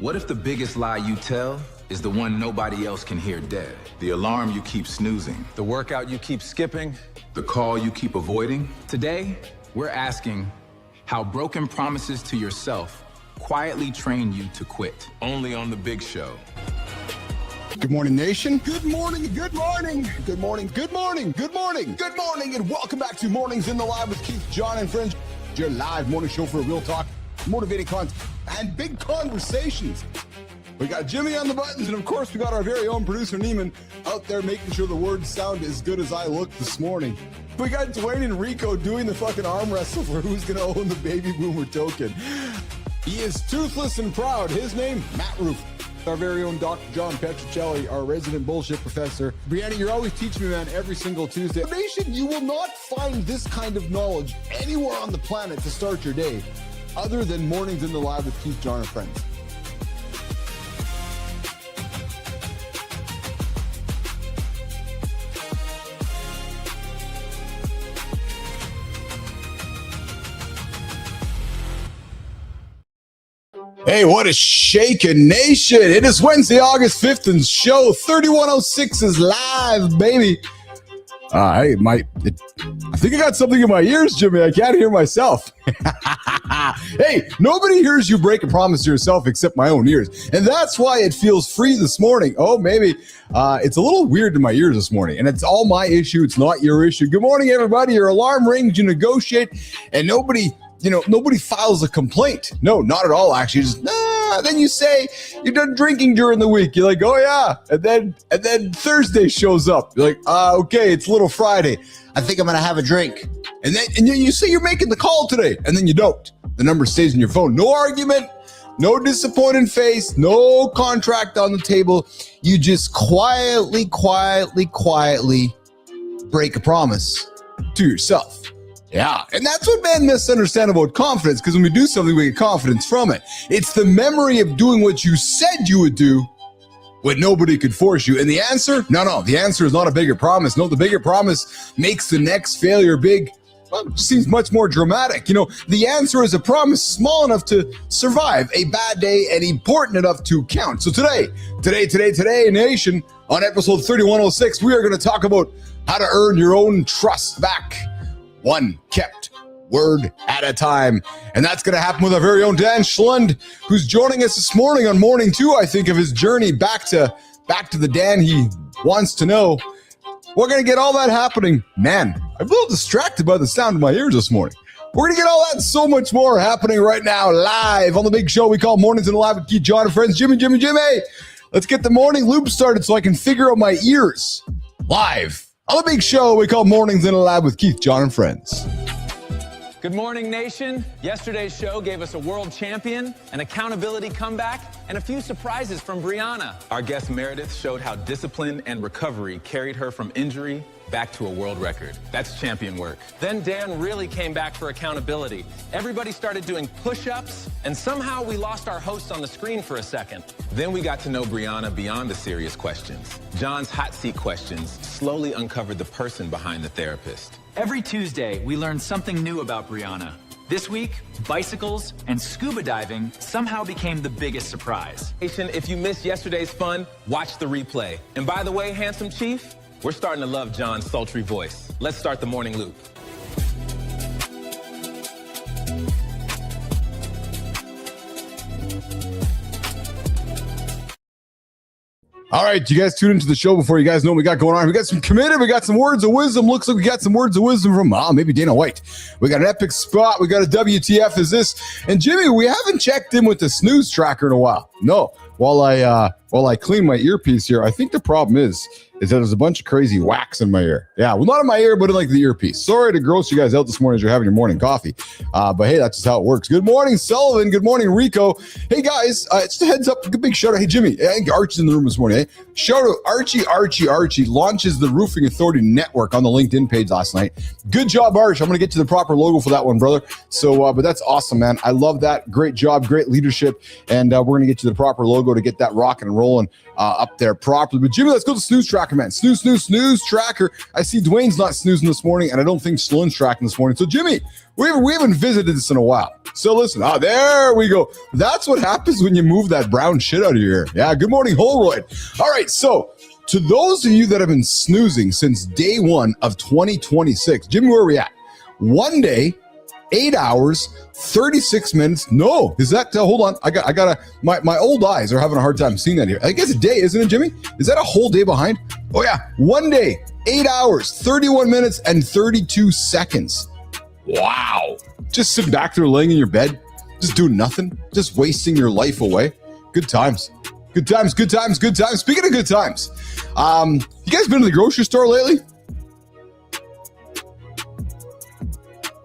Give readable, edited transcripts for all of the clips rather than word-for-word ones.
What if the biggest lie you tell is the one nobody else can hear dead? The alarm you keep snoozing. The workout you keep skipping. The call you keep avoiding. Today, we're asking how broken promises to yourself quietly train you to quit. Only on The Big Show. Good morning, nation. Good morning, good morning, good morning, good morning, good morning, good morning, and welcome back to Mornings in the Live with Keith Jon and friends. Your live morning show for real talk, motivating content, and big conversations. We got Jimmy on the buttons, and of course, we got our very own producer, Neiman, out there making sure the words sound as good as I look this morning. We got Dwayne and Rico doing the fucking arm wrestle for who's going to own the baby boomer token. He is toothless and proud. His name, Matt Roof. Our very own Dr. John Petricelli, our resident bullshit professor. Brianna, you're always teaching me, man, every single Tuesday. Nation, you will not find this kind of knowledge anywhere on the planet to start your day other than Mornings in the Live with Keith Jon and friends. Hey, what a shaking nation. It is Wednesday, August 5th, and show 3106 is live, baby. I think I got something in my ears, Jimmy. I can't hear myself. Hey, nobody hears you break a promise to yourself except my own ears. And that's why it feels free this morning. Oh, maybe it's a little weird in my ears this morning. And it's all my issue. It's not your issue. Good morning, everybody. Your alarm rings, you negotiate, and nobody files a complaint. No, not at all, actually. Just, then you say you're done drinking during the week. You're like, oh yeah. And then Thursday shows up. You're like, okay, it's Little Friday. I think I'm going to have a drink. And then you say you're making the call today, and then you don't. The number stays in your phone. No argument, no disappointed face, no contract on the table. You just quietly break a promise to yourself. Yeah, and that's what men misunderstand about confidence, because when we do something, we get confidence from it. It's the memory of doing what you said you would do when nobody could force you. And the answer? No, the answer is not a bigger promise. No, the bigger promise makes the next failure big. Well, it just seems much more dramatic. The answer is a promise small enough to survive a bad day and important enough to count. So today, nation, on episode 3106, we are going to talk about how to earn your own trust back. One kept word at a time. And that's going to happen with our very own Dan Schlund, who's joining us this morning on morning 2, I think, of his journey back to the Dan he wants to know. We're going to get all that happening. Man, I'm a little distracted by the sound of my ears this morning. We're going to get all that and so much more happening right now, live on the big show we call Mornings in the Live with Keith Jon and friends. Jimmy. Let's get the morning loop started so I can figure out my ears live on the big show we call Mornings in the Lab with Keith, Jon, and friends. Good morning, nation. Yesterday's show gave us a world champion, an accountability comeback, and a few surprises from Brianna. Our guest Meredith showed how discipline and recovery carried her from injury back to a world record. That's champion work. Then Dan really came back for accountability. Everybody started doing push-ups, and somehow we lost our host on the screen for a second. Then we got to know Brianna beyond the serious questions. Jon's hot seat questions slowly uncovered the person behind the therapist. Every Tuesday, we learn something new about Brianna. This week, bicycles and scuba diving somehow became the biggest surprise. If you missed yesterday's fun, watch the replay. And by the way, handsome chief, we're starting to love Jon's sultry voice. Let's start the morning loop. All right, you guys tune into the show before you guys know what we got going on. We got some committed, we got some words of wisdom. Looks like we got some words of wisdom from maybe Dana White. We got an epic spot. We got a WTF is this. And Jimmy, we haven't checked in with the snooze tracker in a while. No, while I clean my earpiece here, I think the problem is that there's a bunch of crazy wax in my ear. Yeah, well, not in my ear, but in like the earpiece. Sorry to gross you guys out this morning as you're having your morning coffee. But hey, that's just how it works. Good morning, Sullivan. Good morning, Rico. Hey guys, just a heads up, a big shout out. Hey Jimmy, I think Archie's in the room this morning. Eh? Shout out Archie launches the Roofing Authority Network on the LinkedIn page last night. Good job, Arch. I'm going to get you the proper logo for that one, brother. So, but that's awesome, man. I love that. Great job, great leadership. And we're going to get you the proper logo to get that rocking and rolling. rolling up there properly. But Jimmy, let's go to snooze tracker, man. Snooze tracker. I see Dwayne's not snoozing this morning, and I don't think Sloan's tracking this morning. So Jimmy, we haven't visited this in a while. So listen, there we go. That's what happens when you move that brown shit out of your ear. Yeah, good morning, Holroyd. All right, so to those of you that have been snoozing since day one of 2026, Jimmy, where are we at? 1 day, 8 hours, 36 minutes. No, is that, hold on. I gotta, my old eyes are having a hard time seeing that here. I guess a day, isn't it, Jimmy? Is that a whole day behind? Oh yeah, 1 day, 8 hours, 31 minutes, and 32 seconds. Wow. Just sitting back there laying in your bed, just doing nothing, just wasting your life away. Good times. Good times. Speaking of good times, you guys been to the grocery store lately?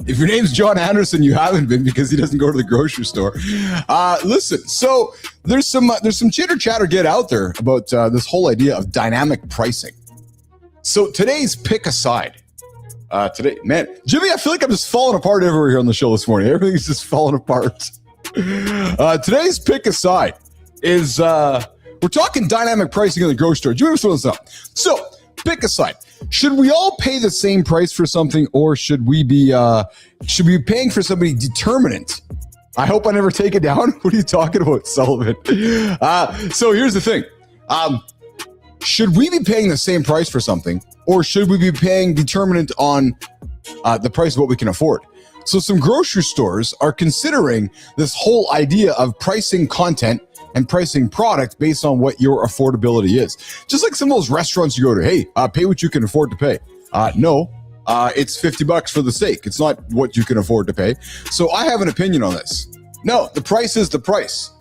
If your name's John Anderson, you haven't been because he doesn't go to the grocery store. Listen, so there's some chitter chatter get out there about this whole idea of dynamic pricing. So today's pick a side. Today, man, Jimmy, I feel like I'm just falling apart everywhere here on the show this morning. Everything's just falling apart. Today's pick a side is we're talking dynamic pricing in the grocery store. Jimmy, what's up? So pick a side. Should we all pay the same price for something, or should we be paying for somebody determinant? I hope I never take it down. What are you talking about, Sullivan? So here's the thing. Should we be paying the same price for something, or should we be paying determinant on the price of what we can afford? So some grocery stores are considering this whole idea of pricing content and pricing product based on what your affordability is. Just like some of those restaurants you go to, hey, pay what you can afford to pay. No, it's $50 for the steak. It's not what you can afford to pay. So I have an opinion on this. No, the price is the price.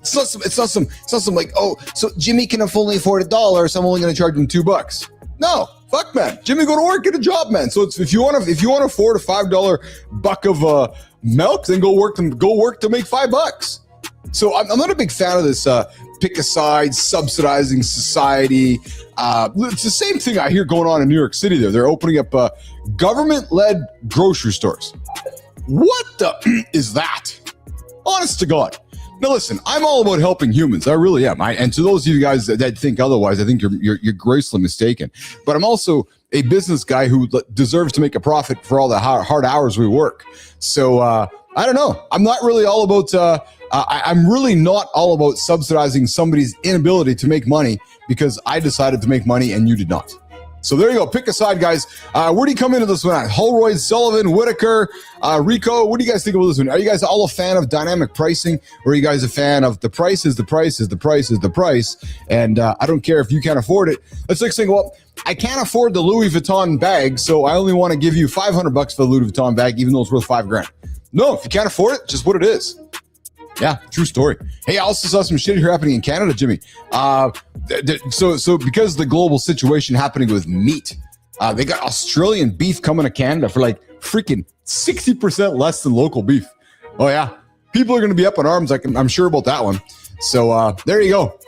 It's not some like, oh, so Jimmy can only afford $1, so I'm only going to charge him $2. No, fuck, man. Jimmy, go to work, get a job, man. So it's, if you want to afford a $5 buck of milk, then go work to make $5. So I'm not a big fan of this pick a side, subsidizing society. It's the same thing I hear going on in New York City there. They're opening up government-led grocery stores. What the is that? Honest to God. Now listen, I'm all about helping humans. I really am. And to those of you guys that think otherwise, I think you're grossly mistaken. But I'm also a business guy who deserves to make a profit for all the hard hours we work. So I don't know. I'm not really all about. I'm really not all about subsidizing somebody's inability to make money because I decided to make money and you did not. So there you go. Pick a side, guys. Where do you come into this one at? Holroyd, Sullivan, Whitaker, Rico. What do you guys think about this one? Are you guys all a fan of dynamic pricing, or are you guys a fan of the price is the price is the price is the price? And I don't care if you can't afford it. Let's like saying, well, I can't afford the Louis Vuitton bag, so I only want to give you $500 for the Louis Vuitton bag, even though it's worth $5,000. No, if you can't afford it, just what it is. Yeah, true story. Hey, I also saw some shit here happening in Canada, Jimmy. So because of the global situation happening with meat, they got Australian beef coming to Canada for like freaking 60% less than local beef. Oh yeah, people are going to be up in arms. I'm sure about that one. So there you go.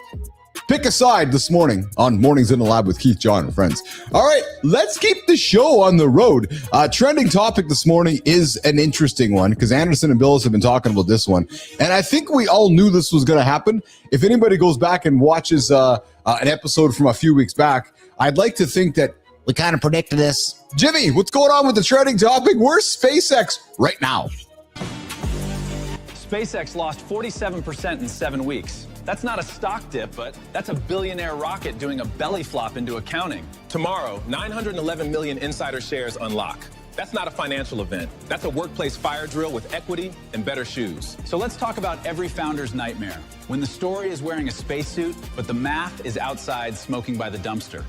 Pick a side this morning on Mornings in the Lab with Keith Jon and friends. All right, let's keep the show on the road. Trending topic this morning is an interesting one because Anderson and Billis have been talking about this one. And I think we all knew this was going to happen. If anybody goes back and watches an episode from a few weeks back, I'd like to think that we kind of predicted this. Jimmy, what's going on with the trending topic? Where's SpaceX right now? SpaceX lost 47% in 7 weeks. That's not a stock dip, but that's a billionaire rocket doing a belly flop into accounting. Tomorrow, 911 million insider shares unlock. That's not a financial event. That's a workplace fire drill with equity and better shoes. So let's talk about every founder's nightmare. When the story is wearing a spacesuit, but the math is outside smoking by the dumpster.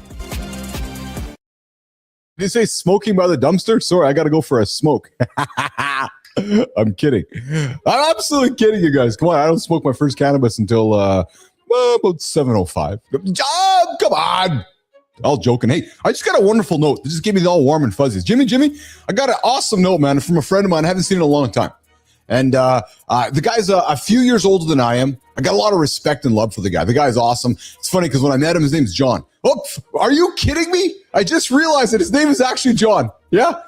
Did you say smoking by the dumpster? Sorry, I got to go for a smoke. I'm kidding. I'm absolutely kidding, you guys. Come on, I don't smoke my first cannabis until about 7:05. Come on. All joking. Hey, I just got a wonderful note. This just gave me all warm and fuzzies. Jimmy, I got an awesome note, man, from a friend of mine. I haven't seen in a long time. And the guy's a few years older than I am. I got a lot of respect and love for the guy. The guy's awesome. It's funny because when I met him, his name's John. Oh, are you kidding me? I just realized that his name is actually John. Yeah?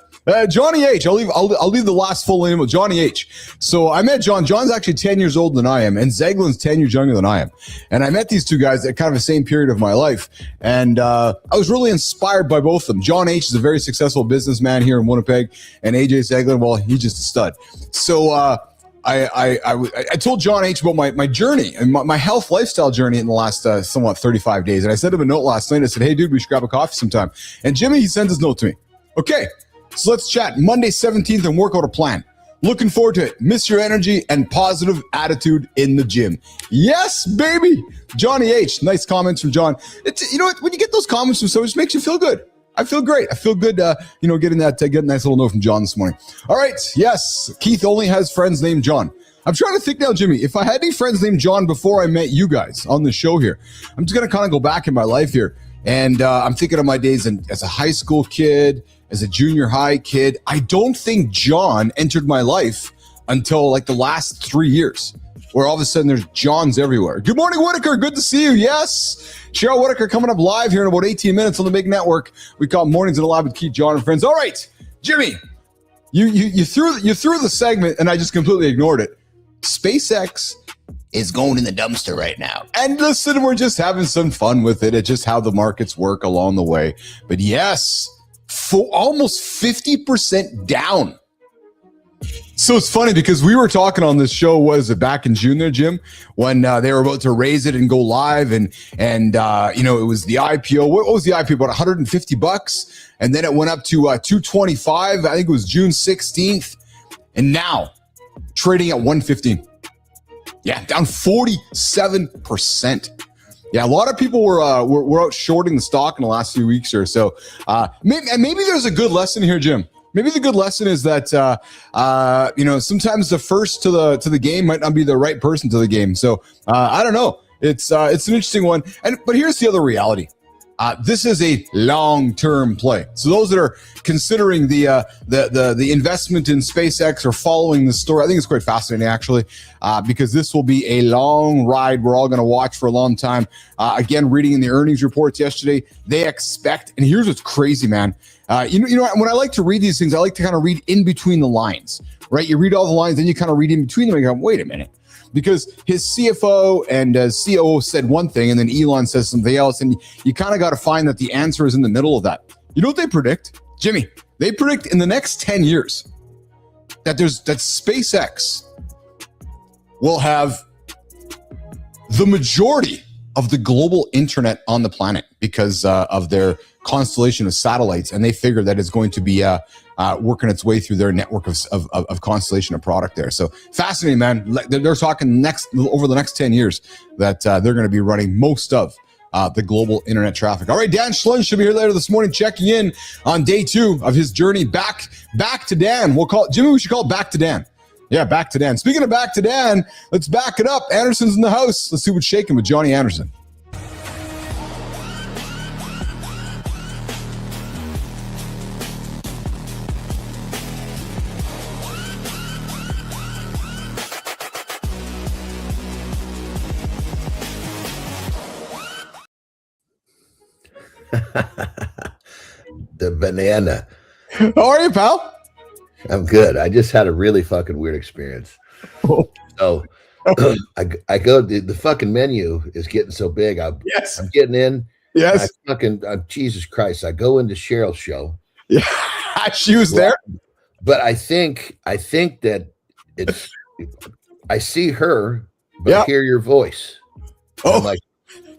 Johnny H. I'll leave the last full name with Johnny H. So I met John. John's actually 10 years older than I am, and Zeglin's 10 years younger than I am. And I met these two guys at kind of the same period of my life. And I was really inspired by both of them. John H. is a very successful businessman here in Winnipeg, and AJ Zeglin, well, he's just a stud. So I told John H. about my journey and my health lifestyle journey in the last somewhat 35 days. And I sent him a note last night. I said, hey, dude, we should grab a coffee sometime. And Jimmy, he sends his note to me. Okay. So let's chat Monday 17th and work out a plan. Looking forward to it. Miss your energy and positive attitude in the gym. Yes, baby. Johnny H. Nice comments from John. It's, you know what? When you get those comments from someone, it just makes you feel good. I feel great. I feel good, getting a nice little note from John this morning. All right. Yes. Keith only has friends named John. I'm trying to think now, Jimmy, if I had any friends named John before I met you guys on the show here, I'm just going to kind of go back in my life here. And I'm thinking of my days as a high school kid, as a junior high kid. I don't think John entered my life until like the last 3 years, where all of a sudden there's Johns everywhere. Good morning, Whitaker. Good to see you. Yes. Cheryl Whitaker coming up live here in about 18 minutes on the big network. We call Mornings at Alive with Keith Jon and friends. All right, Jimmy, you threw the segment and I just completely ignored it. SpaceX is going in the dumpster right now. And listen, we're just having some fun with it. It's just how the markets work along the way. But yes, for almost 50% down. So it's funny because we were talking on this show, was it back in June there, Jim, when they were about to raise it and go live, and it was the IPO. What was the IPO? About $150, and then it went up to $225. I think it was June 16th, and now trading at $115. Yeah, down 47%. Yeah, a lot of people were out shorting the stock in the last few weeks or so. Maybe there's a good lesson here, Jim. Maybe the good lesson is that sometimes the first to the game might not be the right person to the game. So I don't know. It's an interesting one. But here's the other reality. This is a long-term play. So those that are considering the investment in SpaceX or following the story, I think it's quite fascinating actually, because this will be a long ride. We're all going to watch for a long time. Again, reading in the earnings reports yesterday, they expect, and here's what's crazy, man. When I like to read these things, I like to kind of read in between the lines, right? You read all the lines, then you kind of read in between them and you go, wait a minute. Because his CFO and COO said one thing, and then Elon says something else, and you kind of got to find that the answer is in the middle of that. You know what they predict, Jimmy? They predict in the next 10 years that SpaceX will have the majority of the global internet on the planet because of their constellation of satellites, and they figure that it's going to be working its way through their network of constellation of product there. So fascinating, man. They're talking over the next 10 years that they're going to be running most of the global internet traffic. All right, Dan Schlund should be here later this morning, checking in on day 2 of his journey back to Dan. We'll call it, Jimmy, we should call it Back to Dan. Yeah, Back to Dan. Speaking of Back to Dan, let's back it up. Anderson's in the house. Let's see what's shaking with Johnny Anderson. The banana. How are you, pal? I'm good. I just had a really fucking weird experience. So I go, the fucking menu is getting so big. I'm getting in. Yes. Jesus Christ. I go into Cheryl's show. Yeah. She was there. But I think that it's, I see her, but hear your voice. Oh. I'm like,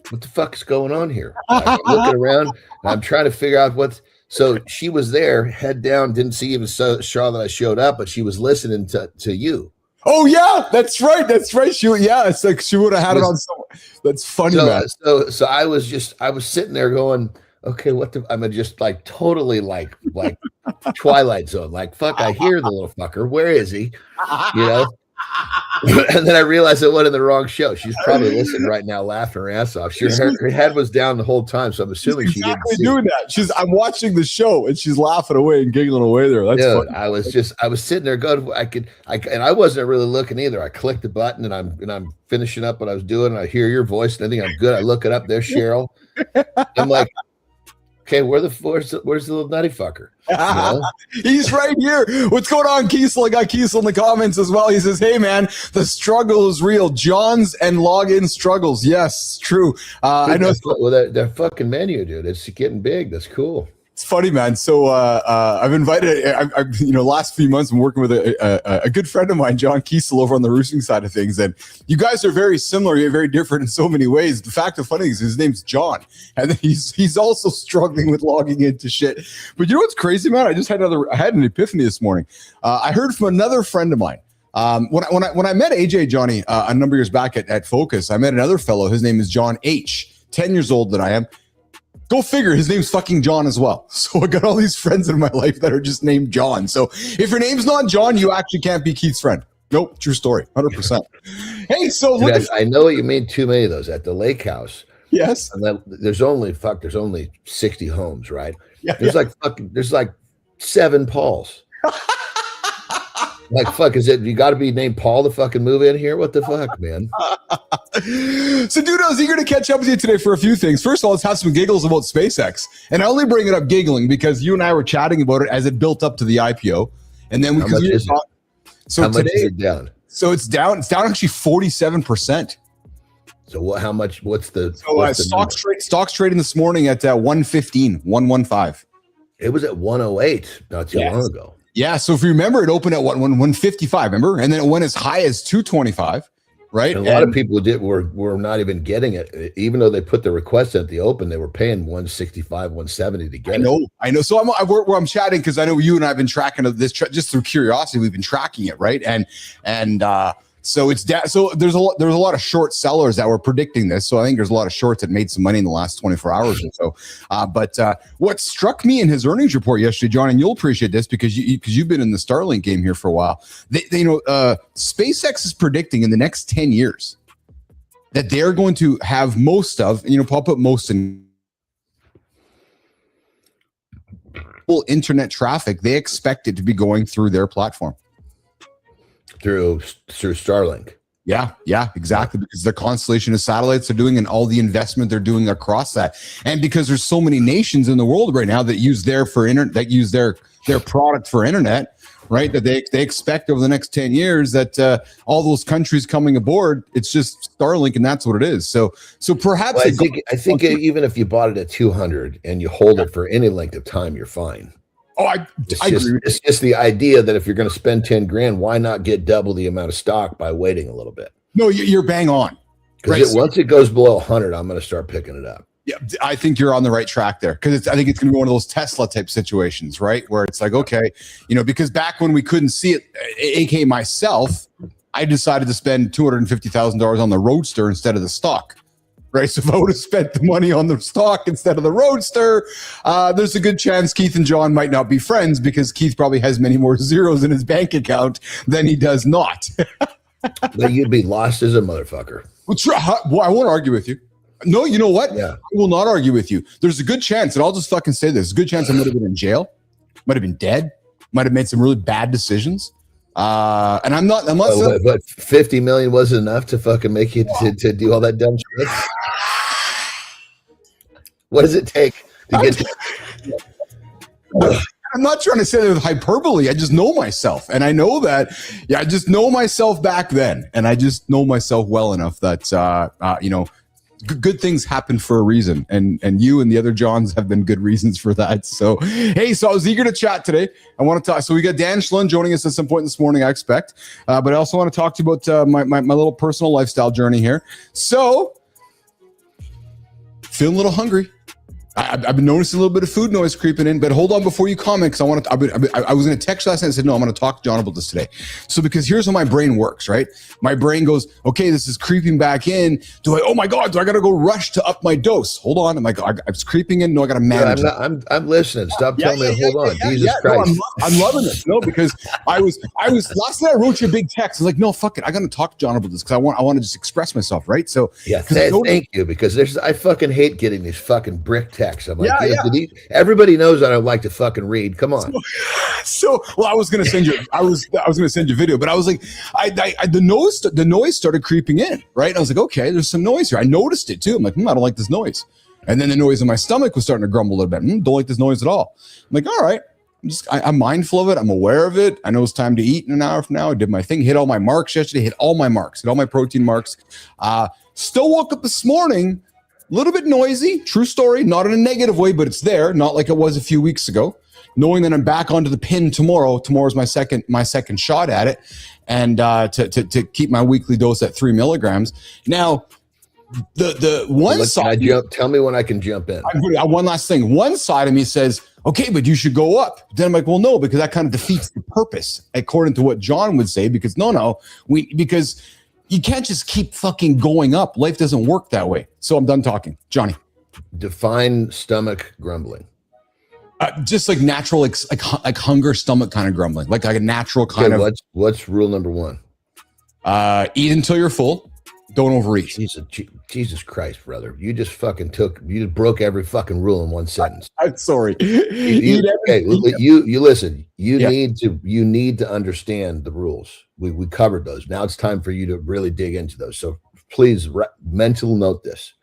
what the fuck is going on here? I'm looking around and I'm trying to figure out so she was there, head down, didn't see even saw that I showed up, but she was listening to you. Oh yeah, that's right. It's like she would have had it on someone. That's funny, man. So I was sitting there going, okay, I'm just like totally like Twilight Zone. Like, fuck, I hear the little fucker. Where is he? You know? And then I realized I went in the wrong show. She's probably listening right now, laughing her ass off. Her head was down the whole time, so I'm assuming she didn't see doing that. I'm watching the show and she's laughing away and giggling away there. That's funny. I was sitting there going, and I wasn't really looking either. I clicked the button and I'm finishing up what I was doing. And I hear your voice and I think I'm good. I look it up. There's Cheryl. I'm like, okay, where's the little nutty fucker? You know? He's right here. What's going on, Kiesel? I got Kiesel in the comments as well. He says, hey, man, the struggle is real. Jon's and login struggles. Yes, true. I know. Well, that fucking menu, dude, it's getting big. That's cool. It's funny, man. So I've invited, last few months I'm working with a good friend of mine, John Kiesel, over on the roosting side of things. And you guys are very similar, yet very different in so many ways. The fact of funny is his name's John. And he's also struggling with logging into shit. But you know what's crazy, man? I had an epiphany this morning. I heard from another friend of mine. When I met AJ Johnny a number of years back at Focus, I met another fellow. His name is John H., 10 years old than I am. Go figure, his name's fucking John as well. So I got all these friends in my life that are just named John. So if your name's not John, you actually can't be Keith's friend. Nope, true story, 100%. Hey, so look I know you made too many of those at the lake house. Yes. And there's only 60 homes, right? Yeah. There's like 7 Pauls. Like, fuck, you got to be named Paul to fucking move in here? What the fuck, man? So, dude, I was eager to catch up with you today for a few things. First of all, let's have some giggles about SpaceX. And I only bring it up giggling because you and I were chatting about it as it built up to the IPO. And then how much is it down? So it's down actually 47%. So how much? What's the stocks trading this morning at 115. It was at 108 not too long ago. Yeah, so if you remember, it opened at 155, remember? And then it went as high as 225, right? And a lot of people were not even getting it. Even though they put the request at the open, they were paying 165, 170 to get it. I know. So I'm chatting because I know you and I have been tracking this just through curiosity. We've been tracking it, right? And so it's down. So there's a lot of short sellers that were predicting this. So I think there's a lot of shorts that made some money in the last 24 hours or so. But what struck me in his earnings report yesterday, John, and you'll appreciate this because you've been in the Starlink game here for a while. SpaceX is predicting in the next 10 years that they're going to have most of, I'll put most in internet traffic. They expect it to be going through their platform. Through Starlink. Yeah, exactly. Because the constellation of satellites they're doing and all the investment they're doing across that. And because there's so many nations in the world right now that use their product for internet, right? That they expect over the next 10 years that all those countries coming aboard, it's just Starlink and that's what it is. So perhaps I think even if you bought it at 200 and you hold it for any length of time, you're fine. Oh, I agree. It's just the idea that if you're going to spend 10 grand, why not get double the amount of stock by waiting a little bit? No, you're bang on. Because once it goes below 100, I'm going to start picking it up. Yeah, I think you're on the right track there because I think it's going to be one of those Tesla type situations, right? Where it's like, okay, because back when we couldn't see it, aka myself, I decided to spend $250,000 on the Roadster instead of the stock. Right, so if I would have spent the money on the stock instead of the Roadster, there's a good chance Keith and John might not be friends because Keith probably has many more zeros in his bank account than he does not. But you'd be lost as a motherfucker. Well, I won't argue with you. No, you know what? Yeah. I will not argue with you. There's a good chance, and I'll just fucking say this. There's a good chance I might have been in jail, might have been dead, might have made some really bad decisions. And I'm not but 50 million wasn't enough to fucking make you to do all that dumb shit. What does it take to get I'm not trying to say that with hyperbole. I just know myself. And I know that, I just know myself back then. And I just know myself well enough that, good things happen for a reason. And you and the other Johns have been good reasons for that. So, hey, so I was eager to chat today. I want to talk. So we got Dan Schlund joining us at some point this morning, I expect. But I also want to talk to you about my little personal lifestyle journey here. So, feeling a little hungry. I've been noticing a little bit of food noise creeping in, but hold on before you comment because I was going to text last night and said, no, I'm going to talk to Jon about this today. So because here's how my brain works, right? My brain goes, okay, this is creeping back in. Oh my God, do I got to go rush to up my dose? Hold on. I'm like, it's creeping in. No, I got to manage it. I'm listening. Stop telling me to hold on. Jesus Christ. No, I'm loving it. No, because I was last night I wrote you a big text. I was like, no, fuck it. I got to talk to Jon about this because I want to just express myself, right? So yeah, thank you because I fucking hate getting these fucking brick texts. I'm like, everybody knows I don't like to fucking read. Come on. Well, I was gonna send you. I was gonna send you a video, but I was like, the noise started creeping in, right? And I was like, okay, there's some noise here. I noticed it too. I'm like, I don't like this noise. And then the noise in my stomach was starting to grumble a little bit. Don't like this noise at all. I'm like, all right. I'm mindful of it. I'm aware of it. I know it's time to eat in an hour from now. I did my thing, hit all my marks yesterday, hit all my protein marks. Still woke up this morning, a little bit noisy. True story, not in a negative way, but it's there. Not like it was a few weeks ago. Knowing that I'm back onto the pin tomorrow. Tomorrow's my second shot at it, and to keep my weekly dose at 3 milligrams. Now, the one side. Tell me when I can jump in. One last thing. One side of me says, okay, but you should go up. Then I'm like, well, no, because that kind of defeats the purpose, according to what Jon would say. Because because you can't just keep fucking going up. Life doesn't work that way. So I'm done talking. Johnny, define stomach grumbling. Just like natural, like hunger, stomach kind of grumbling, like a natural kind of. What's rule number 1? Eat until you're full. Don't overeat. Jesus Christ, brother. You just broke every fucking rule in one sentence. I'm sorry. You listen. You need to understand the rules. We covered those. Now it's time for you to really dig into those. So please mental note this.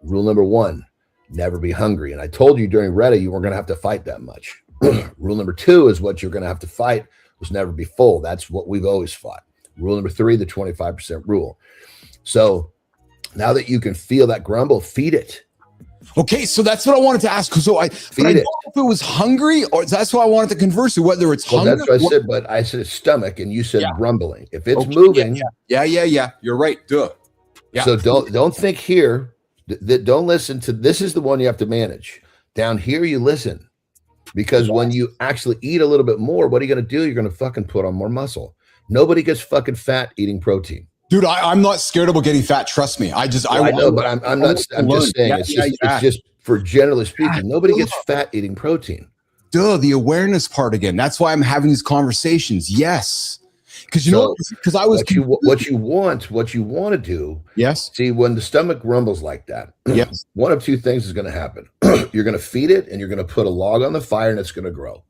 Rule number 1, never be hungry. And I told you during Reddit, you weren't going to have to fight that much. Rule number 2 is what you're going to have to fight was never be full. That's what we've always fought. Rule number 3, the 25% rule. So now that you can feel that grumble, feed it. Okay, so that's what I wanted to ask. So I don't know if it was hungry, or that's what I wanted to converse with, whether it's hunger. That's what I said, but I said stomach, and you said grumbling. If it's moving, yeah, you're right. Duh. Yeah. So don't think here. Don't listen to this. Is the one you have to manage. Down here, you listen, because when you actually eat a little bit more, what are you going to do? You're going to fucking put on more muscle. Nobody gets fucking fat eating protein. Dude, I'm not scared about getting fat. Trust me. I know, but I'm not. I'm just saying. It's just for generally speaking, nobody gets fat eating protein. The awareness part again. That's why I'm having these conversations. Yes, because because I was what you want to do. Yes. See, when the stomach rumbles like that, yes, one of two things is going to happen. You're going to feed it, and you're going to put a log on the fire, and it's going to grow.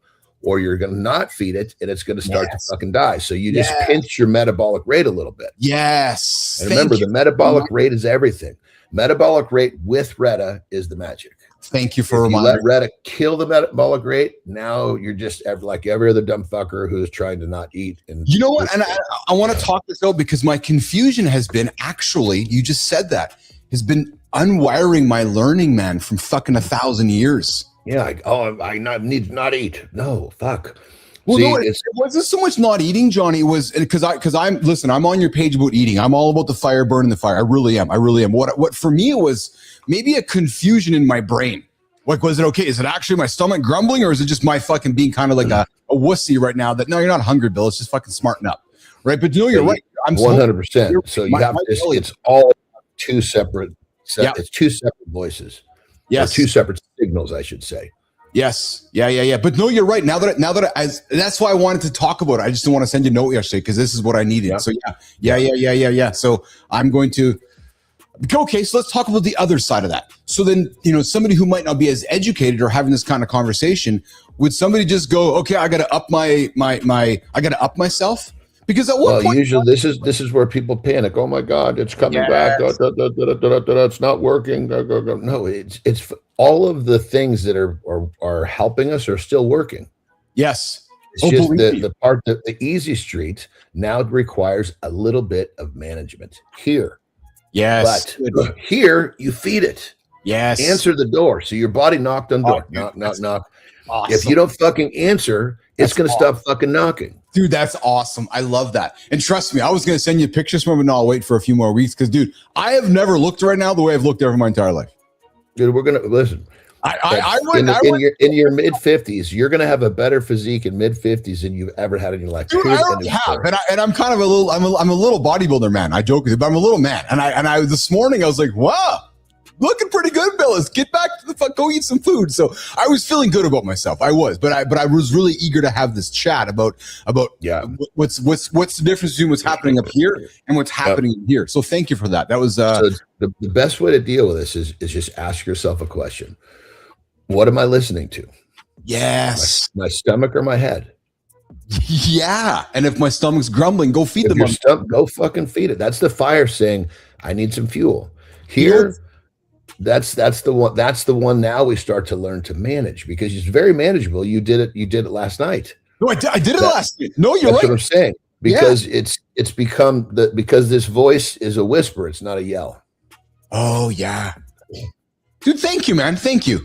Or you're going to not feed it, and it's going to start to fucking die. So you just pinch your metabolic rate a little bit. Yes. And remember, the metabolic rate is everything. Metabolic rate with Retta is the magic. Thank you for reminding me. Let Retta kill the metabolic rate. Now you're just like every other dumb fucker who's trying to not eat. And you know what? And I want to talk this out because my confusion has been actually, you just said that, has been unwiring my learning, man, from fucking 1,000 years. Yeah, I need to not eat. No, fuck. Well, it wasn't so much not eating, Johnny. It was because I'm on your page about eating. I'm all about the fire, burning the fire. I really am. What for me, it was maybe a confusion in my brain. Like, was it okay? Is it actually my stomach grumbling, or is it just my fucking being kind of like a wussy right now that, no, you're not hungry, Bill. It's just fucking smarten up. Right. But you're right. I'm 100%. So you have it's all two separate. It's two separate voices. Yes. Or two separate signals, I should say. Yes. Yeah. But no, you're right. Now that that's why I wanted to talk about it. I just didn't want to send you a note yesterday because this is what I needed. Yeah. So yeah. So I'm going to, okay, so let's talk about the other side of that. So then, somebody who might not be as educated or having this kind of conversation, would somebody just go, okay, I got to up I got to up myself? Because at what point, usually this is where people panic. Oh my God, it's coming back. It's not working. No, it's all of the things that are helping us are still working. Yes. It's just the part that the easy street now requires a little bit of management here. Yes. But here you feed it. Yes. Answer the door. So your body knocked on the door. Knock. Awesome. If you don't fucking answer, it's going to stop fucking knocking. Dude, that's awesome. I love that. And trust me, I was going to send you pictures from it, and I'll wait for a few more weeks because, dude, I have never looked right now the way I've looked ever my entire life. Dude, we're going to listen. In your mid 50s, you're going to have a better physique in mid 50s than you've ever had in your life. Dude, I already have, and I'm kind of I'm a little bodybuilder man. I joke with you, but I'm a little man. And I this morning I was like, wow, looking pretty good, Bill. Let's get back to the fuck, go eat some food. So I was feeling good about myself. I was, but I was really eager to have this chat about what's the difference between what's happening up here and what's happening here. So thank you for that. That was so the best way to deal with this is just ask yourself a question. What am I listening to? Yes. My stomach or my head? Yeah. And if my stomach's grumbling, go feed them. Go fucking feed it. That's the fire saying, I need some fuel. Here, that's the one. That's the one. Now we start to learn to manage because it's very manageable. You did it. You did it last night. No, I did it last night. No, you're that's right. What I'm saying. Because it's become because this voice is a whisper. It's not a yell. Oh yeah, dude. Thank you, man. Thank you.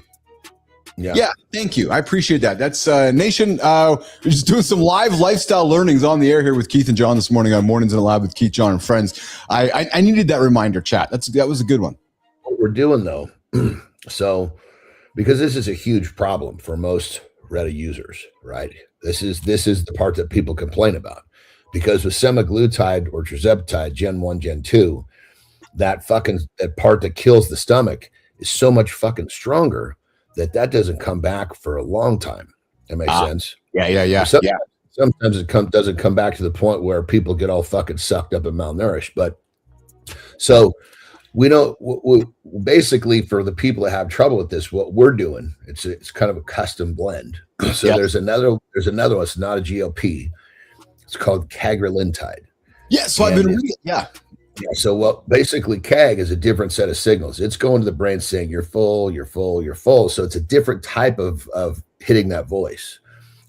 Yeah, thank you. I appreciate that. That's Nation. We're just doing some live lifestyle learnings on the air here with Keith and Jon this morning on Mornings in the Lab with Keith, Jon, and friends. I needed that reminder, chat. That was a good one. What we're doing though, so because this is a huge problem for most Reddit users, right? This is the part that people complain about. Because with semaglutide or tirzepatide, Gen 1, Gen 2, that part that kills the stomach is so much fucking stronger that doesn't come back for a long time. That makes sense? Yeah. Sometimes it doesn't come back to the point where people get all fucking sucked up and malnourished. But so we don't, basically for the people that have trouble with this, what we're doing, it's kind of a custom blend. So there's another one. It's not a GLP. It's called cagrelintide. Yeah, so I've been reading. Yeah. So basically CAG is a different set of signals. It's going to the brain saying you're full, you're full, you're full. So it's a different type of hitting that voice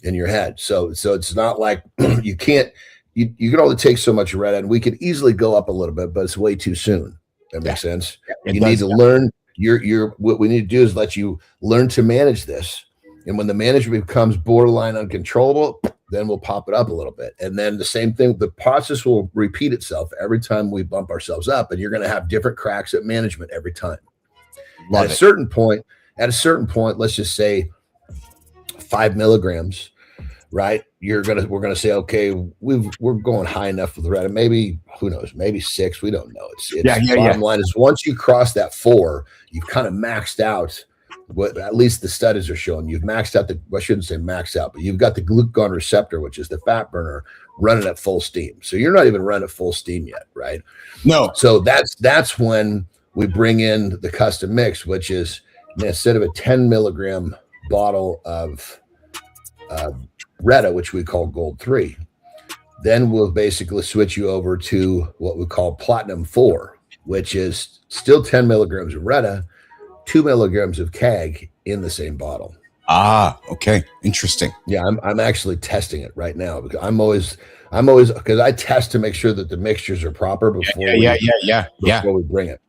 in your head. So it's not like you can only take so much Reddit, and we could easily go up a little bit, but it's way too soon. That makes sense. You need to learn what we need to do is let you learn to manage this. And when the management becomes borderline uncontrollable, then we'll pop it up a little bit. And then the same thing, the process will repeat itself every time we bump ourselves up, and you're going to have different cracks at management every time. At a certain point, let's just say 5 milligrams, right? We're going to say, okay, we're going high enough with the Reddit. Maybe, who knows, maybe 6. We don't know. Bottom line is once you cross that 4, you've kind of maxed out what at least the studies are showing. You've maxed out I shouldn't say max out, but you've got the glucagon receptor, which is the fat burner, running at full steam. So you're not even running at full steam yet, right? No. So that's when we bring in the custom mix, which is instead of a 10 milligram bottle of Retta, which we call Gold 3, then we'll basically switch you over to what we call Platinum 4, which is still 10 milligrams of Retta, 2 milligrams of CAG in the same bottle. Okay. Interesting. Yeah, I'm actually testing it right now because I'm always because I test to make sure that the mixtures are proper before we bring it.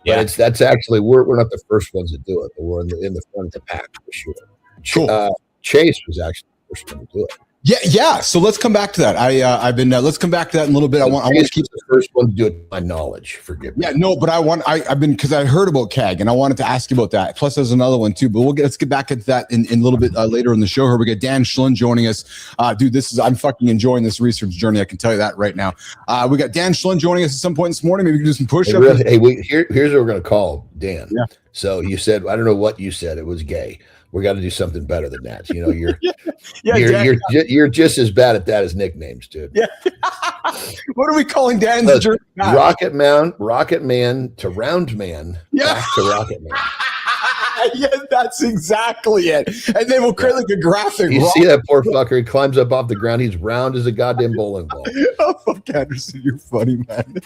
But that's actually we're not the first ones to do it, but we're in the front of the pack for sure. Cool. Chase was actually the first one to do it. Yeah. So let's come back to that. I've been let's come back to that in a little bit. I want to keep the first one to do it by knowledge. Forgive me. Yeah, no, but I've been because I heard about CAG and I wanted to ask you about that. Plus, there's another one too. But let's get back into that in a little bit later in the show. Here we got Dan Schlund joining us. Dude, I'm fucking enjoying this research journey. I can tell you that right now. We got Dan Schlund joining us at some point this morning. Maybe we can do some push-ups. Here's what we're gonna call Dan. Yeah. So you said I don't know what you said. It was gay. We got to do something better than that. You know, you're just as bad at that as nicknames, dude. Yeah. What are we calling Dan? Rocket Man to Round Man. Yeah. Back to Rocket Man. Yeah, that's exactly it. And they will create like a graphic. You see that poor fucker? He climbs up off the ground. He's round as a goddamn bowling ball. Oh, fuck, Anderson, you're funny, man.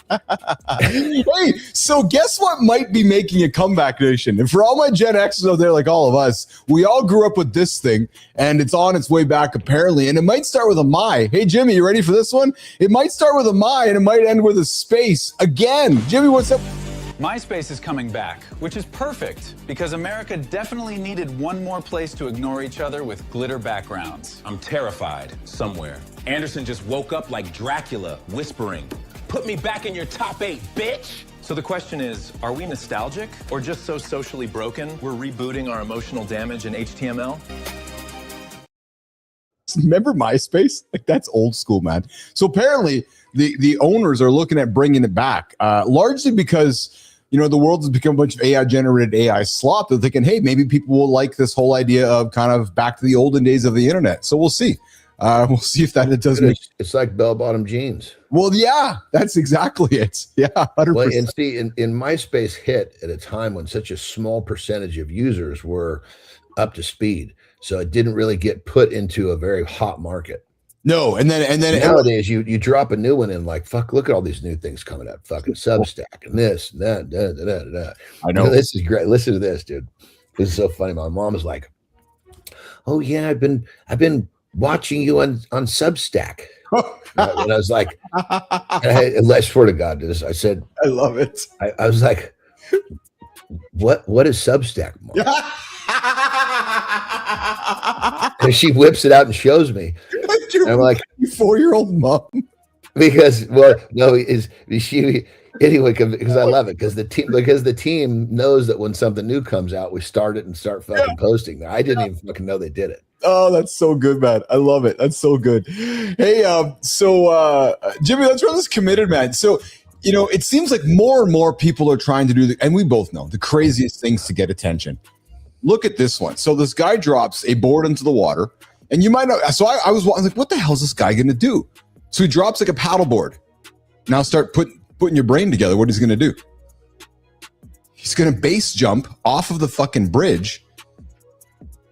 Hey, so guess what might be making a comeback, Nation? And for all my Gen Xers out there, like all of us, we all grew up with this thing, and it's on its way back, apparently. And it might start with a my. Hey, Jimmy, you ready for this one? It might start with a my, and it might end with a space. Again, Jimmy, what's up? MySpace is coming back, which is perfect because America definitely needed one more place to ignore each other with glitter backgrounds. I'm terrified somewhere. Anderson just woke up like Dracula, whispering, "Put me back in your top 8, bitch!" So the question is, are we nostalgic or just so socially broken we're rebooting our emotional damage in HTML? Remember MySpace? Like, that's old school, man. So apparently the owners are looking at bringing it back, largely because the world has become a bunch of AI-generated AI slop. They're thinking, hey, maybe people will like this whole idea of kind of back to the olden days of the internet. So we'll see. We'll see if that it does make. It's like bell-bottom jeans. Well, yeah, that's exactly it. Yeah, 100%. Well, and see, in MySpace hit at a time when such a small percentage of users were up to speed, so it didn't really get put into a very hot market. No, and then nowadays you drop a new one in, like, fuck, look at all these new things coming up, fucking Substack and this and that. Da, da, da, da. I know. This is great. Listen to this, dude. This is so funny. My mom is like, "Oh yeah, I've been watching you on Substack." And I was like, I swear to God, I said, I love it. I was like, what is Substack, Mom? And she whips it out and shows me. And I'm like, 4-year-old mom. Because, well, no, is she anyway? Because I love it. Because the team knows that when something new comes out, we start it and start fucking posting. I didn't even fucking know they did it. Oh, that's so good, man. I love it. That's so good. Hey, Jimmy, let's run this committed, man. So, it seems like more and more people are trying to do and we both know the craziest things to get attention. Look at this one. So this guy drops a board into the water, and you might know. So I was like, what the hell is this guy going to do? So he drops like a paddle board. Now start putting your brain together. What he's going to do? He's going to base jump off of the fucking bridge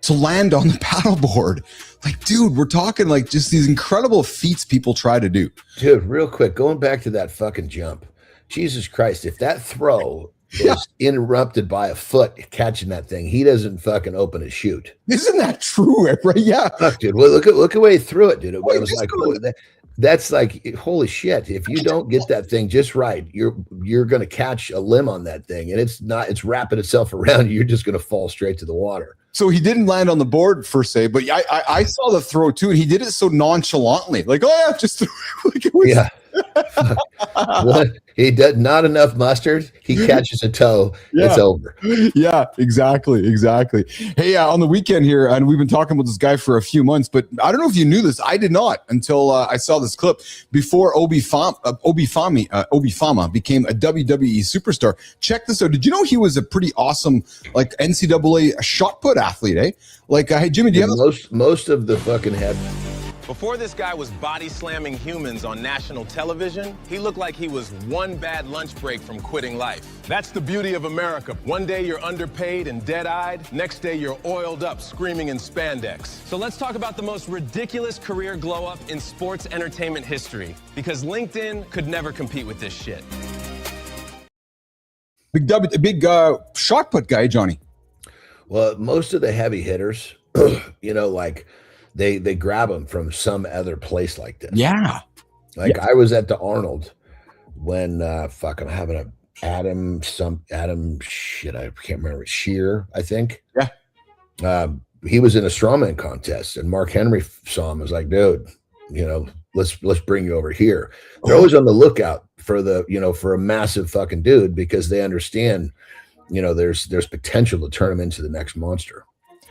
to land on the paddleboard. Like, dude, we're talking like just these incredible feats people try to do. Dude, real quick, going back to that fucking jump. Jesus Christ, if that throw is interrupted by a foot catching that thing, he doesn't fucking open his chute. Isn't that true? Right? Yeah. Fuck, dude. Well, look at the way he threw it, dude. It was like, that's like, holy shit. If you don't get that thing just right, you're going to catch a limb on that thing, and it's wrapping itself around you. You're just going to fall straight to the water. So he didn't land on the board per se, but I saw the throw too, and he did it so nonchalantly, like, oh yeah, just like it was. Yeah. He did not enough mustard. He catches a toe. Yeah. It's over. Yeah, exactly. Hey, on the weekend here, and we've been talking with this guy for a few months, but I don't know if you knew this. I did not until I saw this clip. Before Obi Fama became a WWE superstar. Check this out. Did you know he was a pretty awesome, like, NCAA shot put athlete? Eh? Like, hey Jimmy, do you have most of the fucking head? Before this guy was body slamming humans on national television, he looked like he was one bad lunch break from quitting life. That's the beauty of America. One day you're underpaid and dead-eyed. Next day you're oiled up, screaming in spandex. So let's talk about the most ridiculous career glow-up in sports entertainment history, because LinkedIn could never compete with this shit. Big shot put guy, Johnny. Well, most of the heavy hitters, like, they grab them from some other place like this. Yeah. Like, I was at the Arnold when I'm having Adam shit, I can't remember, Shear, I think. Yeah. He was in a strawman contest, and Mark Henry saw him. Was like, dude, let's bring you over here. They're always on the lookout for for a massive fucking dude, because they understand, there's potential to turn him into the next monster.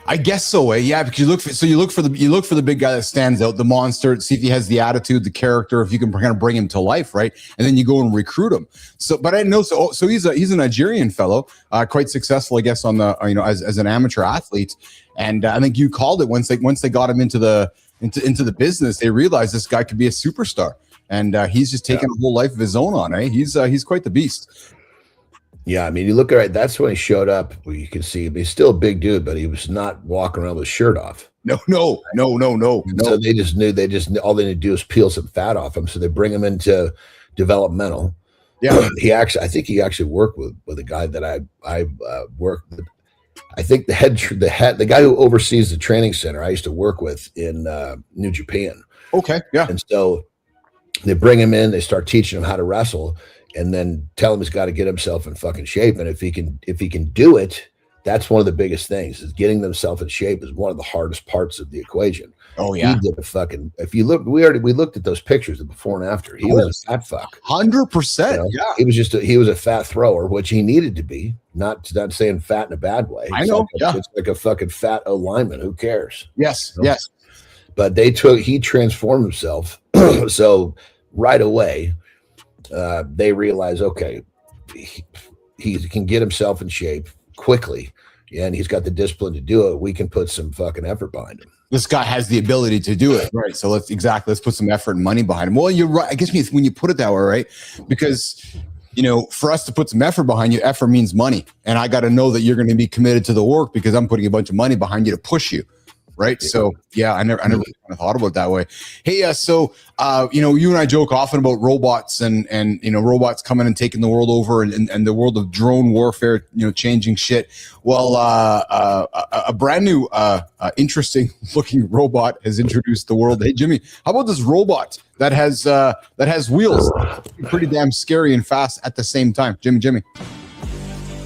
I guess so, yeah. Because you look for the big guy that stands out, the monster. See if he has the attitude, the character, if you can kind of bring him to life, right? And then you go and recruit him. So, but I didn't know. So he's a Nigerian fellow, quite successful, I guess, on the as an amateur athlete. And I think you called it once they got him into the business, they realized this guy could be a superstar, and he's just taken a whole life of his own on. He's quite the beast. Yeah, I mean, you look at it, that's when he showed up. Well, you can see he's still a big dude, but he was not walking around with his shirt off. No. So they just knew all they need to do is peel some fat off him. So they bring him into developmental. Yeah, I think he actually worked with a guy that I worked with. I think the guy who oversees the training center I used to work with in New Japan. Okay, yeah. And so they bring him in, they start teaching him how to wrestle, and then tell him he's got to get himself in fucking shape. And if he can do it, that's one of the biggest things, is getting themselves in shape is one of the hardest parts of the equation. Oh yeah. He did if you look, we looked at those pictures of before and after. He was a fat fuck. 100%. Yeah. He was a fat thrower, which he needed to be, not saying fat in a bad way. I know. It's like a fucking fat O lineman. Who cares? Yes. Yes. But he transformed himself. So right away, they realize, okay, he can get himself in shape quickly, and he's got the discipline to do it. We can put some fucking effort behind him. This guy has the ability to do it, right? So let's put some effort and money behind him. Well, you're right. I guess when you put it that way, right? Because for us to put some effort behind you, effort means money, and I got to know that you're going to be committed to the work, because I'm putting a bunch of money behind you to push you. right? So yeah, I never really kind of thought about it that way. Hey, so you know, you and I joke often about robots and you know, robots coming and taking the world over, and the world of drone warfare, you know, changing shit. Well, a brand new interesting looking robot has introduced the world. Hey, Jimmy, how about this robot that has wheels? Pretty damn scary and fast at the same time. Jimmy.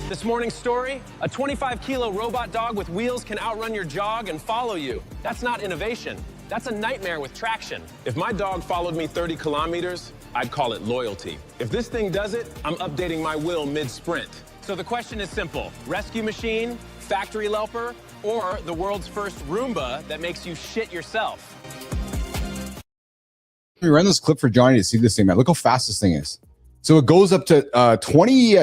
This morning's story, a 25-kilo robot dog with wheels can outrun your jog and follow you. That's not innovation. That's a nightmare with traction. If my dog followed me 30 kilometers, I'd call it loyalty. If this thing does it, I'm updating my will mid-sprint. So the question is simple: rescue machine, factory helper, or the world's first Roomba that makes you shit yourself? Let me run this clip for Johnny to see this thing, man. Look how fast this thing is. So it goes up to 20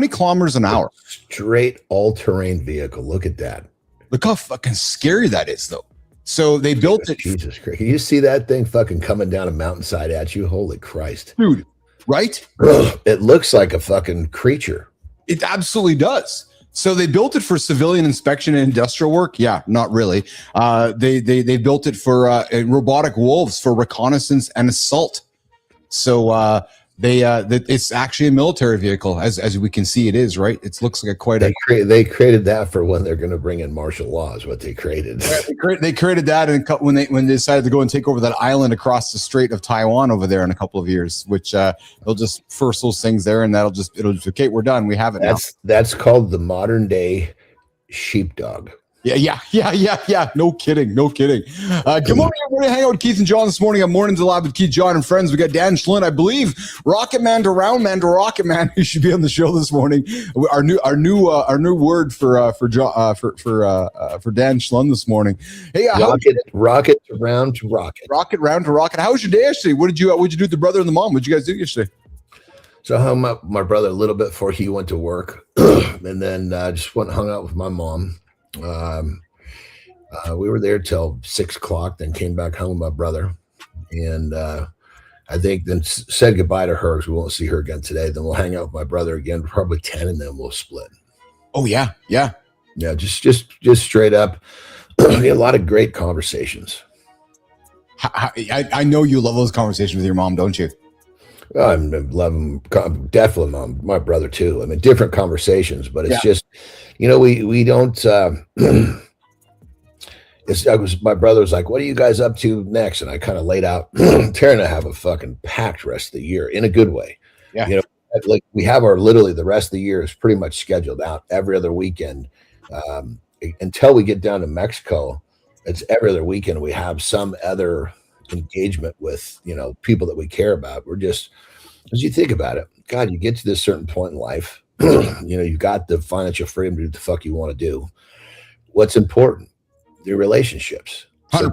kilometers an hour. Straight all-terrain vehicle. Look at that. Look how fucking scary that is, though. So they built it. Jesus Christ. Can you see that thing fucking coming down a mountainside at you? Holy Christ. Dude, right? It looks like a fucking creature. It absolutely does. So they built it for civilian inspection and industrial work. Yeah, not really. They built it for robotic wolves for reconnaissance and assault. So it's actually a military vehicle, as we can see it is, right? It looks like they created that for when they're going to bring in martial law is what they created. They created that, and when they decided to go and take over that island across the Strait of Taiwan over there in a couple of years, which they'll just first those things there, and it'll just okay, we're done, we have it. That's called the modern day sheepdog. Yeah. No kidding. Good morning, everybody. Hang out with Keith and Jon this morning on Mornings Alive with Keith, Jon, and friends. We got Dan Schlund, I believe, Rocket Man to Round Man to Rocket Man, who should be on the show this morning. Our new word for Dan Schlund this morning. Hey, rocket to round to rocket. Rocket round to rocket. How was your day yesterday? What'd you do with the brother and the mom? What'd you guys do yesterday? So I hung up my brother a little bit before he went to work, and then just went and hung out with my mom. We were there till 6 o'clock, then came back home with my brother, and I think then said goodbye to her because we won't see her again today. Then we'll hang out with my brother again, probably 10, and then we'll split. Oh yeah. Just straight up. A lot of great conversations. I know you love those conversations with your mom, don't you? I love them, definitely my brother too. I mean, different conversations, but it's just, you know, we don't. My brother was like, "What are you guys up to next?" And I kind of laid out. Tara and I have a fucking packed rest of the year in a good way. Yeah, you know, like we have literally the rest of the year is pretty much scheduled out every other weekend until we get down to Mexico. It's every other weekend we have some other engagement with, you know, people that we care about. We're just, as you think about it, God, you get to this certain point in life, you know, you've got the financial freedom to do the fuck you want to do. What's important? Your relationships. So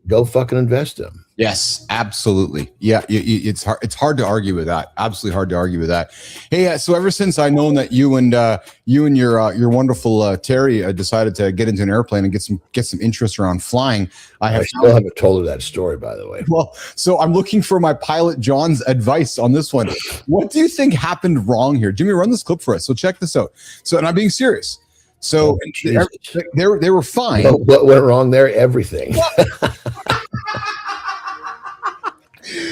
go fucking invest in them. Yes, absolutely. Yeah, it's hard to argue with that. Absolutely hard to argue with that. Hey, so ever since I known that you and your wonderful Terry decided to get into an airplane and get some interest around flying, I still haven't told her that story, by the way. Well, so I'm looking for my pilot John's advice on this one. What do you think happened wrong here? Jimmy, run this clip for us. So check this out. So, and I'm being serious. So they were fine. What went wrong there? Everything.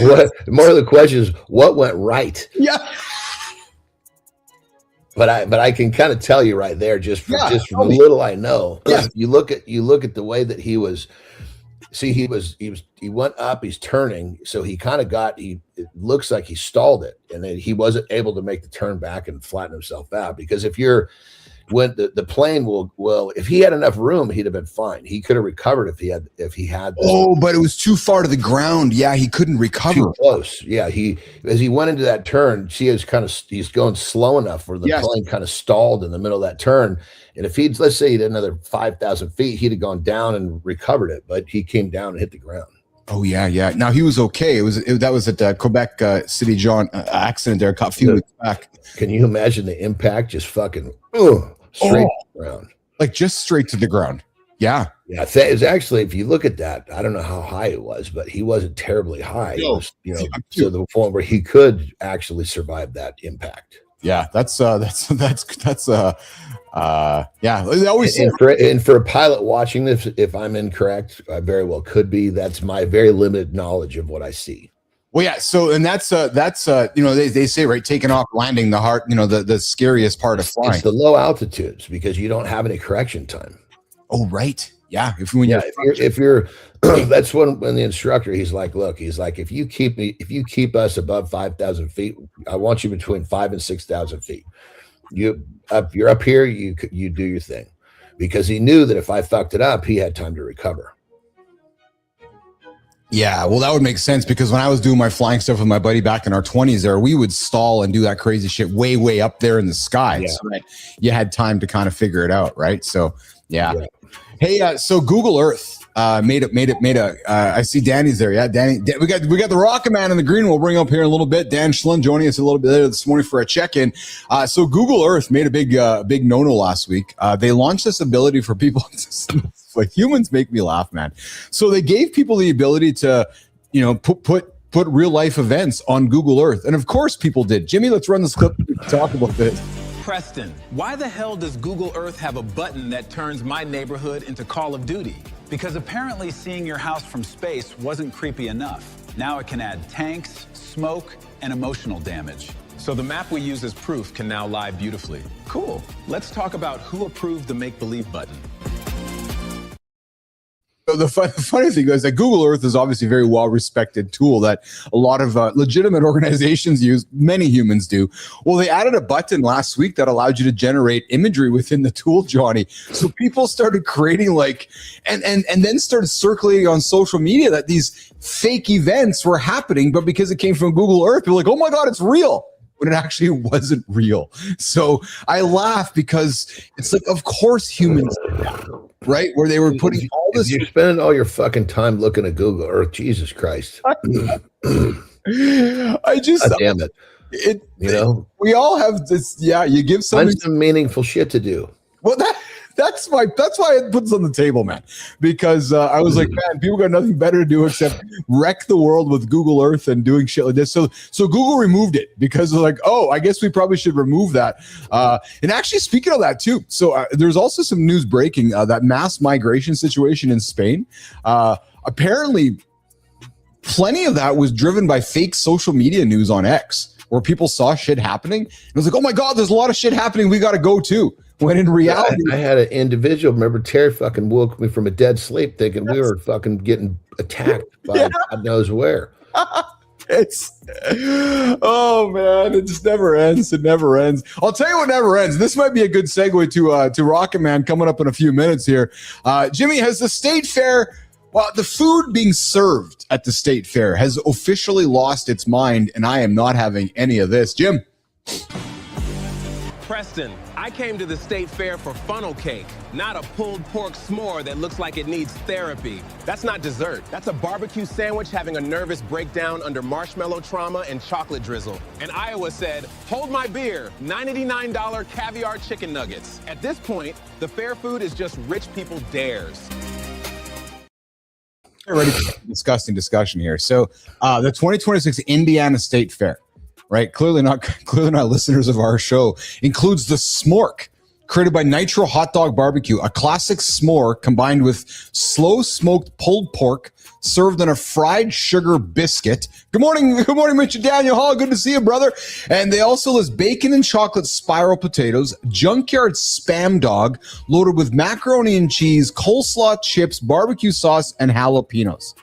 More of the question is what went right? Yeah. But I can kind of tell you right there, just from little I know. Yeah. You look at the way that he was. See, he went up, he's turning, so he kind of it looks like he stalled it, and then he wasn't able to make the turn back and flatten himself out. Because when the plane will if he had enough room, he'd have been fine. He could have recovered if he had but it was too far to the ground. Yeah, he couldn't recover. Too close. Yeah, as he went into that turn, he's going slow enough where the plane kind of stalled in the middle of that turn. And if let's say he did another 5,000 feet, he'd have gone down and recovered it, but he came down and hit the ground. Oh yeah. Now he was okay. That was at Quebec City John accident there a few weeks back. Can you imagine the impact? Just fucking straight to the ground, like just straight to the ground. Yeah. It was actually, if you look at that, I don't know how high it was, but he wasn't terribly high. No. It was, to the point where he could actually survive that impact. Yeah, that's Yeah, they always and for a pilot watching this, if I'm incorrect, I very well could be. That's my very limited knowledge of what I see. Well, yeah. So, and that's they say, right, taking off, landing, the heart, the scariest part of flying. It's the low altitudes because you don't have any correction time. Oh, right. Yeah. If you're that's when the instructor, he's like, look, if you keep us above 5,000 feet, I want you between 5,000 and 6,000 feet. You're up here, you do your thing, because he knew that if I fucked it up, he had time to recover. Yeah, well, that would make sense, because when I was doing my flying stuff with my buddy back in our 20s there, we would stall and do that crazy shit way up there in the sky. Yeah. So that you had time to kind of figure it out, right? So, yeah. Hey, so Google Earth made a I see Danny's there. Yeah, Danny, we got the Rocket Man in the green. We'll bring up here in a little bit. Dan Schlund joining us a little bit later this morning for a check-in. So Google Earth made a big no-no last week. They launched this ability for people like, humans make me laugh, man. So they gave people the ability to, put real life events on Google Earth. And of course people did. Jimmy, let's run this clip to talk about this. Preston, why the hell does Google Earth have a button that turns my neighborhood into Call of Duty? Because apparently seeing your house from space wasn't creepy enough. Now it can add tanks, smoke, and emotional damage. So the map we use as proof can now lie beautifully. Cool. Let's talk about who approved the make-believe button. So the funny thing is that Google Earth is obviously a very well-respected tool that a lot of legitimate organizations use. Many humans do. Well, they added a button last week that allowed you to generate imagery within the tool, Johnny. So people started creating and then started circulating on social media that these fake events were happening, but because it came from Google Earth, people were like, oh my God, it's real. When it actually wasn't real. So I laugh because it's like, of course humans, right? Where they were putting all this. You're spending all your fucking time looking at Google Earth. Jesus Christ. God damn it. We all have this. Yeah. You give something some meaningful shit to do. Well, that's why I put this on the table, man, because I was like, man, people got nothing better to do except wreck the world with Google Earth and doing shit like this. So Google removed it because they're like, oh, I guess we probably should remove that. And actually, speaking of that too, so there's also some news breaking that mass migration situation in Spain. Apparently, plenty of that was driven by fake social media news on X, where people saw shit happening. And it was like, oh my God, there's a lot of shit happening. We got to go too. When in reality, I had an individual. Remember, Terry fucking woke me from a dead sleep, thinking we were fucking getting attacked by God knows where. Oh man, it just never ends. It never ends. I'll tell you what never ends. This might be a good segue to Rocket Man coming up in a few minutes here. Jimmy, has the state fair? Well, the food being served at the state fair has officially lost its mind, and I am not having any of this. Jim. Preston, I came to the state fair for funnel cake, not a pulled pork s'more that looks like it needs therapy. That's not dessert. That's a barbecue sandwich having a nervous breakdown under marshmallow trauma and chocolate drizzle. And Iowa said, hold my beer, $99 caviar chicken nuggets. At this point, the fair food is just rich people dares. Ready for a disgusting discussion here. So the 2026 Indiana State Fair, right? Clearly not listeners of our show, includes the Smork, created by Nitro Hot Dog Barbecue, a classic s'more combined with slow smoked pulled pork served on a fried sugar biscuit. Good morning, Mr. Daniel Hall. Good to see you, brother. And they also list bacon and chocolate spiral potatoes, junkyard spam dog loaded with macaroni and cheese, coleslaw chips, barbecue sauce, and jalapenos.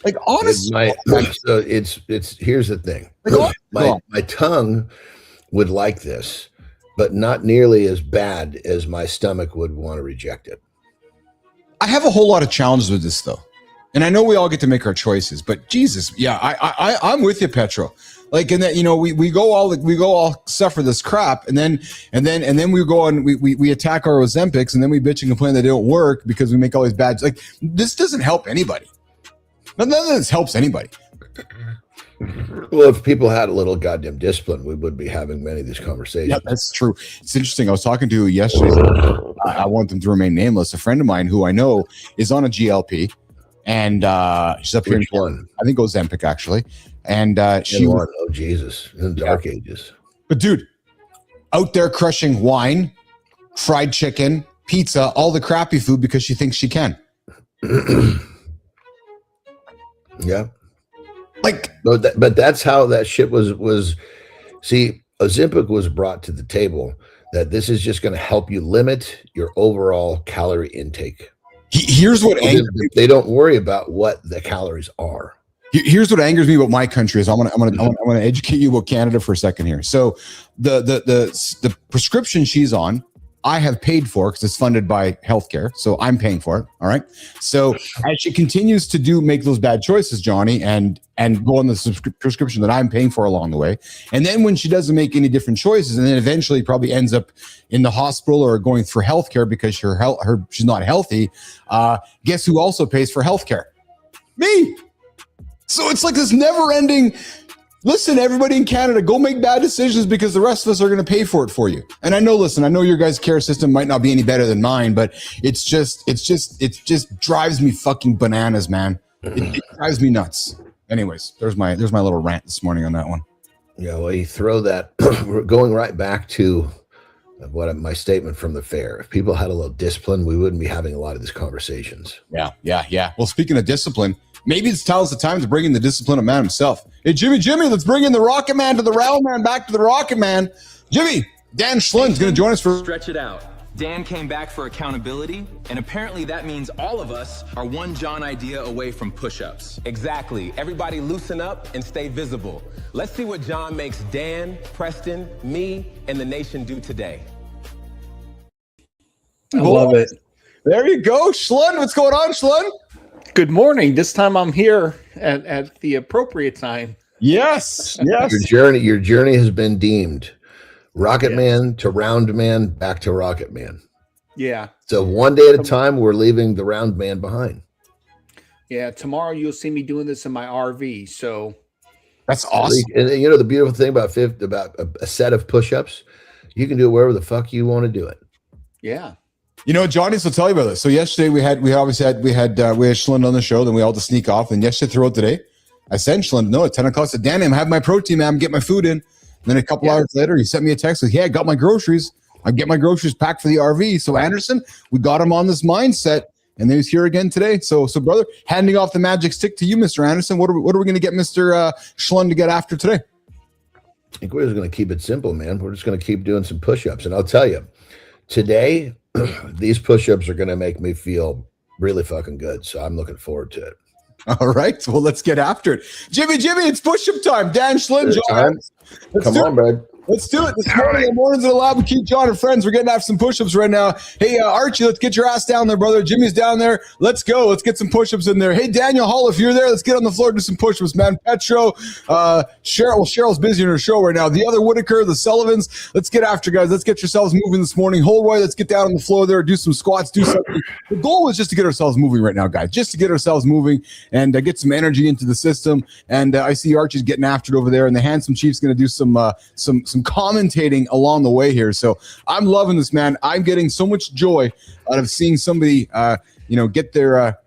Like, honestly, it's here's the thing. My tongue would like this, but not nearly as bad as my stomach would want to reject it. I have a whole lot of challenges with this, though, and I know we all get to make our choices. But Jesus, yeah, I'm with you, Petro. Like, and that, we go all suffer this crap, and then we go on, we attack our Ozempics, and then we bitch and complain that they don't work because we make all these bad. Like, this doesn't help anybody. None of this helps anybody. Well, if people had a little goddamn discipline, we would be having many of these conversations. Yeah, that's true. It's interesting. I was talking to yesterday. I want them to remain nameless. A friend of mine who I know is on a GLP, and she's up here in one. I think Ozempic actually. And she was, oh Jesus, in the dark ages. But dude, out there crushing wine, fried chicken, pizza, all the crappy food because she thinks she can. Yeah. Like, but that's how that shit was. See, Ozempic was brought to the table that this is just going to help you limit your overall calorie intake. Here's what they don't worry about what the calories are. Here's what angers me about my country is I'm gonna educate you about Canada for a second here. So the prescription she's on, I have paid for because it's funded by healthcare, so I'm paying for it. All right. So as she continues to make those bad choices, Johnny, and go on the prescription that I'm paying for along the way, and then when she doesn't make any different choices, and then eventually probably ends up in the hospital or going through healthcare because she's not healthy. Guess who also pays for healthcare? Me. So it's like this never-ending. Listen, everybody in Canada, go make bad decisions because the rest of us are going to pay for it for you. And I know your guys' care system might not be any better than mine, but it just drives me fucking bananas, man. It drives me nuts. Anyways, there's my little rant this morning on that one. Yeah, well, you throw that. We're going right back to my statement from the fair. If people had a little discipline, we wouldn't be having a lot of these conversations. Yeah. Well, speaking of discipline, maybe it's the time to bring in the discipline of man himself. Hey, Jimmy, let's bring in the Rocket Man to the Round Man, back to the Rocket Man. Jimmy, Dan Schlund's going to join us for... Stretch it out. Dan came back for accountability, and apparently that means all of us are one Jon idea away from push-ups. Exactly. Everybody loosen up and stay visible. Let's see what Jon makes Dan, Preston, me, and the nation do today. I love it. There you go, Schlund. What's going on, Schlund? Good morning. This time I'm here at the appropriate time. Yes. Your journey has been deemed Rocket Man to Round Man, back to Rocket Man. Yeah. So one day at a time, we're leaving the Round Man behind. Yeah. Tomorrow you'll see me doing this in my RV. So that's awesome. And you know the beautiful thing about a set of push-ups, you can do it wherever the fuck you want to do it. Yeah. You know, Johnny, so tell you about this. So yesterday we had Schlund on the show, then we all just sneak off. And yesterday throughout the day, I sent Schlund, no, at 10 o'clock, I said, Danny, I'm having my protein, man. I'm getting my food in. And then a couple hours later, he sent me a text with, I got my groceries. I get my groceries packed for the RV. So Anderson, we got him on this mindset, and then he's here again today. So brother, handing off the magic stick to you, Mr. Anderson. What are we going to get Mr. Schlund to get after today? I think we're just going to keep it simple, man. We're just going to keep doing some push-ups. And I'll tell you, today, these push-ups are going to make me feel really fucking good. So I'm looking forward to it. All right. Well, let's get after it. Jimmy, it's push-up time. Dan Schlund, Jon. Come on, bud. Let's do it. This morning, the Mornings in the Lab with Keith Jon and friends. We're getting after some push-ups right now. Hey, Archie, let's get your ass down there, brother. Jimmy's down there. Let's go. Let's get some push-ups in there. Hey, Daniel Hall, if you're there, let's get on the floor, do some push-ups, man. Petro, Cheryl. Well, Cheryl's busy in her show right now. The other Whitaker, the Sullivans. Let's get after, guys. Let's get yourselves moving this morning. Holroy, let's get down on the floor there, do some squats, do something. The goal is just to get ourselves moving right now, guys. Just to get ourselves moving and get some energy into the system. And I see Archie's getting after it over there, and the Handsome Chief's going to do some commentating along the way here. So I'm loving this, man. I'm getting so much joy out of seeing somebody get their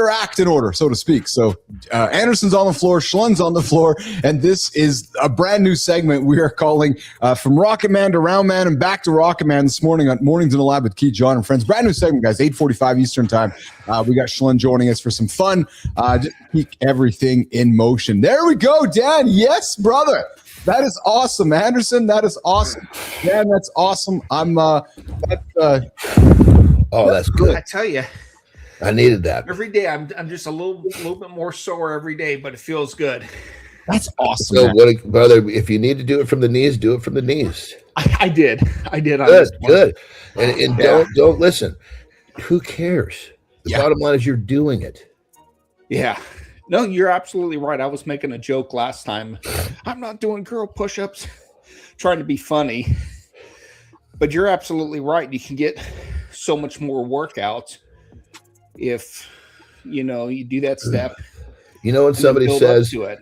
act in order, so to speak. So Anderson's on the floor, Schlund's on the floor, and this is a brand new segment we are calling From Rocket Man to Round Man and Back to Rocket Man this morning on Mornings in the Lab with Keith Jon and friends. Brand new segment, guys, 8:45 Eastern time. We got Schlund joining us for some fun. Just keep everything in motion. There we go, Dan. Yes, brother. That is awesome, Anderson. That is awesome. Man, that's awesome. That's good. I tell you, I needed that. every day I'm just a little bit more sore every day, but it feels good. That's awesome. So, brother, if you need to do it from the knees, do it from the knees. I did. Good. And don't listen. Who cares? The bottom line is you're doing it. Yeah. No, you're absolutely right. I was making a joke last time. I'm not doing girl push-ups, trying to be funny. But you're absolutely right. You can get so much more workout if, you do that step. You know when somebody says, to it.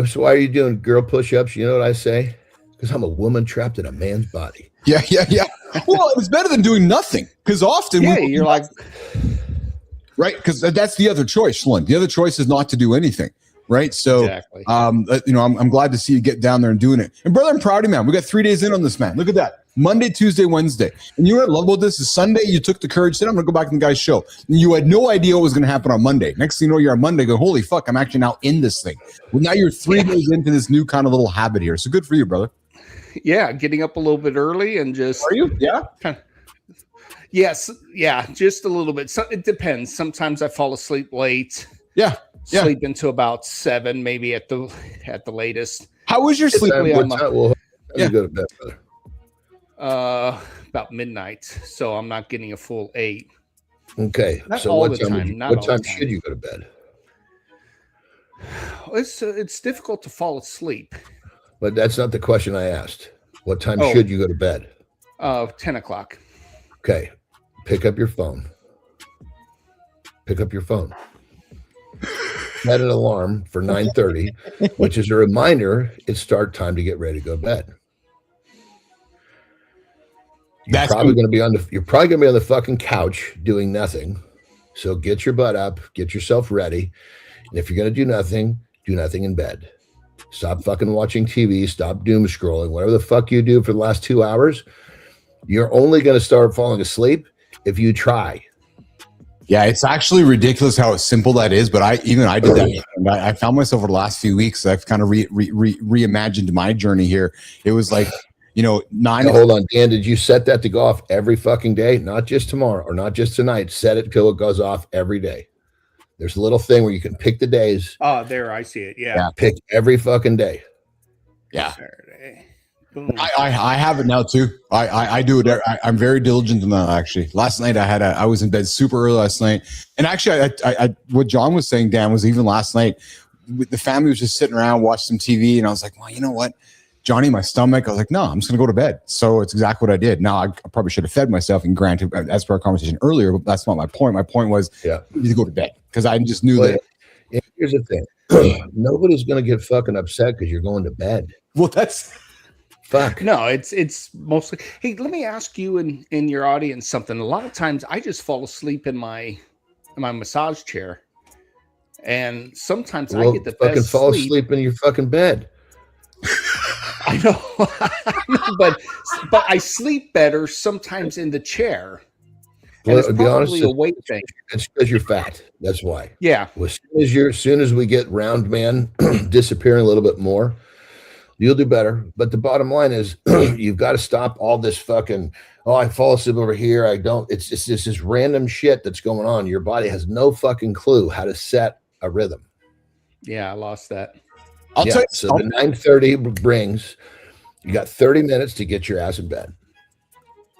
So why are you doing girl push-ups? You know what I say? Because I'm a woman trapped in a man's body. Yeah. Well, it's better than doing nothing. Because often you're like... Right, because that's the other choice, Schlund. The other choice is not to do anything, right? So, exactly. I'm glad to see you get down there and doing it. And brother, I'm proud of you, man. We got 3 days in on this, man. Look at that. Monday, Tuesday, Wednesday. And you know what I love about this is Sunday, you took the courage, said, I'm going to go back to the guy's show. And you had no idea what was going to happen on Monday. Next thing you know, you're on Monday going, holy fuck, I'm actually now in this thing. Well, now you're 3 days into this new kind of little habit here. So good for you, brother. Yeah, getting up a little bit early and just... Are you? Yeah. Yes. Yeah, just a little bit. So it depends. Sometimes I fall asleep late. Yeah. Sleep into about 7, maybe at the latest. How was your sleep? You go to bed, brother? About midnight. So I'm not getting a full 8. Okay. Not so all what the time? time. What time should you go to bed? It's difficult to fall asleep. But that's not the question I asked. What time should you go to bed? 10 o'clock. Okay. Pick up your phone. Set an alarm for 9:30, which is a reminder it's start time to get ready to go to bed. You're probably going to be on the fucking couch doing nothing. So get your butt up, get yourself ready. And if you're going to do nothing in bed. Stop fucking watching TV, stop doom scrolling, whatever the fuck you do for the last 2 hours. You're only going to start falling asleep if you try. Yeah, it's actually ridiculous how simple that is. But I did that. And I found myself over the last few weeks. I've kind of reimagined my journey here. It was like, hold on, Dan. Did you set that to go off every fucking day? Not just tomorrow or not just tonight. Set it till it goes off every day. There's a little thing where you can pick the days. Oh, there, I see it. Yeah. Pick every fucking day. Yeah. Saturday. I have it now too. I do it. I'm very diligent in that actually. Last night I was in bed super early last night, and actually I what John was saying, Dan, was even last night the family was just sitting around watching some TV, and I was like, well, you know what, Johnny, my stomach. I was like, no, I'm just gonna go to bed. So it's exactly what I did. Now I probably should have fed myself, and granted, as per our conversation earlier, but that's not my point. My point was, you need to go to bed because I just knew that. Here's the thing: nobody's gonna get fucking upset because you're going to bed. Well, that's. Fuck. No, it's mostly. Hey, let me ask you in your audience something. A lot of times I just fall asleep in my massage chair, and sometimes I get the fucking best fall sleep. asleep in your fucking bed. I know, but I sleep better sometimes in the chair. And Well, it's to be honest, probably a weight thing. it's because you're fat. That's why. Yeah. Well, as soon as we get round man disappearing a little bit more, you'll do better. But the bottom line is you've got to stop all this fucking, I fall asleep over here. I don't. It's just this random shit that's going on. Your body has no fucking clue how to set a rhythm. Yeah, I lost that. I'll tell you. So the 9:30 brings, you got 30 minutes to get your ass in bed.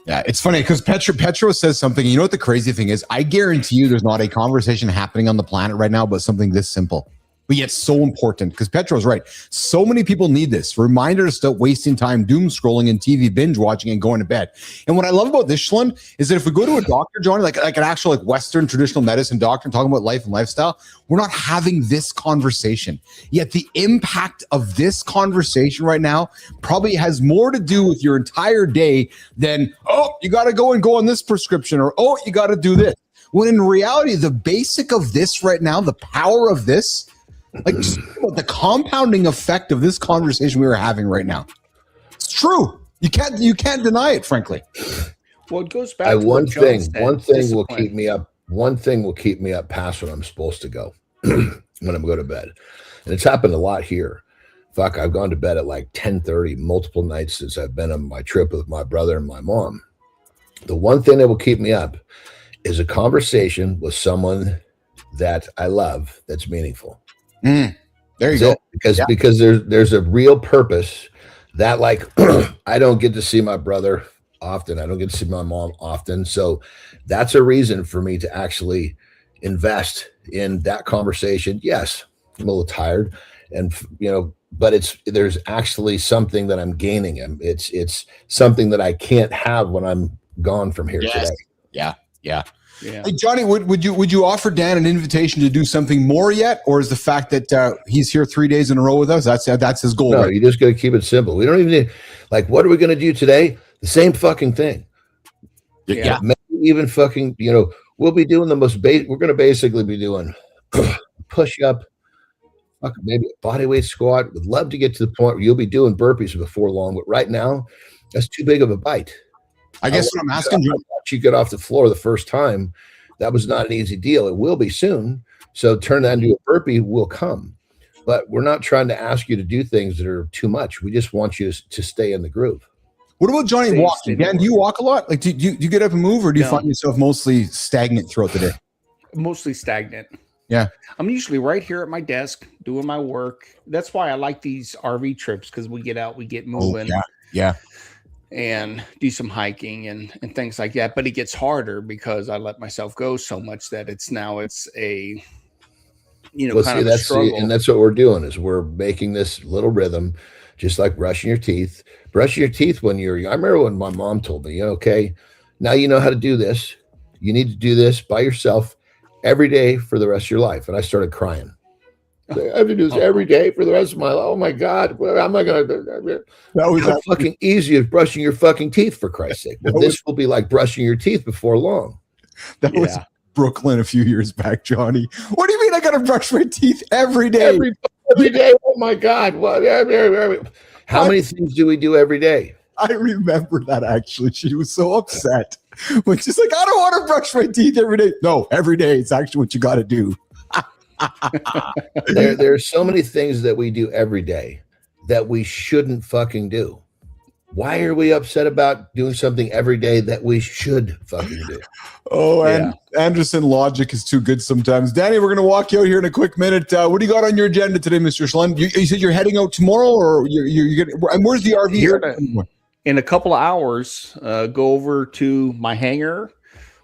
Yeah, it's funny because Petro says something. You know what the crazy thing is? I guarantee you there's not a conversation happening on the planet right now about something this simple, but yet so important, because Petro's right. So many people need this reminder to stop wasting time doom scrolling and TV binge watching and going to bed. And what I love about this, Schlund, is that if we go to a doctor, Johnny, like an actual Western traditional medicine doctor and talking about life and lifestyle, we're not having this conversation. Yet the impact of this conversation right now probably has more to do with your entire day than, you got to go on this prescription, or, you got to do this. When in reality, the basic of this right now, the power of this, like just think about the compounding effect of this conversation we are having right now. It's true. You can't deny it, frankly. Well, it goes back to one what John thing. said, One thing discipline. will keep me up. One thing will keep me up past when I'm supposed to go when I'm going to bed, and it's happened a lot here. Fuck, I've gone to bed at like 10:30 multiple nights since I've been on my trip with my brother and my mom. The one thing that will keep me up is a conversation with someone that I love that's meaningful. There you go. Because there's a real purpose that, like, I don't get to see my brother often. I don't get to see my mom often. So that's a reason for me to actually invest in that conversation. Yes, I'm a little tired, and but there's actually something that I'm gaining. It's something that I can't have when I'm gone from here today. Yeah. Hey, Johnny, would you offer Dan an invitation to do something more yet, or is the fact that he's here 3 days in a row with us that's his goal? No, right? you just got to keep it simple. We don't even need, like, what are we going to do today? The same fucking thing. Yeah. Maybe even fucking, we'll be doing the most we're going to basically be doing push up, maybe a body weight squat. Would love to get to the point where you'll be doing burpees before long, but right now That's too big of a bite. I guess what I'm asking you, you get off the floor the first time, that was not an easy deal. It will be soon. So turn that into a burpee will come. But we're not trying to ask you to do things that are too much. We just want you to stay in the groove. What about Johnny walking? Dan, do you walk a lot? Like, do you get up and move, or do you find yourself mostly stagnant throughout the day? Mostly stagnant. Yeah. I'm usually right here at my desk doing my work. That's why I like these RV trips, because we get out, we get moving. Oh, yeah. And do some hiking and things like that. But it gets harder because I let myself go so much that it's a, kind of a struggle. And that's what we're doing is we're making this little rhythm, just like brushing your teeth. Brushing your teeth when you're young. I remember when my mom told me, okay, now you know how to do this. You need to do this by yourself every day for the rest of your life. And I started crying. I have to do this every day for the rest of my life. Oh my God. Well, I'm not going to. That was how fucking easy as brushing your fucking teeth, for Christ's sake. Well, this will be like brushing your teeth before long. That was Brooklyn a few years back, Johnny. What do you mean I got to brush my teeth every day? Every day. Oh my God. How many things do we do every day? I remember that actually. She was so upset when she's like, I don't want to brush my teeth every day. No, every day. It's actually what you got to do. There are so many things that we do every day that we shouldn't fucking do. Why are we upset about doing something every day that we should fucking do? Oh, and Anderson logic is too good sometimes. Danny, we're going to walk you out here in a quick minute. What do you got on your agenda today, Mr. Schlund? You said you're heading out tomorrow, or you're getting, and where's the RV? Here in a couple of hours, go over to my hangar.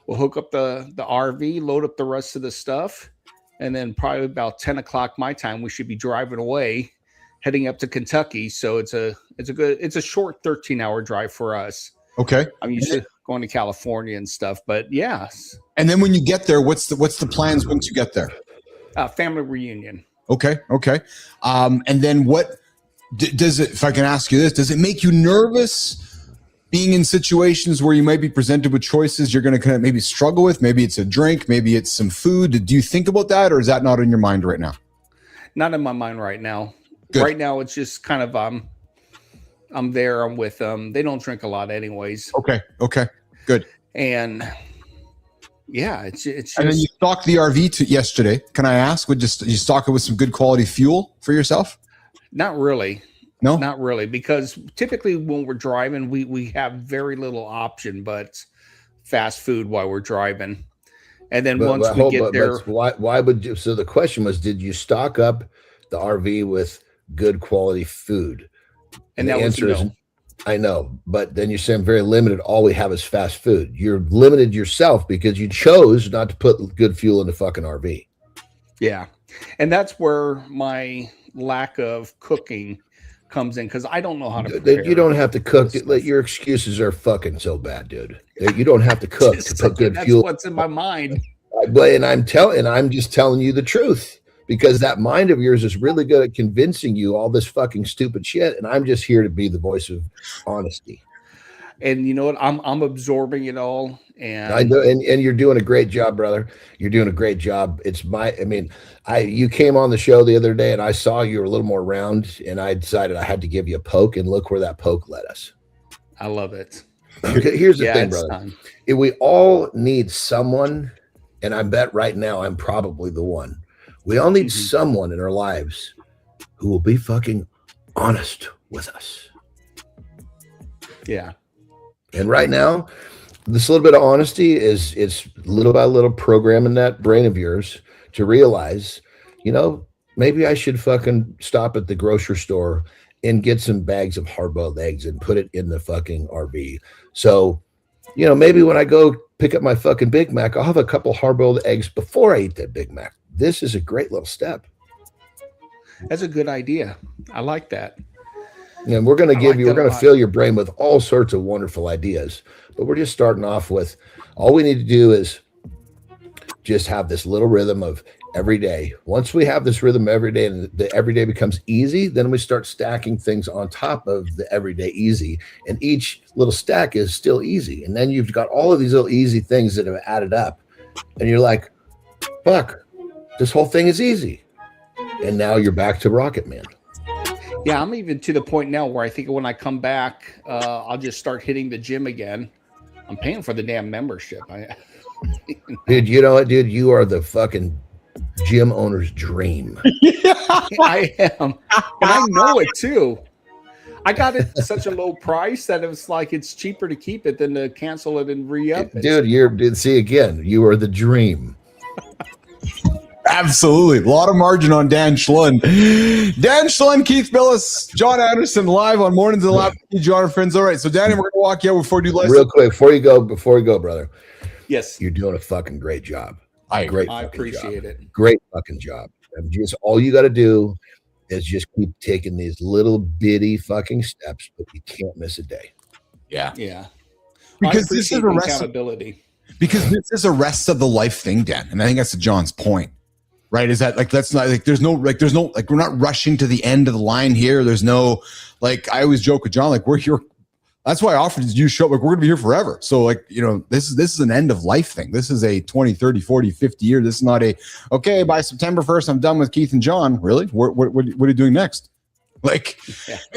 We'll hook up the RV, load up the rest of the stuff. And then probably about 10 o'clock my time, we should be driving away, heading up to Kentucky. So it's a short 13-hour drive for us. Okay. I'm used to going to California and stuff, but yeah. And then when you get there, what's the plans once you get there? Family reunion. Okay. And then what does it, if I can ask you this, does it make you nervous being in situations where you might be presented with choices you're going to kind of maybe struggle with? Maybe it's a drink, maybe it's some food. Do you think about that, or is that not in your mind right now? Not in my mind right now. Good. Right now, it's just kind of I'm there. I'm with them. They don't drink a lot, anyways. Okay. Good. And yeah, it's just. And then you stocked the RV yesterday. Can I ask? Would you stock it with some good quality fuel for yourself? Not really. No, not really, because typically when we're driving, we have very little option but fast food while we're driving. And then once we get there, why would you? So the question was, did you stock up the RV with good quality food? And the answer is no. I know, but then you're saying very limited. All we have is fast food. You're limited yourself because you chose not to put good fuel in the fucking RV. Yeah, and that's where my lack of cooking comes in, because I don't know how to prepare. You don't have to cook. Your excuses are fucking so bad, dude. You don't have to cook to put good fuel. That's what's in my mind. And I'm just telling you the truth, because that mind of yours is really good at convincing you all this fucking stupid shit. And I'm just here to be the voice of honesty. And you know what? I'm absorbing it all. And I know, and you're doing a great job, brother. You're doing a great job. You came on the show the other day and I saw you were a little more round, and I decided I had to give you a poke, and look where that poke led us. I love it. Okay, here's the thing, brother. If we all need someone, and I bet right now I'm probably the one. We all need someone in our lives who will be fucking honest with us. Yeah. And right now, this little bit of honesty is little by little programming that brain of yours to realize, maybe I should fucking stop at the grocery store and get some bags of hard-boiled eggs and put it in the fucking RV. So, maybe when I go pick up my fucking Big Mac, I'll have a couple hard-boiled eggs before I eat that Big Mac. This is a great little step. That's a good idea. I like that. And we're going to fill your brain with all sorts of wonderful ideas. But we're just starting off with, all we need to do is just have this little rhythm of every day. Once we have this rhythm every day and the everyday becomes easy, then we start stacking things on top of the everyday easy. And each little stack is still easy. And then you've got all of these little easy things that have added up. And you're like, fuck, this whole thing is easy. And now you're back to Rocket Man. Yeah, I'm even to the point now where I think when I come back, I'll just start hitting the gym again. I'm paying for the damn membership. Dude, you know what, dude? You are the fucking gym owner's dream. I am. And I know it too. I got it at such a low price that it was like it's cheaper to keep it than to cancel it and re-up it. Dude, see again, you are the dream. Absolutely. A lot of margin on Dan Schlund. Dan Schlund, Keith Billis, John Anderson live on Mornings of the Lab. John and friends. All right. So, Danny, we're going to walk you out before we do real quick before you go, brother. Yes. You're doing a fucking great job. I appreciate it. Great fucking job. And just all you got to do is just keep taking these little bitty fucking steps, but you can't miss a day. Yeah. Because this is accountability. Because this is a rest of the life thing, Dan. And I think that's to John's point. Right? Is that like, that's not like, there's no, like, we're not rushing to the end of the line here. There's no, like, I always joke with John, like, we're here. That's why I offered you show, like, we're going to be here forever. So, like, you know, this is an end of life thing. This is a 20, 30, 40, 50 year. This is not a, okay, by September 1st, I'm done with Keith and John. Really? What are you doing next? Like,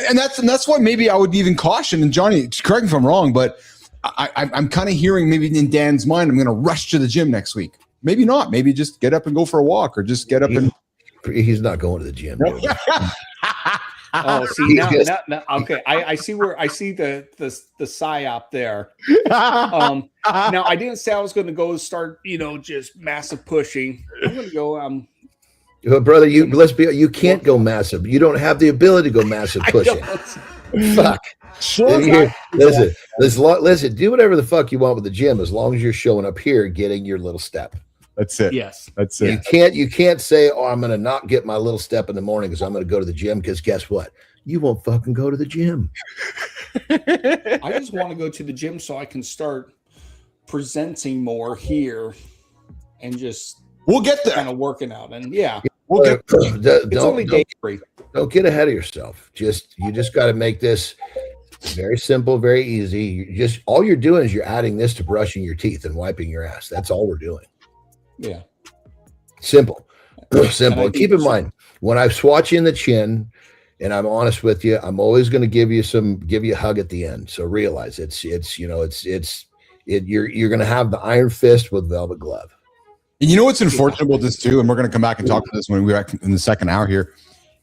and that's why maybe I would even caution, and Johnny, correct me if I'm wrong, but I'm kind of hearing maybe in Dan's mind, I'm going to rush to the gym next week. Maybe not. Maybe just get up and go for a walk, or just get up and. He's not going to the gym. Oh, see now, okay. I see the psyop there. Now I didn't say I was going to go start, just massive pushing. I'm going to go. Brother, you can't go massive. You don't have the ability to go massive pushing. Fuck. Sure. Listen. Do whatever the fuck you want with the gym, as long as you're showing up here, getting your little step. That's it. Yes. That's it. You can't say, oh, I'm going to not get my little step in the morning because I'm going to go to the gym, because guess what? You won't fucking go to the gym. I just want to go to the gym so I can start presenting more here and just we'll get there. Kind of working out. And yeah, we'll get there. It's only day 3. Don't get ahead of yourself. You just got to make this very simple, very easy. All you're doing is you're adding this to brushing your teeth and wiping your ass. That's all we're doing. Yeah. Simple. And keep in mind, when I swatch you in the chin and I'm honest with you, I'm always going to give you a hug at the end. So realize you're going to have the iron fist with velvet glove. And you know what's unfortunate about this too, and we're going to come back and talk to this when we're in the second hour here,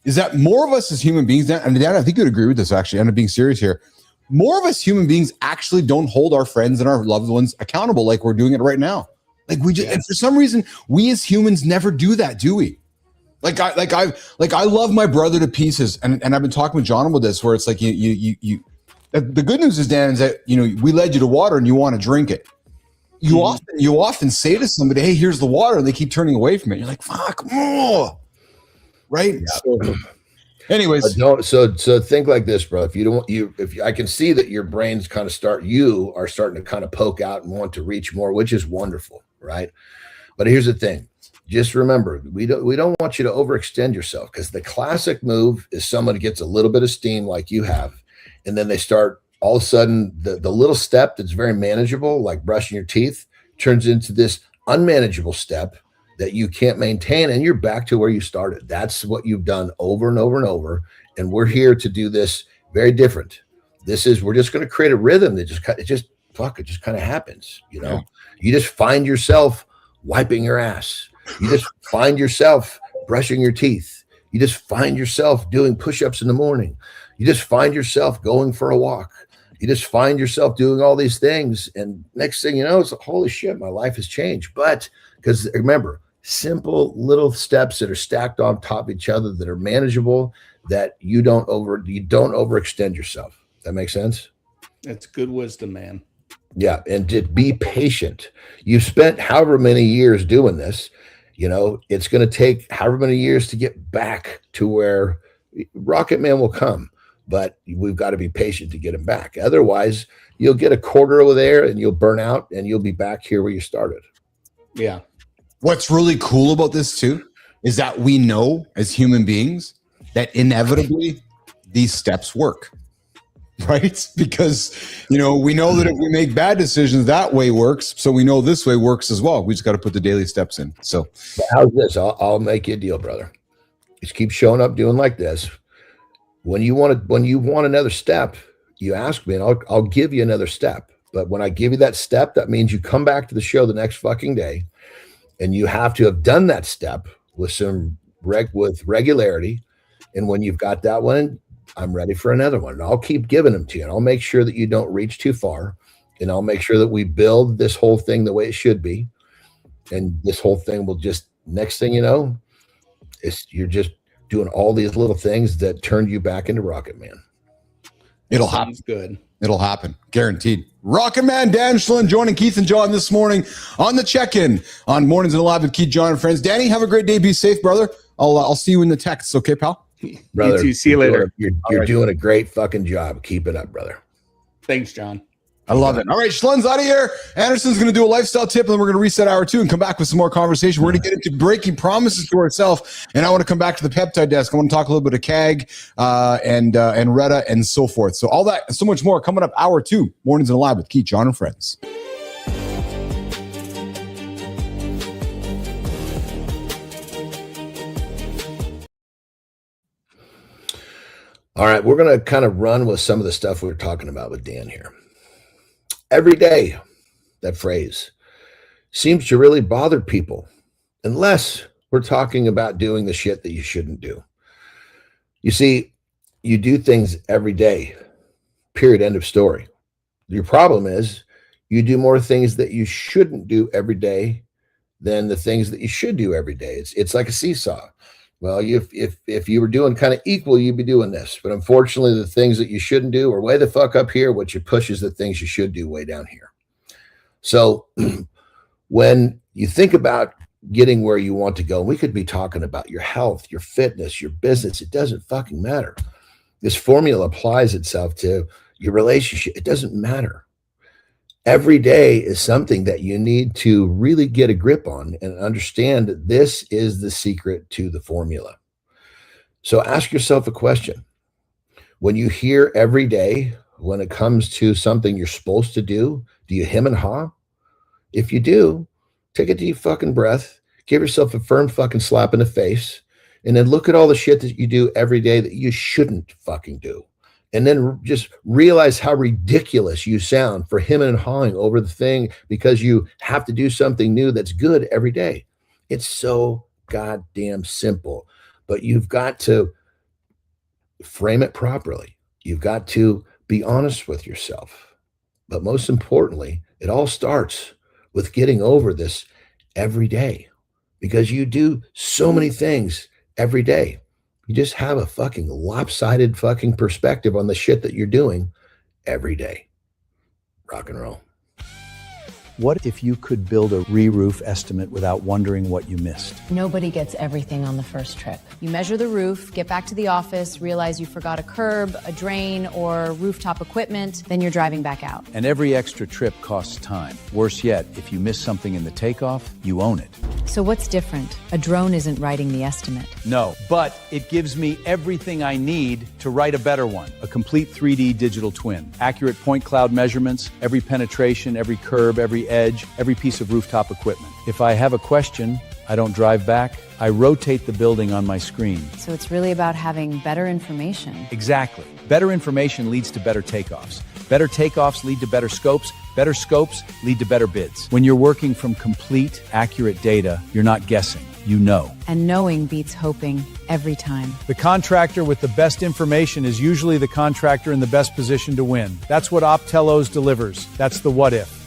is that more of us as human beings, and Dan, I think you'd agree with this actually, I'm being serious here, more of us human beings actually don't hold our friends and our loved ones accountable like we're doing it right now. Like we just, and for some reason, we as humans never do that, do we? I love my brother to pieces, and I've been talking with John about this, where it's like you. The good news is, Dan, is that we led you to water and you want to drink it. You often say to somebody, "Hey, here's the water," and they keep turning away from it. You're like, "Fuck, oh. Right?" Yeah. So, anyways, so think like this, bro. If I can see that your brains kind of you are starting to kind of poke out and want to reach more, which is wonderful, right? But here's the thing. Just remember, we don't want you to overextend yourself, because the classic move is someone gets a little bit of steam like you have, and then they start all of a sudden the little step that's very manageable, like brushing your teeth, turns into this unmanageable step that you can't maintain, and you're back to where you started. That's what you've done over and over and over. And we're here to do this very different. We're just going to create a rhythm that it just kind of happens. You just find yourself wiping your ass. You just find yourself brushing your teeth. You just find yourself doing push-ups in the morning. You just find yourself going for a walk. You just find yourself doing all these things. And next thing you know, it's holy shit, my life has changed. But because remember, simple little steps that are stacked on top of each other, that are manageable, that you don't overextend yourself. That makes sense? That's good wisdom, man. Yeah. And to be patient. You've spent however many years doing this. It's going to take however many years to get back to where Rocket Man will come, but we've got to be patient to get him back. Otherwise, you'll get a quarter over there and you'll burn out, and you'll be back here where you started. Yeah. What's really cool about this too is that we know as human beings that inevitably these steps work, right? Because, we know that if we make bad decisions, that way works. So we know this way works as well. We just got to put the daily steps in. So how's this? I'll make you a deal, brother. Just keep showing up doing like this. when you want another step, you ask me, and I'll give you another step. But when I give you that step, that means you come back to the show the next fucking day, and you have to have done that step with with regularity. And when you've got that one, I'm ready for another one. And I'll keep giving them to you, and I'll make sure that you don't reach too far, and I'll make sure that we build this whole thing the way it should be. And this whole thing will just, next thing you know, you're just doing all these little things that turned you back into Rocket Man. It'll happen. Good. It'll happen. Guaranteed. Rocket Man Dan Schlund joining Keith and Jon this morning on the check-in on Mornings and Alive with Keith, Jon, and friends. Danny, have a great day. Be safe, brother. I'll see you in the texts. Okay, pal? Brother, you too. See you later. You're doing a great fucking job. Keep it up, brother. Thanks, Jon. I love it. All right, Schlund's out of here. Anderson's going to do a lifestyle tip, and then we're going to reset hour 2 and come back with some more conversation. We're going to get into breaking promises to ourselves, and I want to come back to the peptide desk. I want to talk a little bit of CAG and Retta and so forth. So all that and so much more coming up hour 2, Mornings and Alive with Keith, Jon, and friends. All right, we're going to kind of run with some of the stuff we were talking about with Dan here. Every day, that phrase seems to really bother people, unless we're talking about doing the shit that you shouldn't do. You see, you do things every day, period, end of story. Your problem is you do more things that you shouldn't do every day than the things that you should do every day. It's like a seesaw. Well, if you were doing kind of equal, you'd be doing this. But unfortunately, the things that you shouldn't do are way the fuck up here, which pushes the things you should do way down here. So when you think about getting where you want to go, we could be talking about your health, your fitness, your business. It doesn't fucking matter. This formula applies itself to your relationship. It doesn't matter. Every day is something that you need to really get a grip on and understand that this is the secret to the formula. So ask yourself a question. When you hear every day, when it comes to something you're supposed to do you hem and haw? If you do, take a deep fucking breath, give yourself a firm fucking slap in the face, and then look at all the shit that you do every day that you shouldn't fucking do. And then just realize how ridiculous you sound for hemming and hawing over the thing because you have to do something new that's good every day. It's so goddamn simple, but you've got to frame it properly. You've got to be honest with yourself. But most importantly, it all starts with getting over this every day, because you do so many things every day. You just have a fucking lopsided fucking perspective on the shit that you're doing every day. Rock and roll. What if you could build a re-roof estimate without wondering what you missed? Nobody gets everything on the first trip. You measure the roof, get back to the office, realize you forgot a curb, a drain, or rooftop equipment, then you're driving back out. And every extra trip costs time. Worse yet, if you miss something in the takeoff, you own it. So what's different? A drone isn't writing the estimate. No, but it gives me everything I need to write a better one. A complete 3D digital twin. Accurate point cloud measurements, every penetration, every curb, every edge, every piece of rooftop equipment. If I have a question, I don't drive back. I rotate the building on my screen. So it's really about having better information. Exactly. Better information leads to better takeoffs. Better takeoffs lead to better scopes. Better scopes lead to better bids. When you're working from complete, accurate data, you're not guessing. You know. And knowing beats hoping every time. The contractor with the best information is usually the contractor in the best position to win. That's what Optelos delivers. That's the what if.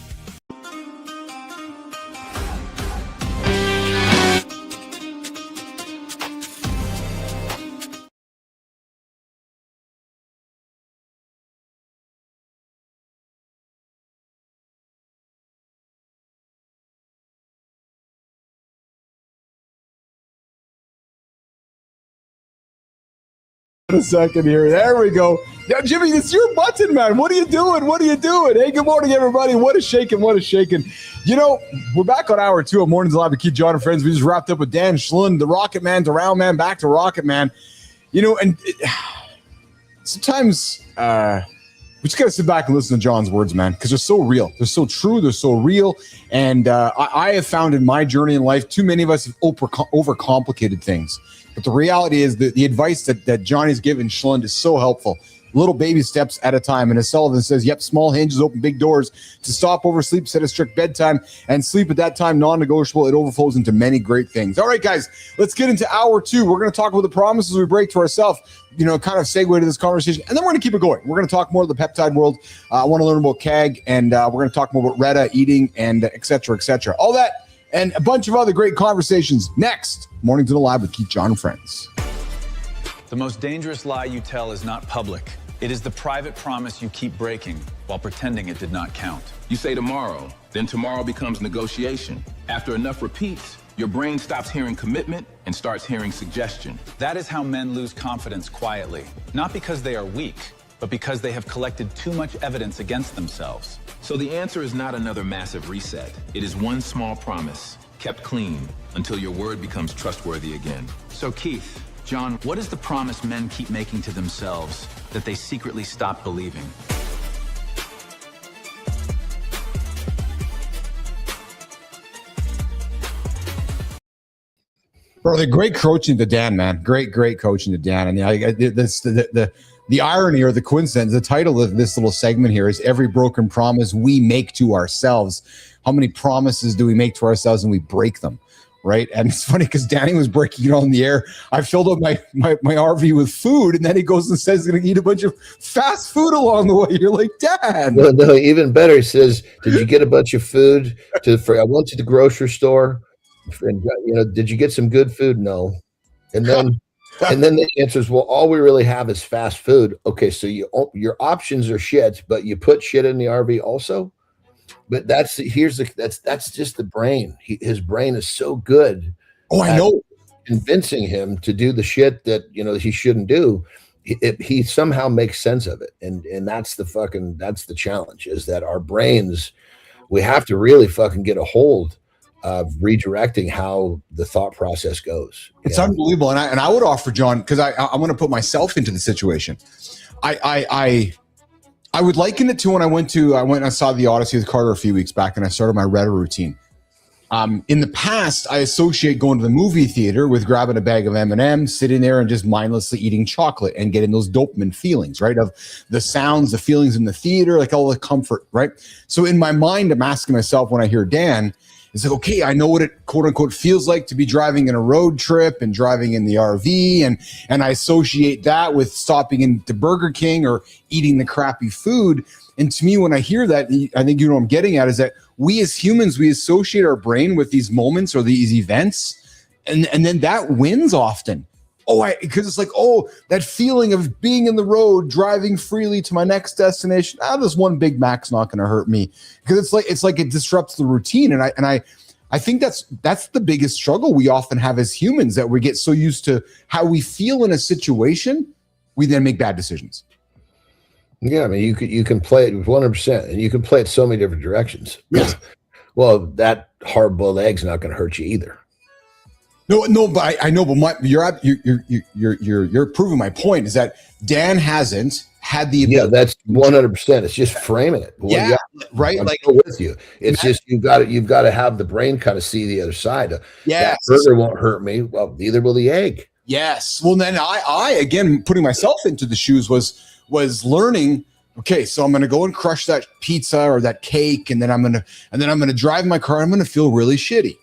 A second here. There we go. Now, Jimmy, it's your button, man. What are you doing? What are you doing? Hey, good morning, everybody. What is shaking? What is shaking? You know, we're back on hour 2 of Mornings Live with Keith, Jon, and friends. We just wrapped up with Dan Schlund, the Rocket Man to Round Man, back to Rocket Man. You know, and sometimes We just got to sit back and listen to Jon's words, man, because they're so real. They're so true. They're so real. And I have found in my journey in life, too many of us have overcomplicated things. But the reality is that the advice that Johnny's given Schlund is so helpful. Little baby steps at a time. And as Sullivan says, yep, small hinges open big doors. To stop oversleep, set a strict bedtime, and sleep at that time, non-negotiable. It overflows into many great things. All right, guys, let's get into hour 2. We're going to talk about the promises we break to ourselves, kind of segue to this conversation. And then we're going to keep it going. We're going to talk more of the peptide world. I want to learn about CAG, and we're going to talk more about Retta, eating, and et cetera, et cetera. All that and a bunch of other great conversations next. Mornings in the Lab with Keith Jon and friends. The most dangerous lie you tell is not public. It is the private promise you keep breaking while pretending it did not count. You say tomorrow, then tomorrow becomes negotiation. After enough repeats, your brain stops hearing commitment and starts hearing suggestion. That is how men lose confidence quietly. Not because they are weak, but because they have collected too much evidence against themselves. So the answer is not another massive reset. It is one small promise, kept clean until your word becomes trustworthy again. So Keith, Jon, what is the promise men keep making to themselves that they secretly stop believing? Bro, great coaching to Dan, man. Great coaching to Dan. And the irony or the coincidence, the title of this little segment here is Every Broken Promise We Make to Ourselves. How many promises do we make to ourselves and we break them? Right. And it's funny because Danny was breaking it on the air. I filled up my RV with food, and then he goes and says he's going to eat a bunch of fast food along the way. You're like, Dad. No, even better. He says, did you get a bunch of food? I went to the grocery store. And, did you get some good food? No. And then the answer is, well, all we really have is fast food. Okay, so your options are shit, but you put shit in the RV also. But that's just the brain. His brain is so good. Oh, I know. Convincing him to do the shit that he shouldn't do. He somehow makes sense of it, and that's the challenge. Is that our brains? We have to really fucking get a hold of redirecting how the thought process goes. It's unbelievable, and I would offer, Jon, because I want to put myself into the situation. I would liken it to when I went and I saw the Odyssey with Carter a few weeks back, and I started my Retta routine. In the past, I associate going to the movie theater with grabbing a bag of M&Ms, sitting there and just mindlessly eating chocolate and getting those dopamine feelings, right? Of the sounds, the feelings in the theater, like all the comfort, right? So in my mind, I'm asking myself when I hear Dan, it's like, okay, I know what it quote unquote feels like to be driving in a road trip and driving in the RV. And I associate that with stopping into Burger King or eating the crappy food. And to me, when I hear that, I think what I'm getting at is that we as humans, we associate our brain with these moments or these events. And then that wins often. Because it's like, that feeling of being in the road, driving freely to my next destination. This one Big Mac's not going to hurt me, because it's like it disrupts the routine. And I think that's the biggest struggle we often have as humans, that we get so used to how we feel in a situation, we then make bad decisions. Yeah, I mean, you can play it 100%, and you can play it so many different directions. Yes. Well, that hard-boiled egg's not going to hurt you either. No, but I know, but you're proving my point is that Dan hasn't had the ability. Yeah, that's 100%. It's just framing it. Yeah, right. I'm like with you. It's just you've got to have the brain kind of see the other side. Yes. That burger won't hurt me. Well, neither will the egg. Yes. Well, then I again putting myself into the shoes was learning. Okay, so I'm going to go and crush that pizza or that cake, and then I'm going to drive my car. I'm going to feel really shitty.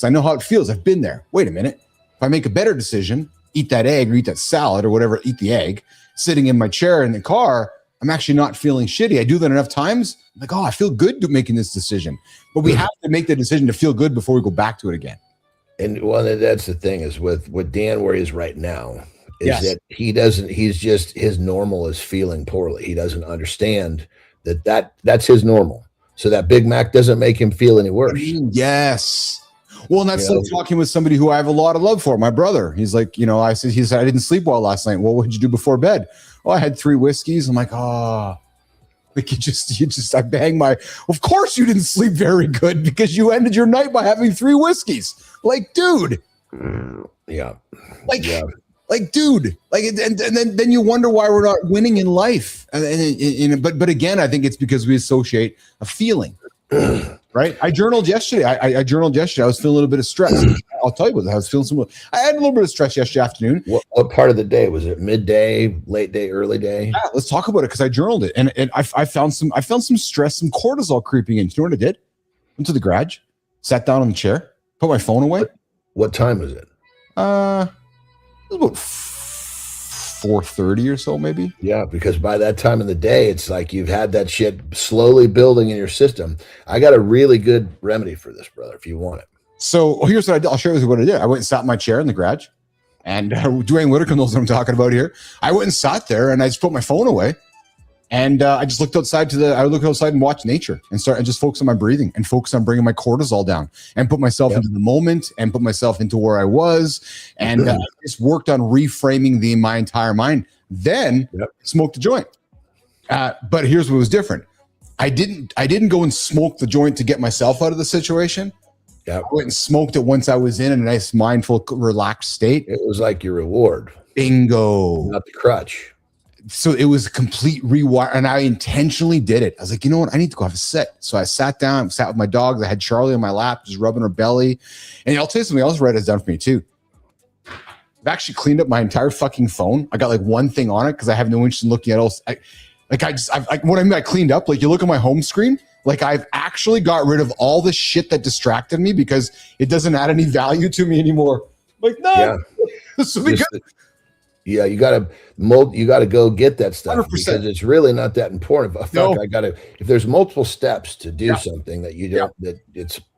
I know how it feels. I've been there. Wait a minute. If I make a better decision, eat that egg or eat that salad or whatever, eat the egg, sitting in my chair in the car, I'm actually not feeling shitty. I do that enough times. I'm like, I feel good making this decision. But we have to make the decision to feel good before we go back to it again. And that's the thing is with Dan where he is right now is that his normal is feeling poorly. He doesn't understand that's his normal. So that Big Mac doesn't make him feel any worse. Yes. Well, and that's like talking with somebody who I have a lot of love for, my brother. He's like, he said, I didn't sleep well last night. Well, what did you do before bed? I had 3 whiskeys. I'm like, like I banged of course you didn't sleep very good because you ended your night by having 3 whiskeys. Like, dude. Yeah. Like, Like, dude, like, and then you wonder why we're not winning in life. But again, I think it's because we associate a feeling, right? I journaled yesterday. I journaled yesterday. I was feeling a little bit of stress. I'll tell you what, I was feeling I had a little bit of stress yesterday afternoon. What part of the day was it? Midday, late day, early day? Yeah, let's talk about it because I journaled it, and I found some stress, some cortisol creeping in. You know what I did? Went to the garage, sat down on the chair, put my phone away. What time was it? It was about 4:30 or so, maybe. Yeah, because by that time in the day, it's like you've had that shit slowly building in your system. I got a really good remedy for this, brother, if you want it. So here's what I did. I'll share with you what I did. I went and sat in my chair in the garage, and Dwayne Whitaker knows what I'm talking about here. I went and sat there, and I just put my phone away, and I just looked outside and watched nature, and just focus on my breathing and focus on bringing my cortisol down, and put myself into the moment, and put myself into where I was, and I just worked on reframing my entire mind. Then smoked a joint. But here's what was different. I didn't go and smoke the joint to get myself out of the situation. I went and smoked it once I was in a nice, mindful, relaxed state. It was like your reward. Bingo. Not the crutch. So it was a complete rewire, and I intentionally did it. I was like, you know what? I need to go have a sit. So I sat down, sat with my dogs. I had Charlie on my lap, just rubbing her belly. And I'll tell you something else Red has done for me too. I've actually cleaned up my entire fucking phone. I got like one thing on it because I have no interest in looking at else. I cleaned up. Like, you look at my home screen, like, I've actually got rid of all the shit that distracted me because it doesn't add any value to me anymore. Like, no. Yeah. This will be good. Yeah, you gotta go get that stuff 100%. because it's really not that important. If there's multiple steps to do something that you don't,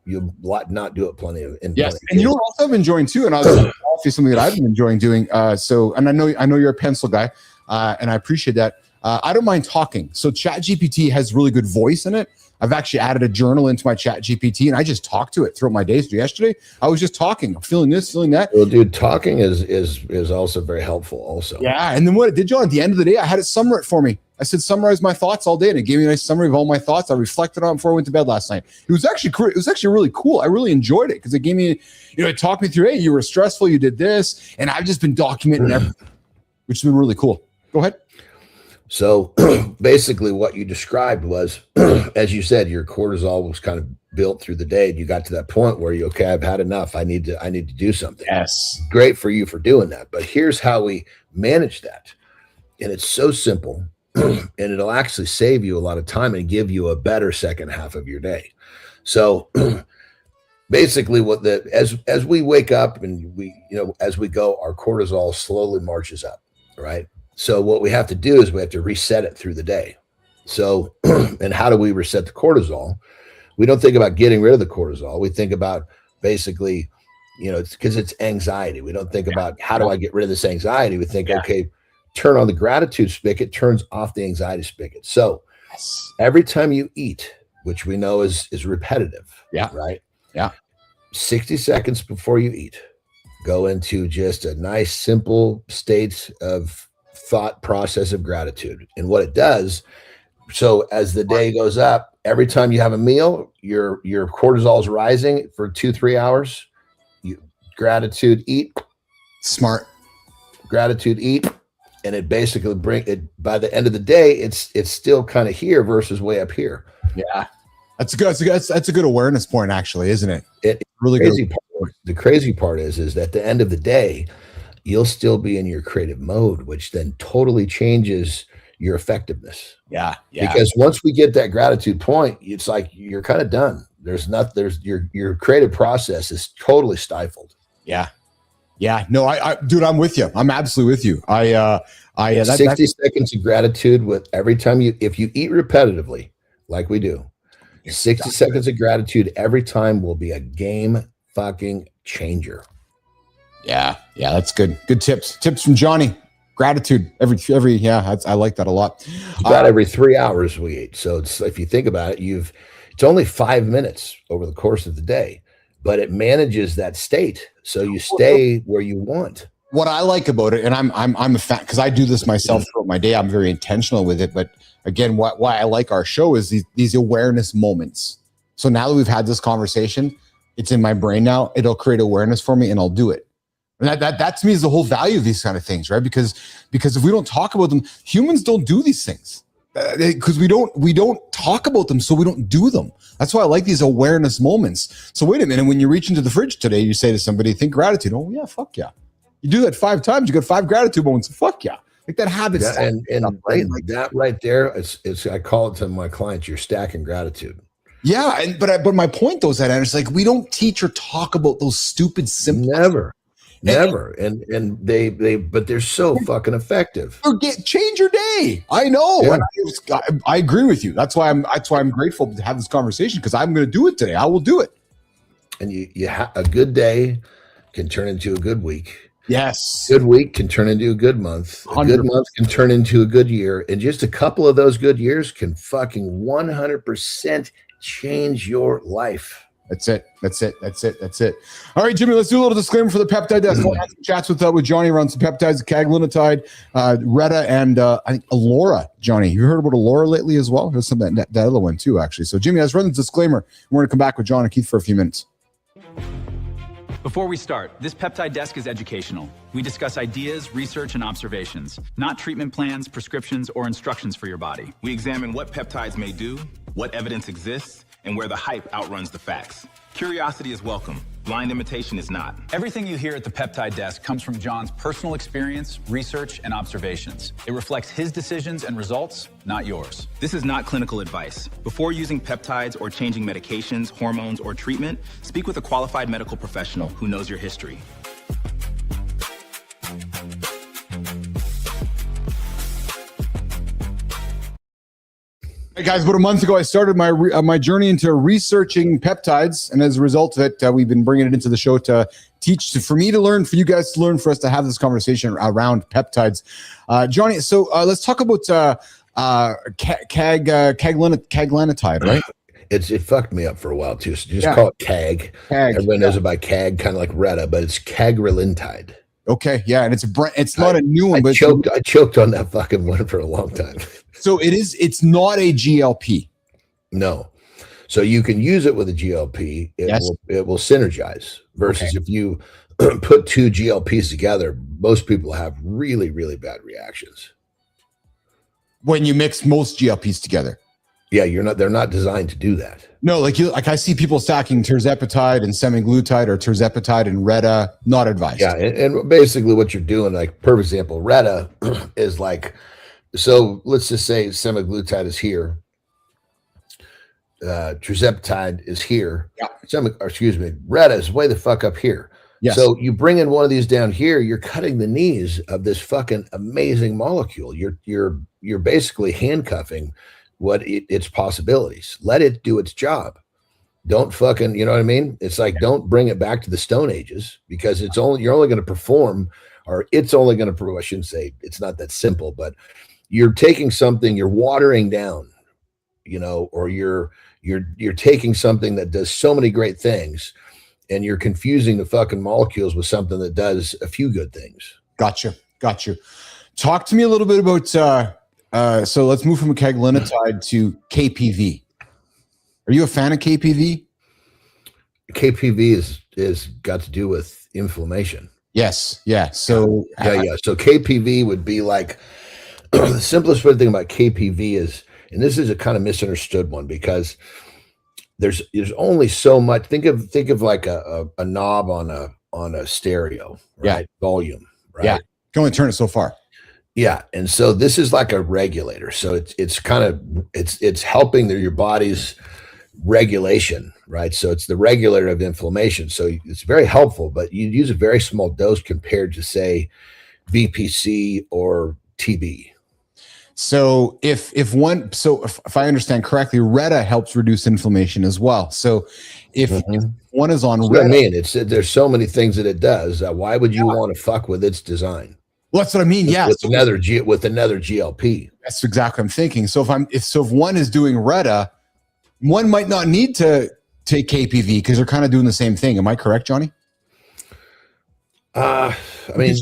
you'll not do it plenty of. And you know what else I've been enjoying too, and I'll offer something that I've been enjoying doing. And I know you're a pencil guy, and I appreciate that. I don't mind talking. So ChatGPT has really good voice in it. I've actually added a journal into my ChatGPT, and I just talk to it throughout my days. So yesterday, I was just talking, feeling this, feeling that. Well, dude, talking is also very helpful. Also, yeah. And then what it did, John, at the end of the day, I had it summarize for me. I said, summarize my thoughts all day, and it gave me a nice summary of all my thoughts. I reflected on it before I went to bed last night. It was actually really cool. I really enjoyed it because it gave me, it talked me through. Hey, you were stressful, you did this, and I've just been documenting everything, which has been really cool. Go ahead. So basically what you described was, as you said, your cortisol was kind of built through the day. And you got to that point where I've had enough. I need to do something. Yes. Great for you for doing that. But here's how we manage that. And it's so simple and it'll actually save you a lot of time and give you a better second half of your day. So basically as we wake up and as we go, our cortisol slowly marches up, right? So what we have to do is we have to reset it through the day. So, and how do we reset the cortisol? We don't think about getting rid of the cortisol. We think about basically, it's because it's anxiety. We don't think about how do I get rid of this anxiety? We think, okay, turn on the gratitude spigot, turns off the anxiety spigot. So every time you eat, which we know is repetitive. Yeah. Right. Yeah. 60 seconds before you eat, go into just a nice, simple state of thought process of gratitude. And what it does, so as the day goes up, every time you have a meal, your cortisol is rising for 2-3 hours. Gratitude, eat. Smart. Gratitude, eat. And it basically by the end of the day, it's still kind of here versus way up here. Yeah. That's a good awareness point, actually, isn't it? It's really crazy. The crazy part is that at the end of the day, you'll still be in your creative mode, which then totally changes your effectiveness. Yeah. Because once we get that gratitude point, it's like you're kind of done. Your creative process is totally stifled. Yeah. No, dude, I'm with you. I'm absolutely with you. 60 seconds of gratitude with every time if you eat repetitively, like we do, 60 seconds of gratitude every time will be a game fucking changer. Yeah, that's good. Good tips. Tips from Johnny. Gratitude every. Yeah, I like that a lot. About every 3 hours we eat. So it's, if you think about it, it's only 5 minutes over the course of the day, but it manages that state so you stay where you want. What I like about it, and I'm a fan because I do this myself throughout my day. I'm very intentional with it. But again, why I like our show is these awareness moments. So now that we've had this conversation, it's in my brain now. It'll create awareness for me, and I'll do it. And that to me is the whole value of these kind of things, right? Because if we don't talk about them, humans don't do these things because we don't talk about them, so we don't do them. That's why I like these awareness moments. So wait a minute, when you reach into the fridge today, you say to somebody, think gratitude. Oh yeah, fuck yeah. You do that 5 times, you got 5 gratitude moments. Fuck yeah. Like that habit. Yeah, and that right there is I call it to my clients, you're stacking gratitude. Yeah, but my point though is that it's like we don't teach or talk about those stupid simple Never. And but they're so fucking effective. Change your day. I know. Yeah. I agree with you. That's why I'm grateful to have this conversation, because I'm going to do it today. I will do it. And a good day can turn into a good week. Yes. Good week can turn into a good month. A good month can turn into a good year. And just a couple of those good years can fucking 100% change your life. That's it. All right, Jimmy, let's do a little disclaimer for the peptide desk. We'll have some chats with Johnny around some peptides, caglinitide, Retta, and I think Alora. Johnny, you heard about Alora lately as well? There's some that other one too, actually. So, Jimmy, let's run the disclaimer. We're going to come back with John and Keith for a few minutes. Before we start, this peptide desk is educational. We discuss ideas, research, and observations, not treatment plans, prescriptions, or instructions for your body. We examine what peptides may do, what evidence exists, and where the hype outruns the facts. Curiosity is welcome. Blind imitation is not. Everything you hear at the peptide desk comes from Jon's personal experience, research, and observations. It reflects his decisions and results, not yours. This is not clinical advice. Before using peptides or changing medications, hormones, or treatment, speak with a qualified medical professional who knows your history. Hey guys, about a month ago, I started my journey into researching peptides, and as a result of it, we've been bringing it into the show to teach, for me to learn, for you guys to learn, for us to have this conversation around peptides. Johnny, so let's talk about caglinitide, right? It fucked me up for a while too. So just call it CAG. Everyone knows about CAG, kind of like Retta, but it's cagrilintide. Okay, yeah, and it's not a new one, I choked on that fucking one for a long time. So it's not a GLP. No. So you can use it with a GLP. It will synergize versus if you put 2 GLPs together, most people have really, really bad reactions. When you mix most GLPs together. Yeah, they're not designed to do that. No, like I see people stacking tirzepatide and semaglutide or tirzepatide and Retta, not advised. Yeah, and basically what you're doing, like perfect example, Retta is like, so let's just say semaglutide is here. Tirzepatide is here. Yeah. Retta is way the fuck up here. Yes. So you bring in one of these down here, you're cutting the knees of this fucking amazing molecule. You're basically handcuffing its possibilities. Let it do its job. Don't fucking, you know what I mean? It's like, don't bring it back to the Stone Ages, because you're only going to perform, or it's only going to, I shouldn't say it's not that simple, but you're taking something, you're watering down, or you're taking something that does so many great things, and you're confusing the fucking molecules with something that does a few good things. Gotcha. Talk to me a little bit about, so let's move from caglinitide to KPV. Are you a fan of KPV? KPV is got to do with inflammation. Yes. Yeah. So So KPV would be like, the simplest way to think about KPV is, and this is a kind of misunderstood one, because there's only so much. Think of like a knob on a stereo, right? Yeah. Volume, right? Yeah. You can only turn it so far. Yeah, and so this is like a regulator. So it's helping your body's regulation, right? So it's the regulator of inflammation. So it's very helpful, but you use a very small dose compared to, say, VPC or TB. So if I understand correctly, Retta helps reduce inflammation as well. So if one is on Retta, I mean, there's so many things that it does. Why would you want to fuck with its design? Well, that's what I mean. Yeah, with another GLP. That's exactly what I'm thinking. So if one is doing Retta, one might not need to take KPV because they're kind of doing the same thing. Am I correct, Johnny? I mean,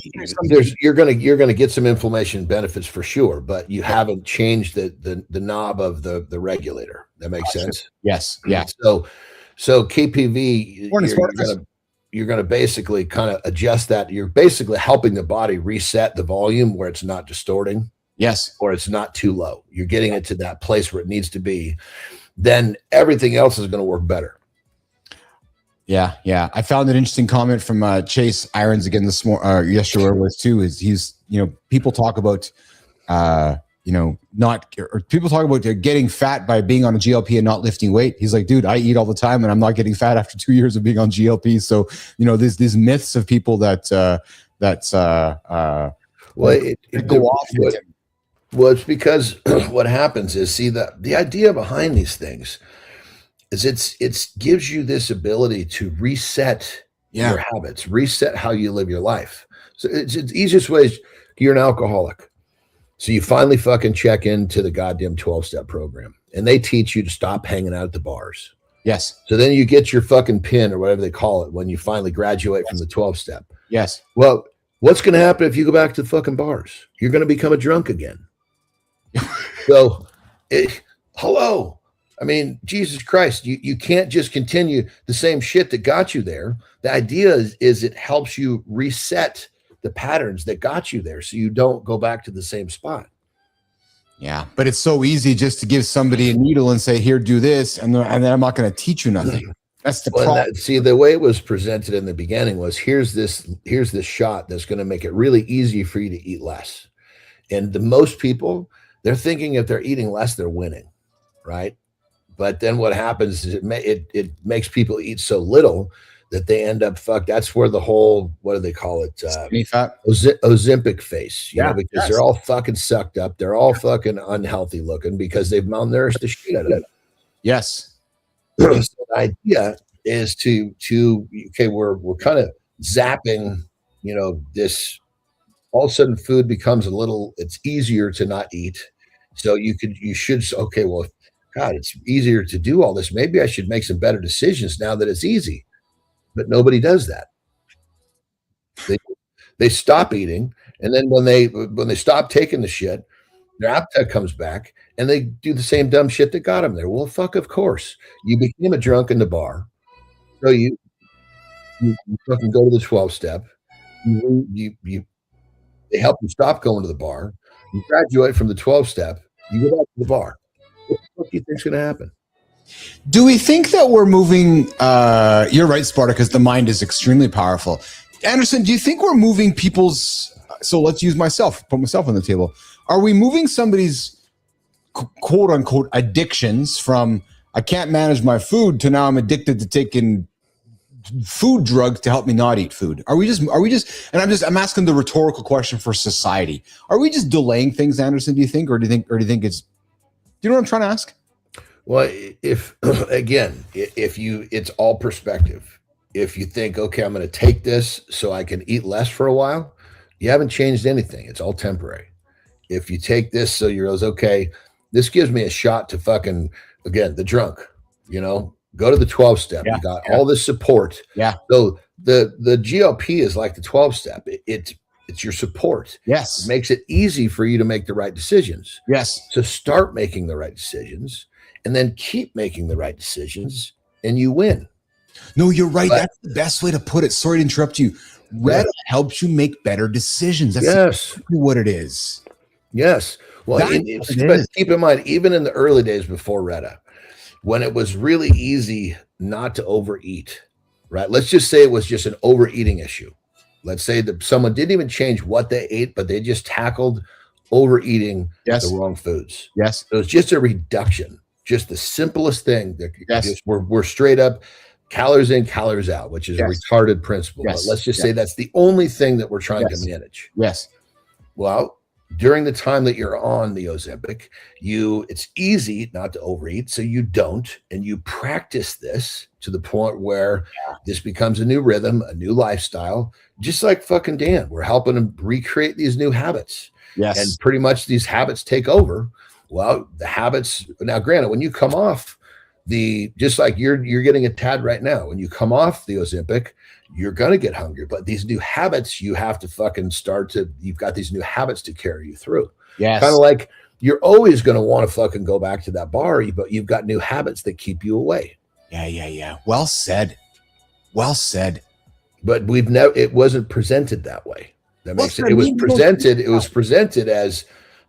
you're gonna get some inflammation benefits for sure, but you haven't changed the knob of the regulator. That makes sense. Yes. Yeah. So KPV, you're going to basically kind of adjust that. You're basically helping the body reset the volume where it's not distorting. Yes. Or it's not too low. You're getting it to that place where it needs to be. Then everything else is going to work better. Yeah, yeah. I found an interesting comment from Chase Irons again this morning, yesterday was too. Is he's people talk about people talk about getting fat by being on a GLP and not lifting weight. He's like, dude, I eat all the time and I'm not getting fat after 2 years of being on GLP. So there's these myths of people that go off. Well, it's because what happens is, see, the idea behind these things is it gives you this ability to reset your habits, reset how you live your life. So it's the easiest way is you're an alcoholic. So you finally fucking check into the goddamn 12-step program and they teach you to stop hanging out at the bars. Yes. So then you get your fucking pin or whatever they call it when you finally graduate from the 12-step. Yes. Well, what's going to happen if you go back to the fucking bars? You're going to become a drunk again. So, hello. I mean, Jesus Christ, you can't just continue the same shit that got you there. The idea is it helps you reset the patterns that got you there so you don't go back to the same spot. Yeah, but it's so easy just to give somebody a needle and say, here, do this, and then I'm not going to teach you nothing. That's the problem. See, the way it was presented in the beginning was here's this shot that's going to make it really easy for you to eat less. And the most people, they're thinking if they're eating less, they're winning, right? But then what happens is it makes people eat so little that they end up fucked. That's where the whole, what do they call it? Ozempic face, because they're all fucking sucked up. They're all fucking unhealthy looking because they've malnourished the shit out of it. Yes. So the idea is we're kind of zapping, this. All of a sudden food becomes it's easier to not eat. So God, it's easier to do all this. Maybe I should make some better decisions now that it's easy. But nobody does that. They stop eating. And then when they stop taking the shit, their appetite comes back and they do the same dumb shit that got them there. Well, fuck, of course. You became a drunk in the bar. So you fucking go to the 12-step. They help you stop going to the bar. You graduate from the 12-step. You go back to the bar. What the fuck do you think's going to happen? Do we think that we're moving? You're right, Spartacus. The mind is extremely powerful. Anderson, do you think we're moving people's? So let's use put myself on the table. Are we moving somebody's quote unquote addictions from I can't manage my food to now I'm addicted to taking food drugs to help me not eat food? Are we just, and I'm asking the rhetorical question for society. Are we just delaying things, Anderson, do you think, or do you think it's, do you know what I'm trying to ask? Well, it's all perspective. If you think, okay, I'm going to take this so I can eat less for a while, you haven't changed anything. It's all temporary. If you take this so you're okay, this gives me a shot to fucking, again, the drunk, go to the 12-step. You got all this support. Yeah. So the GLP is like the 12-step. It's your support. Yes. It makes it easy for you to make the right decisions. Yes. So start making the right decisions and then keep making the right decisions and you win. No, you're right. That's the best way to put it. Sorry to interrupt you. Retta helps you make better decisions. That's exactly what it is. Yes. Well, but keep in mind, even in the early days before Retta, when it was really easy not to overeat, right? Let's just say it was just an overeating issue. Let's say that someone didn't even change what they ate, but they just tackled overeating the wrong foods. Yes. So it's just a reduction, just the simplest thing that we're straight up calories in, calories out, which is a retarded principle. But let's just say that's the only thing that we're trying to manage. Yes. Well, during the time that you're on the Ozempic, it's easy not to overeat, so you don't, and you practice this to the point where this becomes a new rhythm, a new lifestyle, just like fucking Dan. We're helping him recreate these new habits. Yes. And pretty much these habits take over. Well, the habits, now granted, when you come off just like you're getting a tad right now, when you come off the Ozempic, you're going to get hungry, but these new habits, you have to fucking you've got these new habits to carry you through. Yes. Kind of like you're always going to want to fucking go back to that bar, but you've got new habits that keep you away. Yeah. Well said. Well said. but it wasn't presented that way. That makes sense. It was presented as,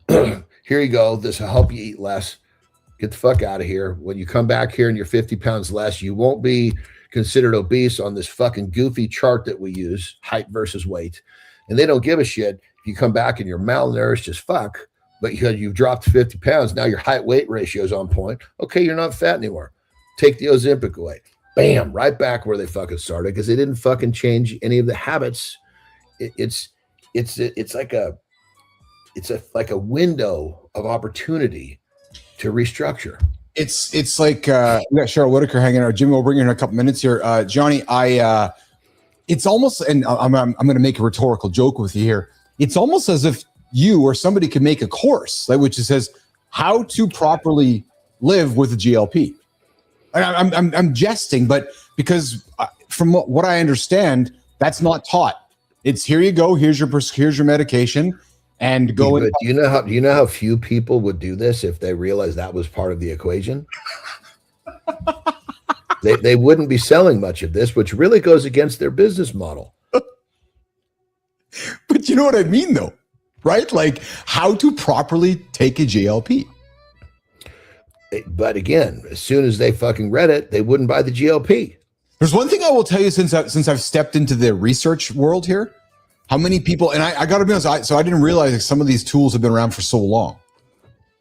here you go, this will help you eat less. Get the fuck out of here. When you come back here and you're 50 pounds less, you won't be considered obese on this fucking goofy chart that we use, height versus weight. And they don't give a shit if you come back and you're malnourished as fuck, but you've dropped 50 pounds. Now your height weight ratio is on point. Okay, you're not fat anymore. Take the Ozempic away. Bam, right back where they fucking started because they didn't fucking change any of the habits. It's like a window of opportunity to restructure. It's like we got Cheryl Whitaker hanging out. Jimmy, we'll bring her in a couple minutes here. Johnny, it's almost, and I'm going to make a rhetorical joke with you here. It's almost as if you or somebody could make a course, like which says how to properly live with a GLP. I'm jesting, but because from what I understand, that's not taught. It's here you go. Here's your medication, and go. Do you know how few people would do this if they realized that was part of the equation? They wouldn't be selling much of this, which really goes against their business model. But you know what I mean, though, right? Like how to properly take a GLP. But again, as soon as they fucking read it, they wouldn't buy the GLP. There's one thing I will tell you since I've stepped into the research world here, how many people, and I got to be honest, so I didn't realize that some of these tools have been around for so long,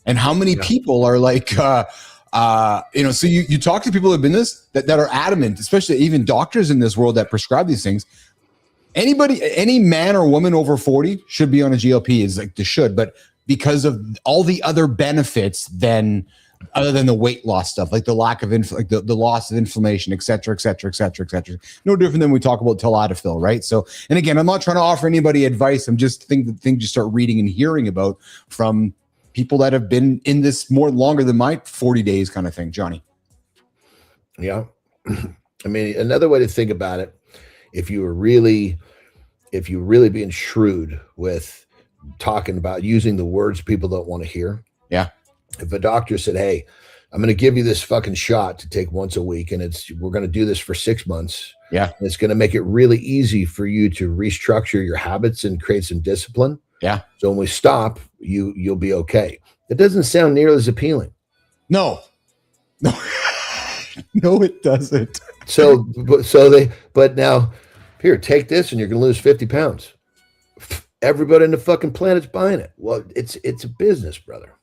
and how many people are like, so you talk to people who have been that are adamant, especially even doctors in this world that prescribe these things. Any man or woman over 40 should be on a GLP is like they should, but because of all the other benefits other than the weight loss stuff, like the lack of the loss of inflammation, et cetera, et cetera, et cetera, et cetera. No different than we talk about Teladophil, right? So, and again, I'm not trying to offer anybody advice. I'm just the things you start reading and hearing about from people that have been in this more longer than my 40 days kind of thing, Johnny. Yeah. I mean, another way to think about it, if you were really being shrewd with talking about using the words people don't want to hear. Yeah. If a doctor said, hey, I'm going to give you this fucking shot to take once a week, and we're going to do this for 6 months. Yeah. And it's going to make it really easy for you to restructure your habits and create some discipline. Yeah. So when we stop, you'll be okay. It doesn't sound nearly as appealing. No, no, it doesn't. But now here, take this and you're going to lose 50 pounds. Everybody in the fucking planet's buying it. Well, it's a business, brother.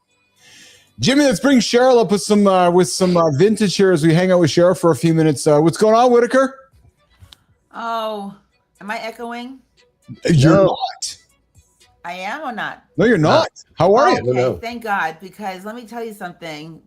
Jimmy, let's bring Cheryl up with some vintage here as we hang out with Cheryl for a few minutes. What's going on, Whitaker? Oh, am I echoing? You're not. I am or not? No, you're not. How are you? Okay, thank God, because let me tell you something.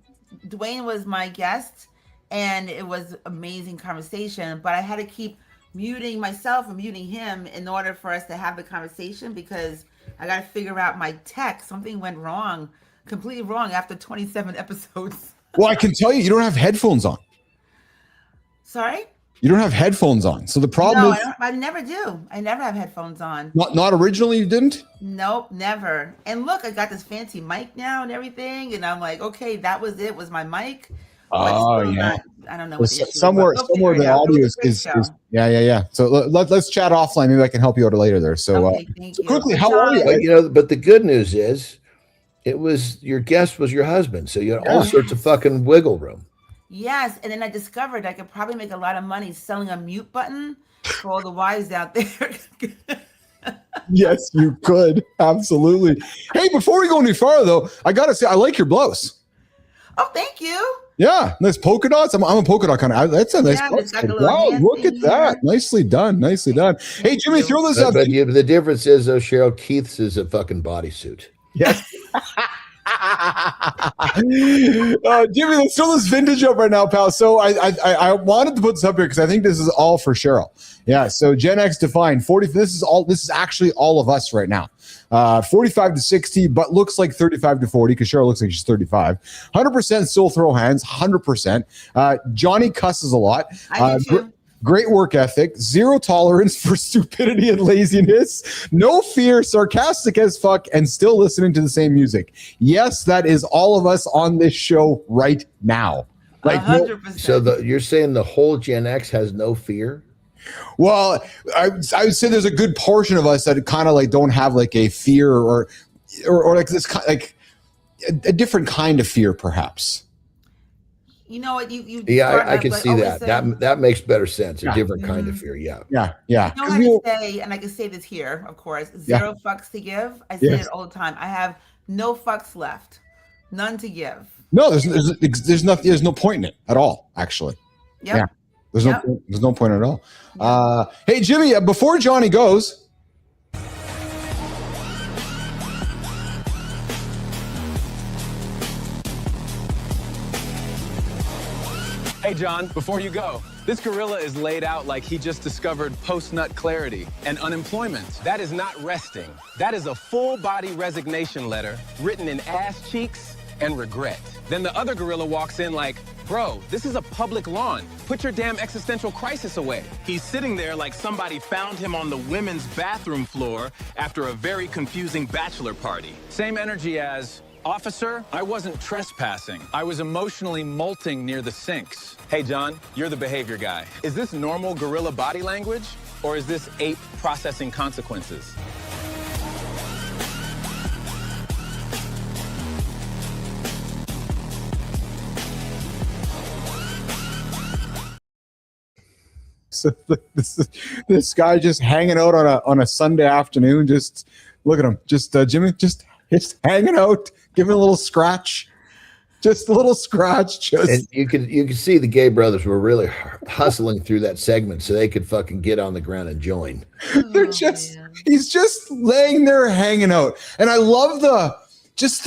Dwayne was my guest, and it was amazing conversation, but I had to keep muting myself and muting him in order for us to have the conversation because I got to figure out my tech. Something went wrong. Completely wrong after 27 episodes. Well, I can tell you don't have headphones on. Sorry? You don't have headphones on. So the problem is... I never do. I never have headphones on. Not originally you didn't? Nope, never. And look, I got this fancy mic now and everything. And I'm like, okay, that was it. Was my mic. Oh, yeah. I don't know. Well, somewhere the audio is yeah. So let's chat offline. Maybe I can help you out later there. So, okay, thank you. Quickly, how are you? But the good news is your guest was your husband. So you had all sorts of fucking wiggle room. Yes, and then I discovered I could probably make a lot of money selling a mute button for all the wives out there. Yes, you could. Absolutely. Hey, before we go any farther, though, I got to say, I like your blouse. Oh, thank you. Yeah, nice polka dots. I'm a polka dot kind of. That's a nice. Wow, look at that. Nicely done. Nicely done. Hey, Jimmy, throw this up. But the difference is, though, Cheryl, Keith's is a fucking bodysuit. Yes. Jimmy, let's throw this vintage up right now, pal. So I wanted to put this up here because I think this is all for Cheryl. Yeah. So Gen X defined 40. This is actually all of us right now. 45 to 60, but looks like 35 to 40 because Cheryl looks like she's 35. 100% still throw hands. 100%. Johnny cusses a lot. I do too. Great work ethic, zero tolerance for stupidity and laziness, no fear, sarcastic as fuck, and still listening to the same music. Yes, that is all of us on this show right now. Like 100%. So you're saying the whole Gen X has no fear? Well, I would say there's a good portion of us that kind of like don't have like a fear or like this like a different kind of fear, perhaps. You know what? You I can see that. That makes better sense. A different kind of fear. Yeah. You know how to say, and I can say this here, of course, zero fucks to give. I say it all the time. I have no fucks left, none to give. No, there's no point in it at all, actually. Yep. Yeah. There's no point at all. Hey, Jimmy, before Johnny goes. Hey, Jon, before you go, this gorilla is laid out like he just discovered post-nut clarity and unemployment. That is not resting. That is a full-body resignation letter written in ass cheeks and regret. Then the other gorilla walks in like, bro, this is a public lawn. Put your damn existential crisis away. He's sitting there like somebody found him on the women's bathroom floor after a very confusing bachelor party. Same energy as, officer, I wasn't trespassing. I was emotionally molting near the sinks. Hey, Jon, you're the behavior guy. Is this normal gorilla body language, or is this ape processing consequences? So this guy just hanging out on a Sunday afternoon. Just look at him. Just Jimmy, just hanging out. Give him a little scratch. Just a little scratch. And you can see the gay brothers were really hustling through that segment so they could fucking get on the ground and join. He's just laying there hanging out. And I love the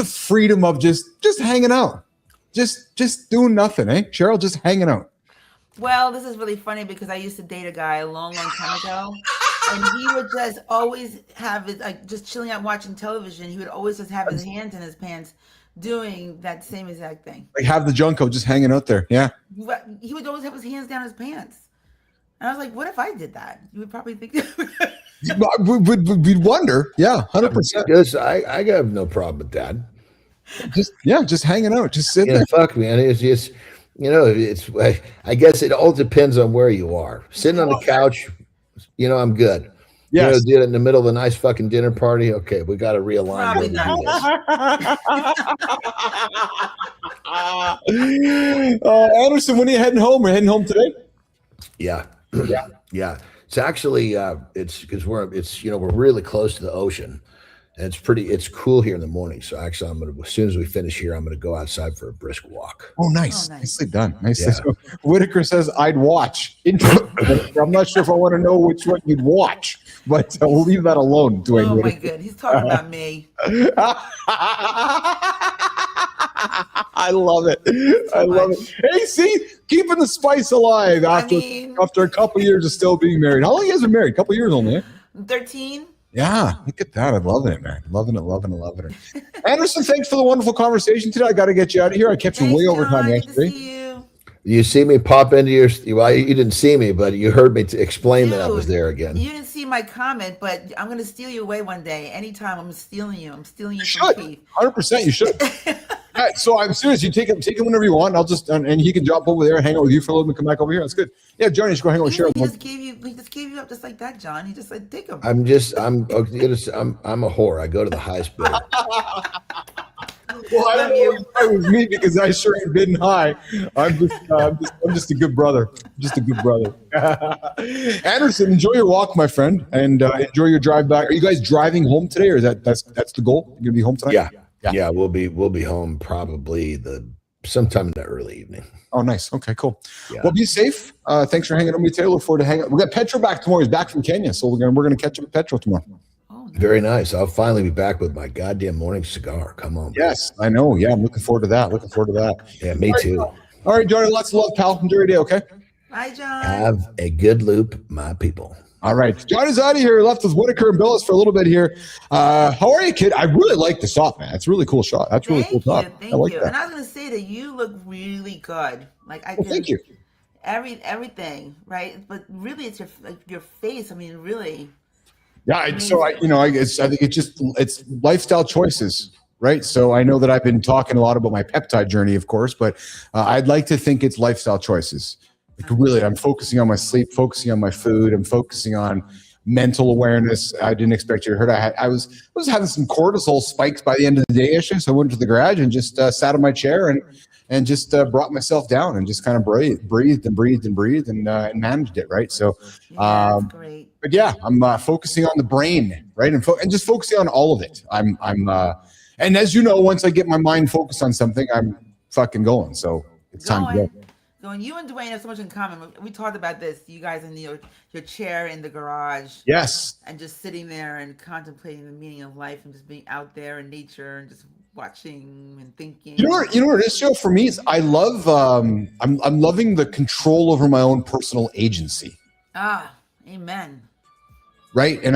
freedom of just hanging out. Just doing nothing, eh? Cheryl, just hanging out. Well, this is really funny because I used to date a guy a long time ago, and he would just always have his, like, just chilling out watching television. He would always just have his hands in his pants doing that same exact thing. Like have the Junko just hanging out there. Yeah. He would always have his hands down his pants. And I was like, what if I did that? You would probably think we'd wonder. Yeah, 100%. Because I have no problem with that. Just hanging out. Just sitting there. Fuck, man. It's just, I guess it all depends on where you are. Sitting on the couch, I'm good. Yes. Did it in the middle of a nice fucking dinner party. Okay, we got to realign. Anderson, when are you heading home? We're heading home today. Yeah. It's actually it's because we're really close to the ocean. And it's cool here in the morning. So actually, as soon as we finish here, I'm gonna go outside for a brisk walk. Oh, nice. Nicely done. Nicely. Yeah. So Whitaker says I'd watch. I'm not sure if I want to know which one you'd watch, but we'll leave that alone, Dwayne. Oh my God, he's talking about me. I love it. I love it. Hey, see, keeping the spice alive after a couple of years of still being married. How long you guys been married? A couple of years only. Eh? 13. Yeah, look at that. I love it, man. Loving it. Anderson, thanks for the wonderful conversation today. I got to get you out of here. I kept you way over time yesterday. You see me pop into you didn't see me, but you heard me explain that I was there again. You didn't see my comment, but I'm going to steal you away one day. Anytime I'm stealing you. I'm stealing you from Keith. 100% you should. Right, so I'm serious. You take him whenever you want. I'll just and he can drop over there and hang out with you for a little bit. Come back over here. That's good. Yeah, Johnny, just go hang out with Cheryl. He just gave you up just like that, John. He just said, take him. I'm a whore. I go to the highest bidder. Well, I don't know if it was me because I sure ain't bidding high. I'm just a good brother. Just a good brother. Anderson, enjoy your walk, my friend, and enjoy your drive back. Are you guys driving home today, or that's the goal? You're gonna be home tonight? Yeah, we'll be home probably sometime in the early evening. Oh, nice. Okay, cool. Yeah. Well, be safe. Thanks for hanging out with me today. Look forward to hanging out. We got Petro back tomorrow. He's back from Kenya, so we're gonna catch up with Petro tomorrow. Oh, nice. Very nice. I'll finally be back with my goddamn morning cigar. Come on. Yes, I know. Yeah, I'm looking forward to that. Yeah, me too. All right, Johnny. Lots of love, pal. Enjoy your day. Okay. Bye, John. Have a good loop, my people. All right. Johnny's out of here. Left with Whitaker and Billis for a little bit here. How are you, kid? I really like the shot, man. That's a really cool shot. That's really cool shot. Thank you. That. And I was going to say that you look really good. Like thank you. Everything, right? But really, it's your face. I mean, really. Yeah. I think it's lifestyle choices, right? So I know that I've been talking a lot about my peptide journey, of course, but I'd like to think it's lifestyle choices. Like really, I'm focusing on my sleep, focusing on my food. I'm focusing on mental awareness. I didn't expect you to hurt. I was having some cortisol spikes by the end of the day issue. So I went to the garage and just sat on my chair and just brought myself down and just kind of breathed and managed it. Right. So, that's great. But yeah, I'm focusing on the brain, right, and just focusing on all of it. I'm and as you know, once I get my mind focused on something, I'm fucking going. So it's time to go. Going, you and Dwayne have so much in common. We talked about this. You guys in your chair in the garage. Yes. And just sitting there and contemplating the meaning of life and just being out there in nature and just watching and thinking. You know what it is, Joe? For me, is I love. I'm loving the control over my own personal agency. Amen. Right, I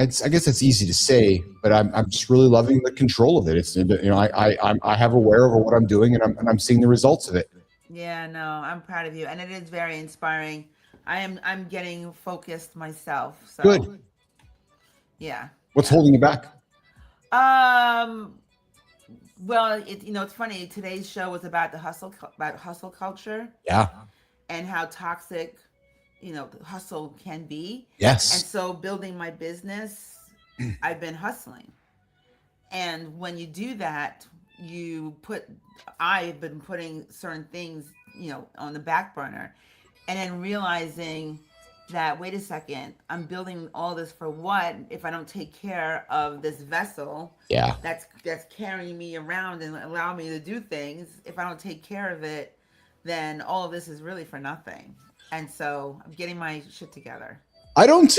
guess that's easy to say, but I'm just really loving the control of it. It's I have aware over what I'm doing, and I'm seeing the results of it. Yeah, no, I'm proud of you, and it is very inspiring. I'm getting focused myself. So. Good. Yeah. What's holding you back? Well, it's funny. Today's show was about hustle culture. Yeah. And how toxic. Hustle can be. Yes. And so building my business, I've been hustling. And when you do that, I've been putting certain things, on the back burner, and then realizing that, wait a second, I'm building all this for what if I don't take care of this vessel that's carrying me around and allow me to do things. If I don't take care of it, then all of this is really for nothing. And so I'm getting my shit together. I don't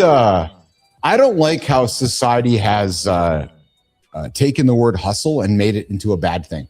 like how society has taken the word hustle and made it into a bad thing.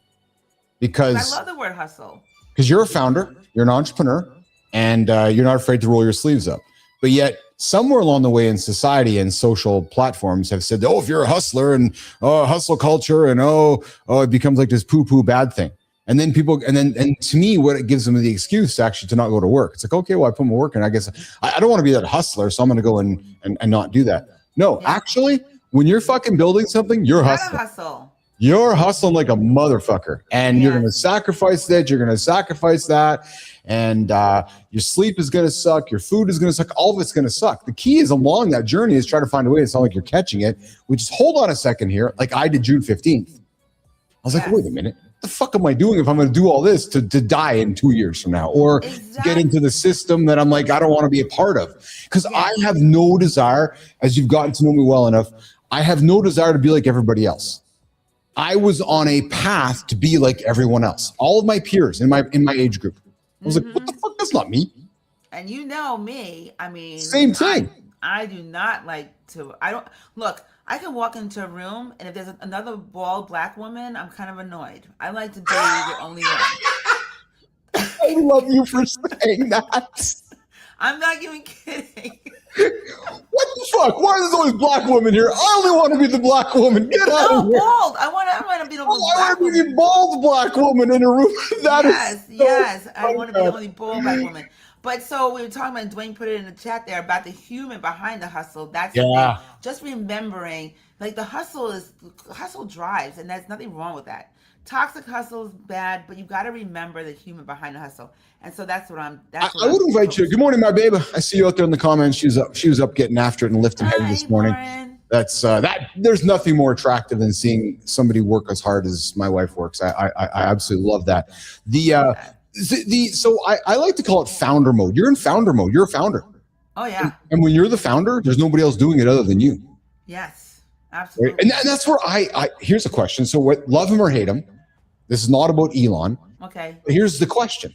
Because I love the word hustle. Because you're a founder, you're an entrepreneur, and you're not afraid to roll your sleeves up. But yet, somewhere along the way in society and social platforms have said, if you're a hustler and hustle culture and it becomes like this poo-poo bad thing. And then and to me, what it gives them the excuse actually to not go to work. It's like, okay, well, I put my work in. I guess I don't want to be that hustler, so I'm going to go and not do that. No, actually, when you're fucking building something, you're hustling. You're hustling like a motherfucker, and you're going to sacrifice that. You're going to sacrifice that, and your sleep is going to suck. Your food is going to suck. All of it's going to suck. The key is along that journey is try to find a way to sound like you're catching it. Which is hold on a second here, like I did June 15th. I was like, wait a minute. The fuck am I doing if I'm going to do all this to die in 2 years from now or get into the system that I'm like, I don't want to be a part of? Because I have no desire, as you've gotten to know me well enough, I have no desire to be like everybody else. I was on a path to be like everyone else. All of my peers in my age group. I was like, what the fuck? That's not me. And you know me. I mean, same thing. I do not like to, I can walk into a room, and if there's another bald black woman, I'm kind of annoyed. I like to be the only one. I love you for saying that. I'm not even kidding. What the fuck? Why is there always black women here? I only want to be the black woman. Get out of here. Bald. I want to be the black woman. I want to be the bald black woman in a room. Yes. I want to be the only bald black woman. But so we were talking about, Dwayne put it in the chat there about the human behind the hustle. That's just remembering, like the hustle drives, and there's nothing wrong with that. Toxic hustle is bad, but you got to remember the human behind the hustle. And so that's what I'm. I would invite you. Good morning, my baby. I see you out there in the comments. She was up getting after it and lifting heavy this morning. Lauren. That's that. There's nothing more attractive than seeing somebody work as hard as my wife works. I absolutely love that. So I like to call it founder mode. You're in founder mode. You're a founder. Oh yeah. And when you're the founder, there's nobody else doing it other than you. Yes, absolutely. Right? And that's where here's a question. So what? Love him or hate him? This is not about Elon. Okay. But here's the question.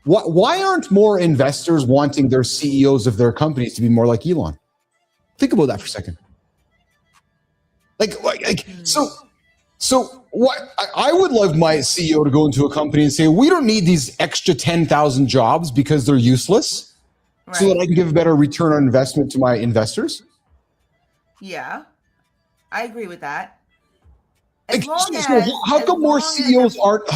Why aren't more investors wanting their CEOs of their companies to be more like Elon? Think about that for a second. So what I would love my CEO to go into a company and say, we don't need these extra 10,000 jobs because they're useless, so that I can give a better return on investment to my investors. Yeah, I agree with that. How come more CEOs aren't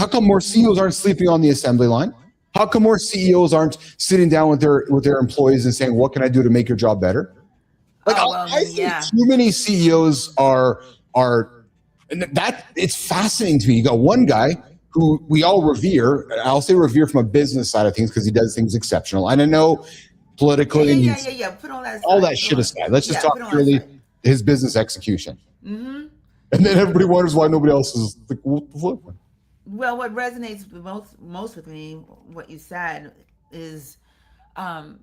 sleeping on the assembly line? How come more CEOs aren't sitting down with their employees and saying, what can I do to make your job better? I think too many CEOs are and that it's fascinating to me. You got one guy who we all revere. I'll say revere from a business side of things because he does things exceptional. And I know politically, Yeah. Put all that aside. all that shit aside. Let's just talk purely his business execution. Mm-hmm. And then everybody wonders why nobody else is like, what the fuck? Well, what resonates most with me, what you said, is a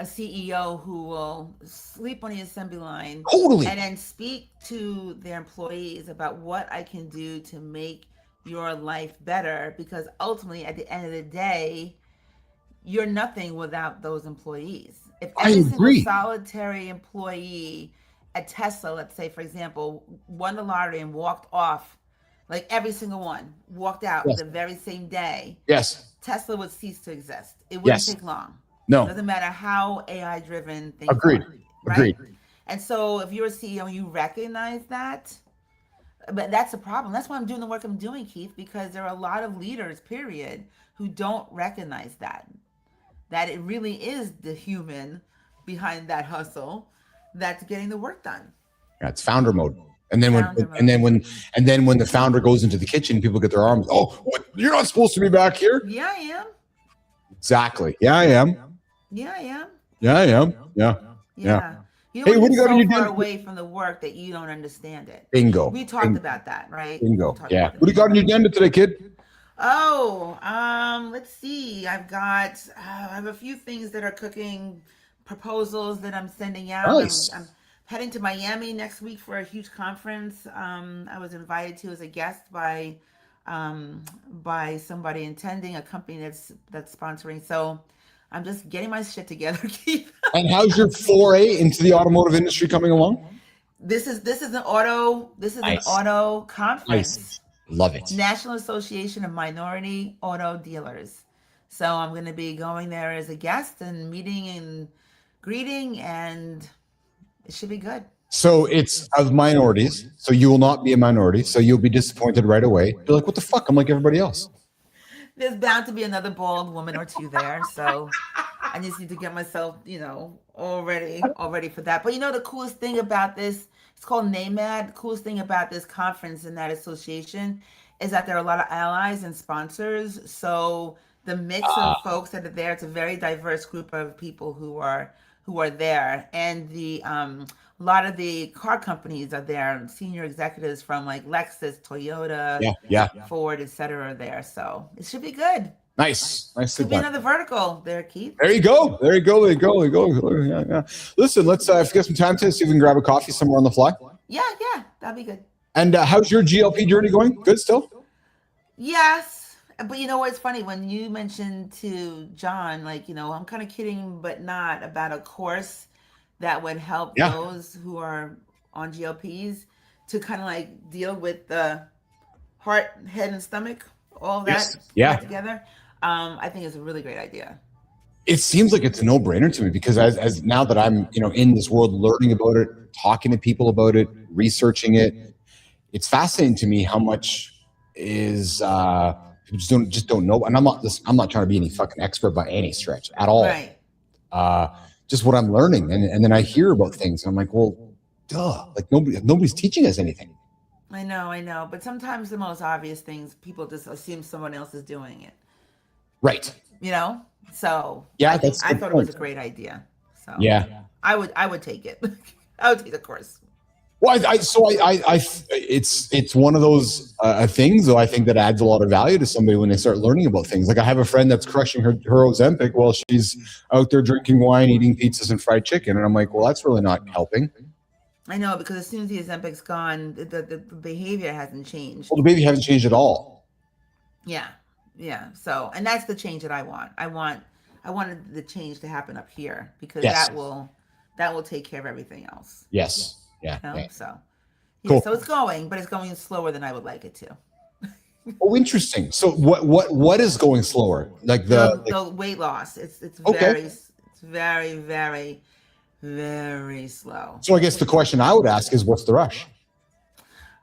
CEO who will sleep on the assembly line Totally. and then speak to their employees about what I can do to make your life better, because ultimately at the end of the day, you're nothing without those employees. If every single solitary employee at Tesla, let's say, for example, won the lottery and walked off, like every single one walked out the very same day, Tesla would cease to exist. It wouldn't take long. No. It doesn't matter how AI driven things Agreed. are. Right? Agreed. And so if you're a CEO, you recognize that. But that's the problem. That's why I'm doing the work I'm doing, Keith, because there are a lot of leaders, period, who don't recognize that it really is the human behind that hustle that's getting the work done. Yeah, it's founder mode. And then when the founder goes into the kitchen, people get their arms. Oh, what? You're not supposed to be back here. Yeah, I am. Exactly. Yeah, I am. Yeah, I am. Yeah, I am. Yeah. You don't get so far away from the work that you don't understand it. Bingo. We talked about that, right? Bingo. Yeah. What do you got on your agenda today, kid? Oh, let's see. I have a few things that are cooking, proposals that I'm sending out. Nice. I'm heading to Miami next week for a huge conference. I was invited to as a guest by somebody attending, a company that's sponsoring. So I'm just getting my shit together, Keith. And how's your foray into the automotive industry coming along? This is an auto conference. Nice. Love it. National Association of Minority Auto Dealers. So I'm going to be going there as a guest and meeting and greeting, and it should be good. So it's of minorities. So you will not be a minority. So you'll be disappointed right away. You're like, what the fuck? I'm like everybody else. There's bound to be another bald woman or two there. So I just need to get myself, all ready for that. But the coolest thing about this, it's called NAMAD. The coolest thing about this conference and that association is that there are a lot of allies and sponsors. So the mix of folks that are there, it's a very diverse group of people who are there. And a lot of the car companies are there. Senior executives from like Lexus, Toyota, Ford, etc. are there. So it should be good. Nice. Could be another vertical there, Keith. There you go. Yeah. Listen, let's if you get some time to see if we can grab a coffee somewhere on the fly. Yeah, that'd be good. And how's your GLP journey going? Good still? Yes. But you know what's funny? When you mentioned to Jon, like, I'm kind of kidding, but not, about a course that would help those who are on GLPs to kind of like deal with the heart, head, and stomach, all that together. I think it's a really great idea. It seems like it's a no-brainer to me because as now that I'm, in this world, learning about it, talking to people about it, researching it, it's fascinating to me how much is people just don't know. And I'm not trying to be any fucking expert by any stretch at all. Right. Just what I'm learning, and then I hear about things, and I'm like, well, duh, like nobody's teaching us anything. I know, but sometimes the most obvious things, people just assume someone else is doing it. Right. So I thought it was a great idea. So I would take it. I would take the course. Well, it's one of those things, though, I think that adds a lot of value to somebody when they start learning about things. Like I have a friend that's crushing her Ozempic while she's out there drinking wine, eating pizzas and fried chicken. And I'm like, well, that's really not helping. I know, because as soon as the Ozempic's gone, the behavior hasn't changed. Well, the behavior hasn't changed at all. Yeah. So, and that's the change that I want. I wanted the change to happen up here because that will take care of everything else. Yes. Yeah. So, cool. So it's going, but it's going slower than I would like it to. Oh, interesting. So what is going slower? Like the weight loss. It's very, very, very slow. So I guess the question I would ask is, what's the rush?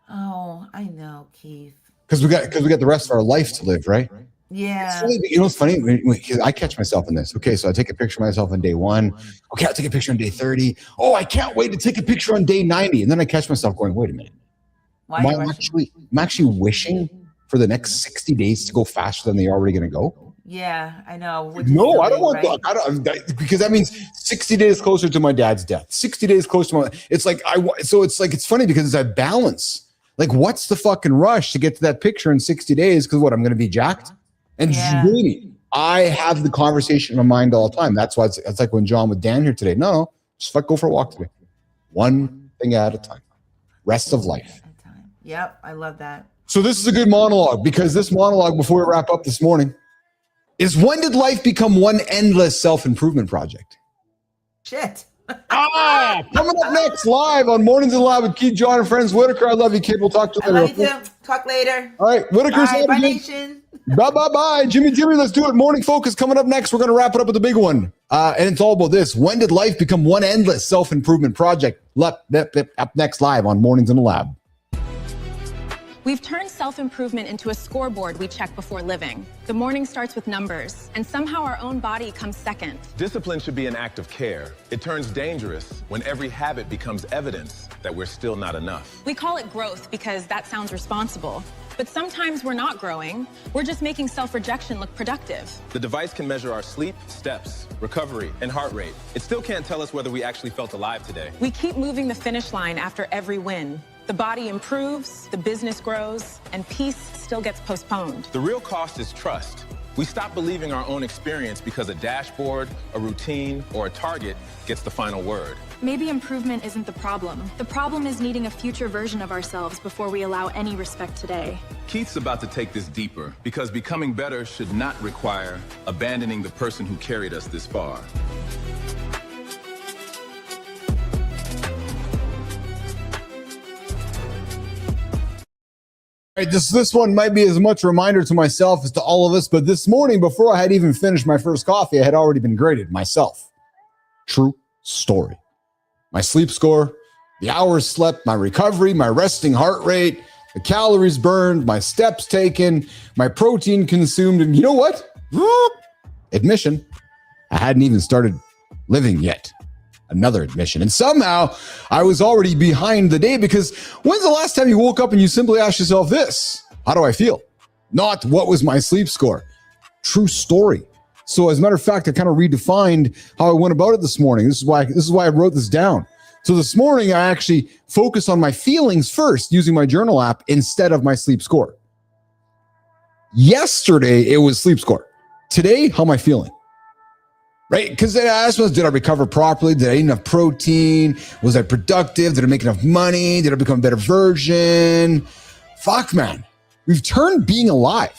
Oh, I know, Keith. Because we got the rest of our life to live, right? Yeah. What's funny? I catch myself in this. Okay, so I take a picture of myself on day 1. Okay, I'll take a picture on day 30. Oh, I can't wait to take a picture on day 90. And then I catch myself going, wait a minute. I'm actually wishing for the next 60 days to go faster than they're already going to go? Yeah, I know. No, I don't want that. I don't, because that means 60 days closer to my dad's death. 60 days closer to my. It's like it's funny because it's that balance. Like, what's the fucking rush to get to that picture in 60 days? Because what, I'm going to be jacked? And really, I have the conversation in my mind all the time. That's why it's like when John with Dan here today. No, just go for a walk today. One thing at a time. Rest of life. Yep, I love that. So this is a good monologue, because this monologue, before we wrap up this morning, is when did life become one endless self-improvement project? Shit. Coming up next, live on Mornings in the Lab with Keith Jon and friends. Whitaker, I love you, kid. We'll talk to you later. I love you too. Talk later. All right, Whitaker's out. Bye, nation. Bye. Jimmy, let's do it. Morning Focus coming up next. We're going to wrap it up with the big one. And it's all about this. When did life become one endless self-improvement project? Up next, live on Mornings in the Lab. We've turned self-improvement into a scoreboard we check before living. The morning starts with numbers, and somehow our own body comes second. Discipline should be an act of care. It turns dangerous when every habit becomes evidence that we're still not enough. We call it growth because that sounds responsible. But sometimes we're not growing. We're just making self-rejection look productive. The device can measure our sleep, steps, recovery, and heart rate. It still can't tell us whether we actually felt alive today. We keep moving the finish line after every win. The body improves, the business grows, and peace still gets postponed. The real cost is trust. We stop believing our own experience because a dashboard, a routine, or a target gets the final word. Maybe improvement isn't the problem. The problem is needing a future version of ourselves before we allow any respect today. Keith's about to take this deeper, because becoming better should not require abandoning the person who carried us this far. All right, this one might be as much a reminder to myself as to all of us, but this morning, before I had even finished my first coffee, I had already been graded myself. True story. My sleep score, the hours slept, my recovery, my resting heart rate, the calories burned, my steps taken, my protein consumed, and you know what? Admission, I hadn't even started living yet. Another admission. And somehow I was already behind the day, because when's the last time you woke up and you simply asked yourself this? How do I feel? Not what was my sleep score? True story. So as a matter of fact, I kind of redefined how I went about it this morning. This is why I wrote this down. So this morning I actually focused on my feelings first using my journal app instead of my sleep score. Yesterday it was sleep score. Today, how am I feeling? Right? Because I asked myself, did I recover properly? Did I eat enough protein? Was I productive? Did I make enough money? Did I become a better version? Fuck, man. We've turned being alive,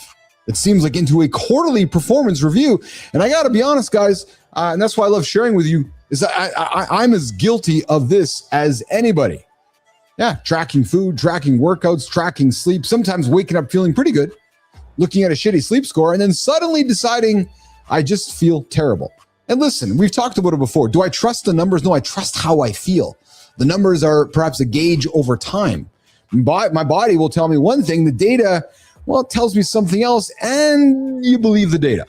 it seems like, into a quarterly performance review. And I got to be honest, guys, and that's why I love sharing with you, is that I'm as guilty of this as anybody. Yeah, tracking food, tracking workouts, tracking sleep, sometimes waking up feeling pretty good, looking at a shitty sleep score, and then suddenly deciding I just feel terrible. And listen, we've talked about it before. Do I trust the numbers? No, I trust how I feel. The numbers are perhaps a gauge over time. My body will tell me one thing. The data, well, it tells me something else, and you believe the data.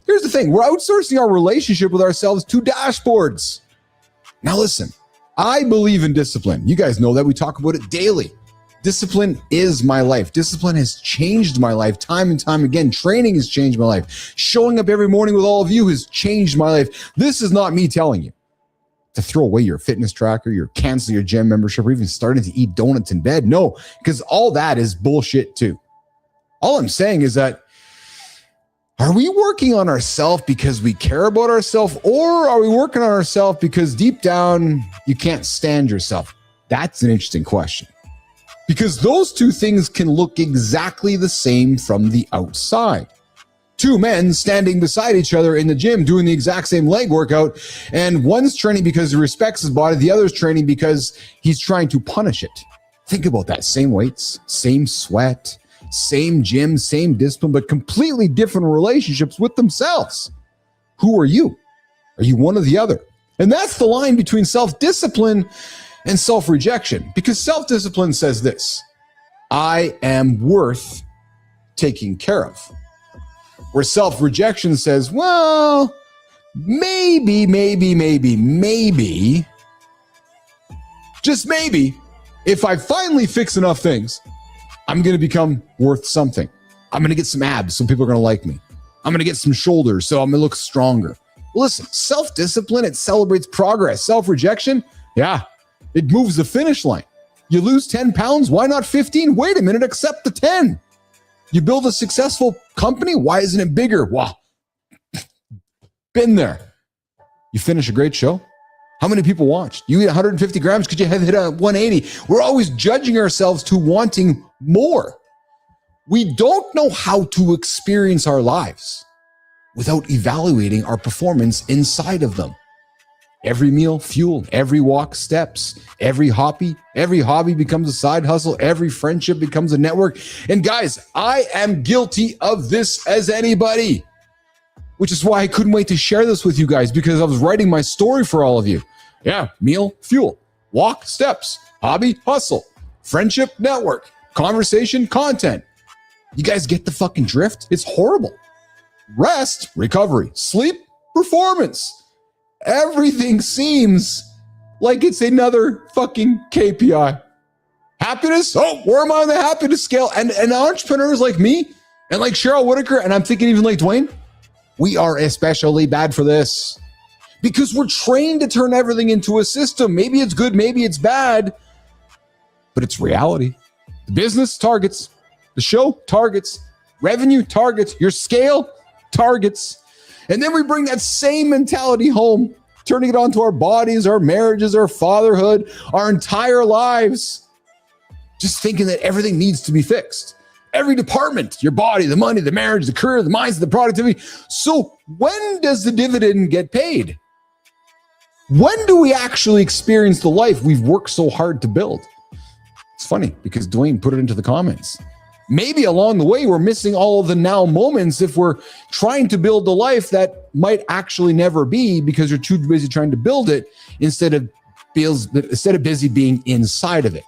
Here's the thing. We're outsourcing our relationship with ourselves to dashboards. Now listen, I believe in discipline. You guys know that. We talk about it daily. Discipline is my life. Discipline has changed my life time and time again. Training has changed my life. Showing up every morning with all of you has changed my life. This is not me telling you to throw away your fitness tracker, your cancel your gym membership, or even starting to eat donuts in bed. No, because all that is bullshit too. All I'm saying is that, are we working on ourselves because we care about ourselves, or are we working on ourselves because deep down you can't stand yourself? That's an interesting question. Because those two things can look exactly the same from the outside. Two men standing beside each other in the gym doing the exact same leg workout, and one's training because he respects his body, the other's training because he's trying to punish it. Think about that. Same weights, same sweat, same gym, same discipline, but completely different relationships with themselves. Who are you? Are you one or the other? And that's the line between self-discipline and self-rejection, because self-discipline says this: I am worth taking care of. Where self-rejection says, well, maybe, just maybe, if I finally fix enough things, I'm going to become worth something. I'm going to get some abs so people are going to like me. I'm going to get some shoulders so I'm going to look stronger. Listen, self-discipline, it celebrates progress. Self-rejection, yeah, it moves the finish line. You lose 10 pounds, why not 15? Wait a minute, accept the 10. You build a successful company, why isn't it bigger? Wow, been there. You finish a great show, how many people watched? You eat 150 grams, could you have hit a 180? We're always judging ourselves to wanting more. We don't know how to experience our lives without evaluating our performance inside of them. Every meal, fuel. Every walk, steps. Every hobby becomes a side hustle. Every friendship becomes a network. And guys, I am guilty of this as anybody, which is why I couldn't wait to share this with you guys, because I was writing my story for all of you. Yeah, meal, fuel, walk, steps, hobby, hustle, friendship, network, conversation, content. You guys get the fucking drift? It's horrible. Rest, recovery, sleep, performance. Everything seems like it's another fucking KPI. Happiness? Oh, where am I on the happiness scale? And entrepreneurs like me and like Cheryl Whitaker, and I'm thinking even like Dwayne, we are especially bad for this because we're trained to turn everything into a system. Maybe it's good, maybe it's bad, but it's reality. The business targets, the show targets, revenue targets, your scale targets. And then we bring that same mentality home, turning it onto our bodies, our marriages, our fatherhood, our entire lives, just thinking that everything needs to be fixed. Every department, your body, the money, the marriage, the career, the mindset, the productivity. So when does the dividend get paid? When do we actually experience the life we've worked so hard to build? It's funny because Dwayne put it into the comments. Maybe along the way, we're missing all of the now moments if we're trying to build a life that might actually never be because you're too busy trying to build it instead of busy being inside of it.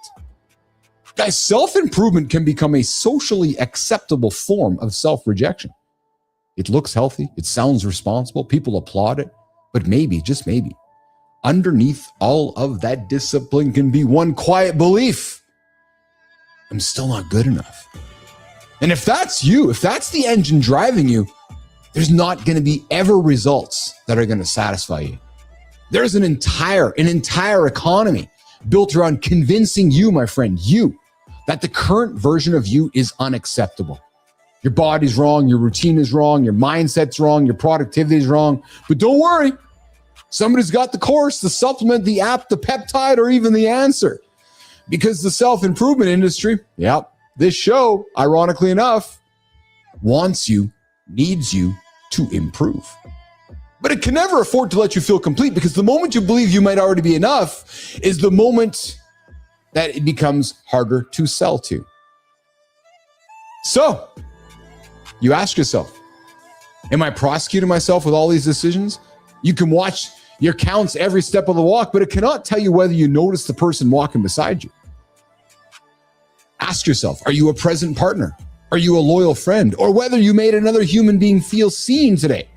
Guys, self-improvement can become a socially acceptable form of self-rejection. It looks healthy. It sounds responsible. People applaud it. But maybe, just maybe, underneath all of that discipline can be one quiet belief. I'm still not good enough. And if that's you, if that's the engine driving you, there's not going to be ever results that are going to satisfy you. There's an entire economy built around convincing you, my friend, you, that the current version of you is unacceptable. Your body's wrong, your routine is wrong, your mindset's wrong, your productivity is wrong. But don't worry, somebody's got the course, the supplement, the app, the peptide, or even the answer. Because the self-improvement industry, this show, ironically enough, wants you, needs you to improve. But it can never afford to let you feel complete because the moment you believe you might already be enough is the moment that it becomes harder to sell to. So, you ask yourself, am I prosecuting myself with all these decisions? You can watch your counts every step of the walk, but it cannot tell you whether you notice the person walking beside you. Ask yourself, are you a present partner? Are you a loyal friend? Or whether you made another human being feel seen today?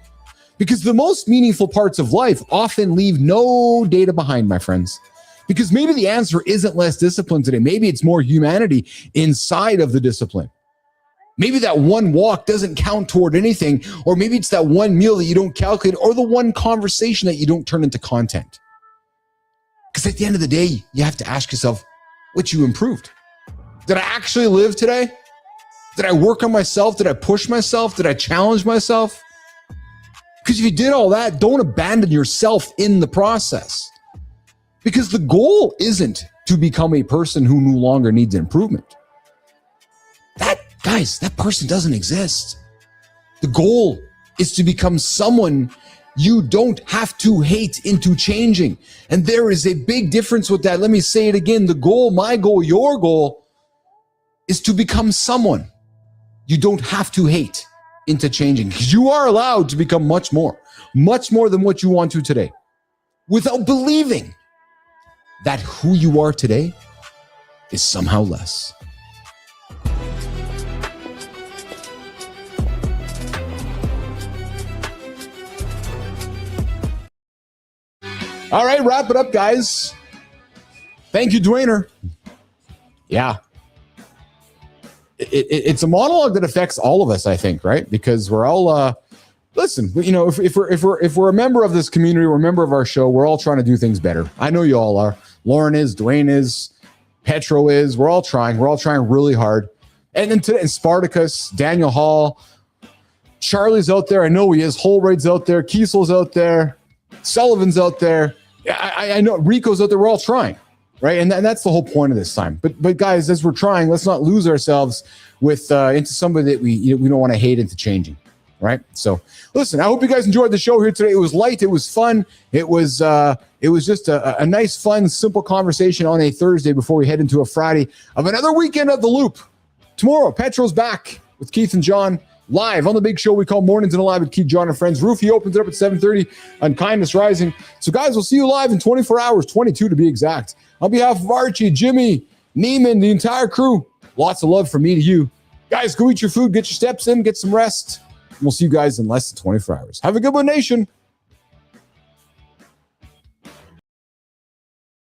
Because the most meaningful parts of life often leave no data behind, my friends. Because maybe the answer isn't less discipline today. Maybe it's more humanity inside of the discipline. Maybe that one walk doesn't count toward anything, or maybe it's that one meal that you don't calculate, or the one conversation that you don't turn into content. Because at the end of the day, you have to ask yourself what you improved. Did I actually live today? Did I work on myself? Did I push myself? Did I challenge myself? Because if you did all that, don't abandon yourself in the process. Because the goal isn't to become a person who no longer needs improvement. That person doesn't exist. The goal is to become someone you don't have to hate into changing. And there is a big difference with that. Let me say it again. The goal, my goal, your goal is to become someone you don't have to hate into changing. Because you are allowed to become much more than what you want to today, without believing that who you are today is somehow less. All right, wrap it up, guys. Thank you, Dwayner. Yeah. it's a monologue that affects all of us, I think, right? Because we're all listen, you know, if we're a member of this community, we're a member of our show, we're all trying to do things better. I know you all are. Lauren is, Dwayne is, Petro is. We're all trying really hard. And then today, Spartacus, Daniel Hall, Charlie's out there. I know he is. Holroyd's out there. Kiesel's out there. Sullivan's out there. I know Rico's out there. We're all trying, right? And that's the whole point of this time. But guys, as we're trying, let's not lose ourselves with into somebody that we don't want to hate into changing, right? So listen, I hope you guys enjoyed the show here today. It was light. It was fun. It was just a nice, fun, simple conversation on a Thursday before we head into a Friday of another weekend of The Loop. Tomorrow, Petro's back with Keith and Jon live on the big show we call Mornings and Alive with Keith, Jon, and Friends. Roof, he opens it up at 7:30 on Kindness Rising. So, guys, we'll see you live in 24 hours, 22 to be exact. On behalf of Archie, Jimmy, Neiman, the entire crew, lots of love from me to you. Guys, go eat your food, get your steps in, get some rest. And we'll see you guys in less than 24 hours. Have a good one, nation.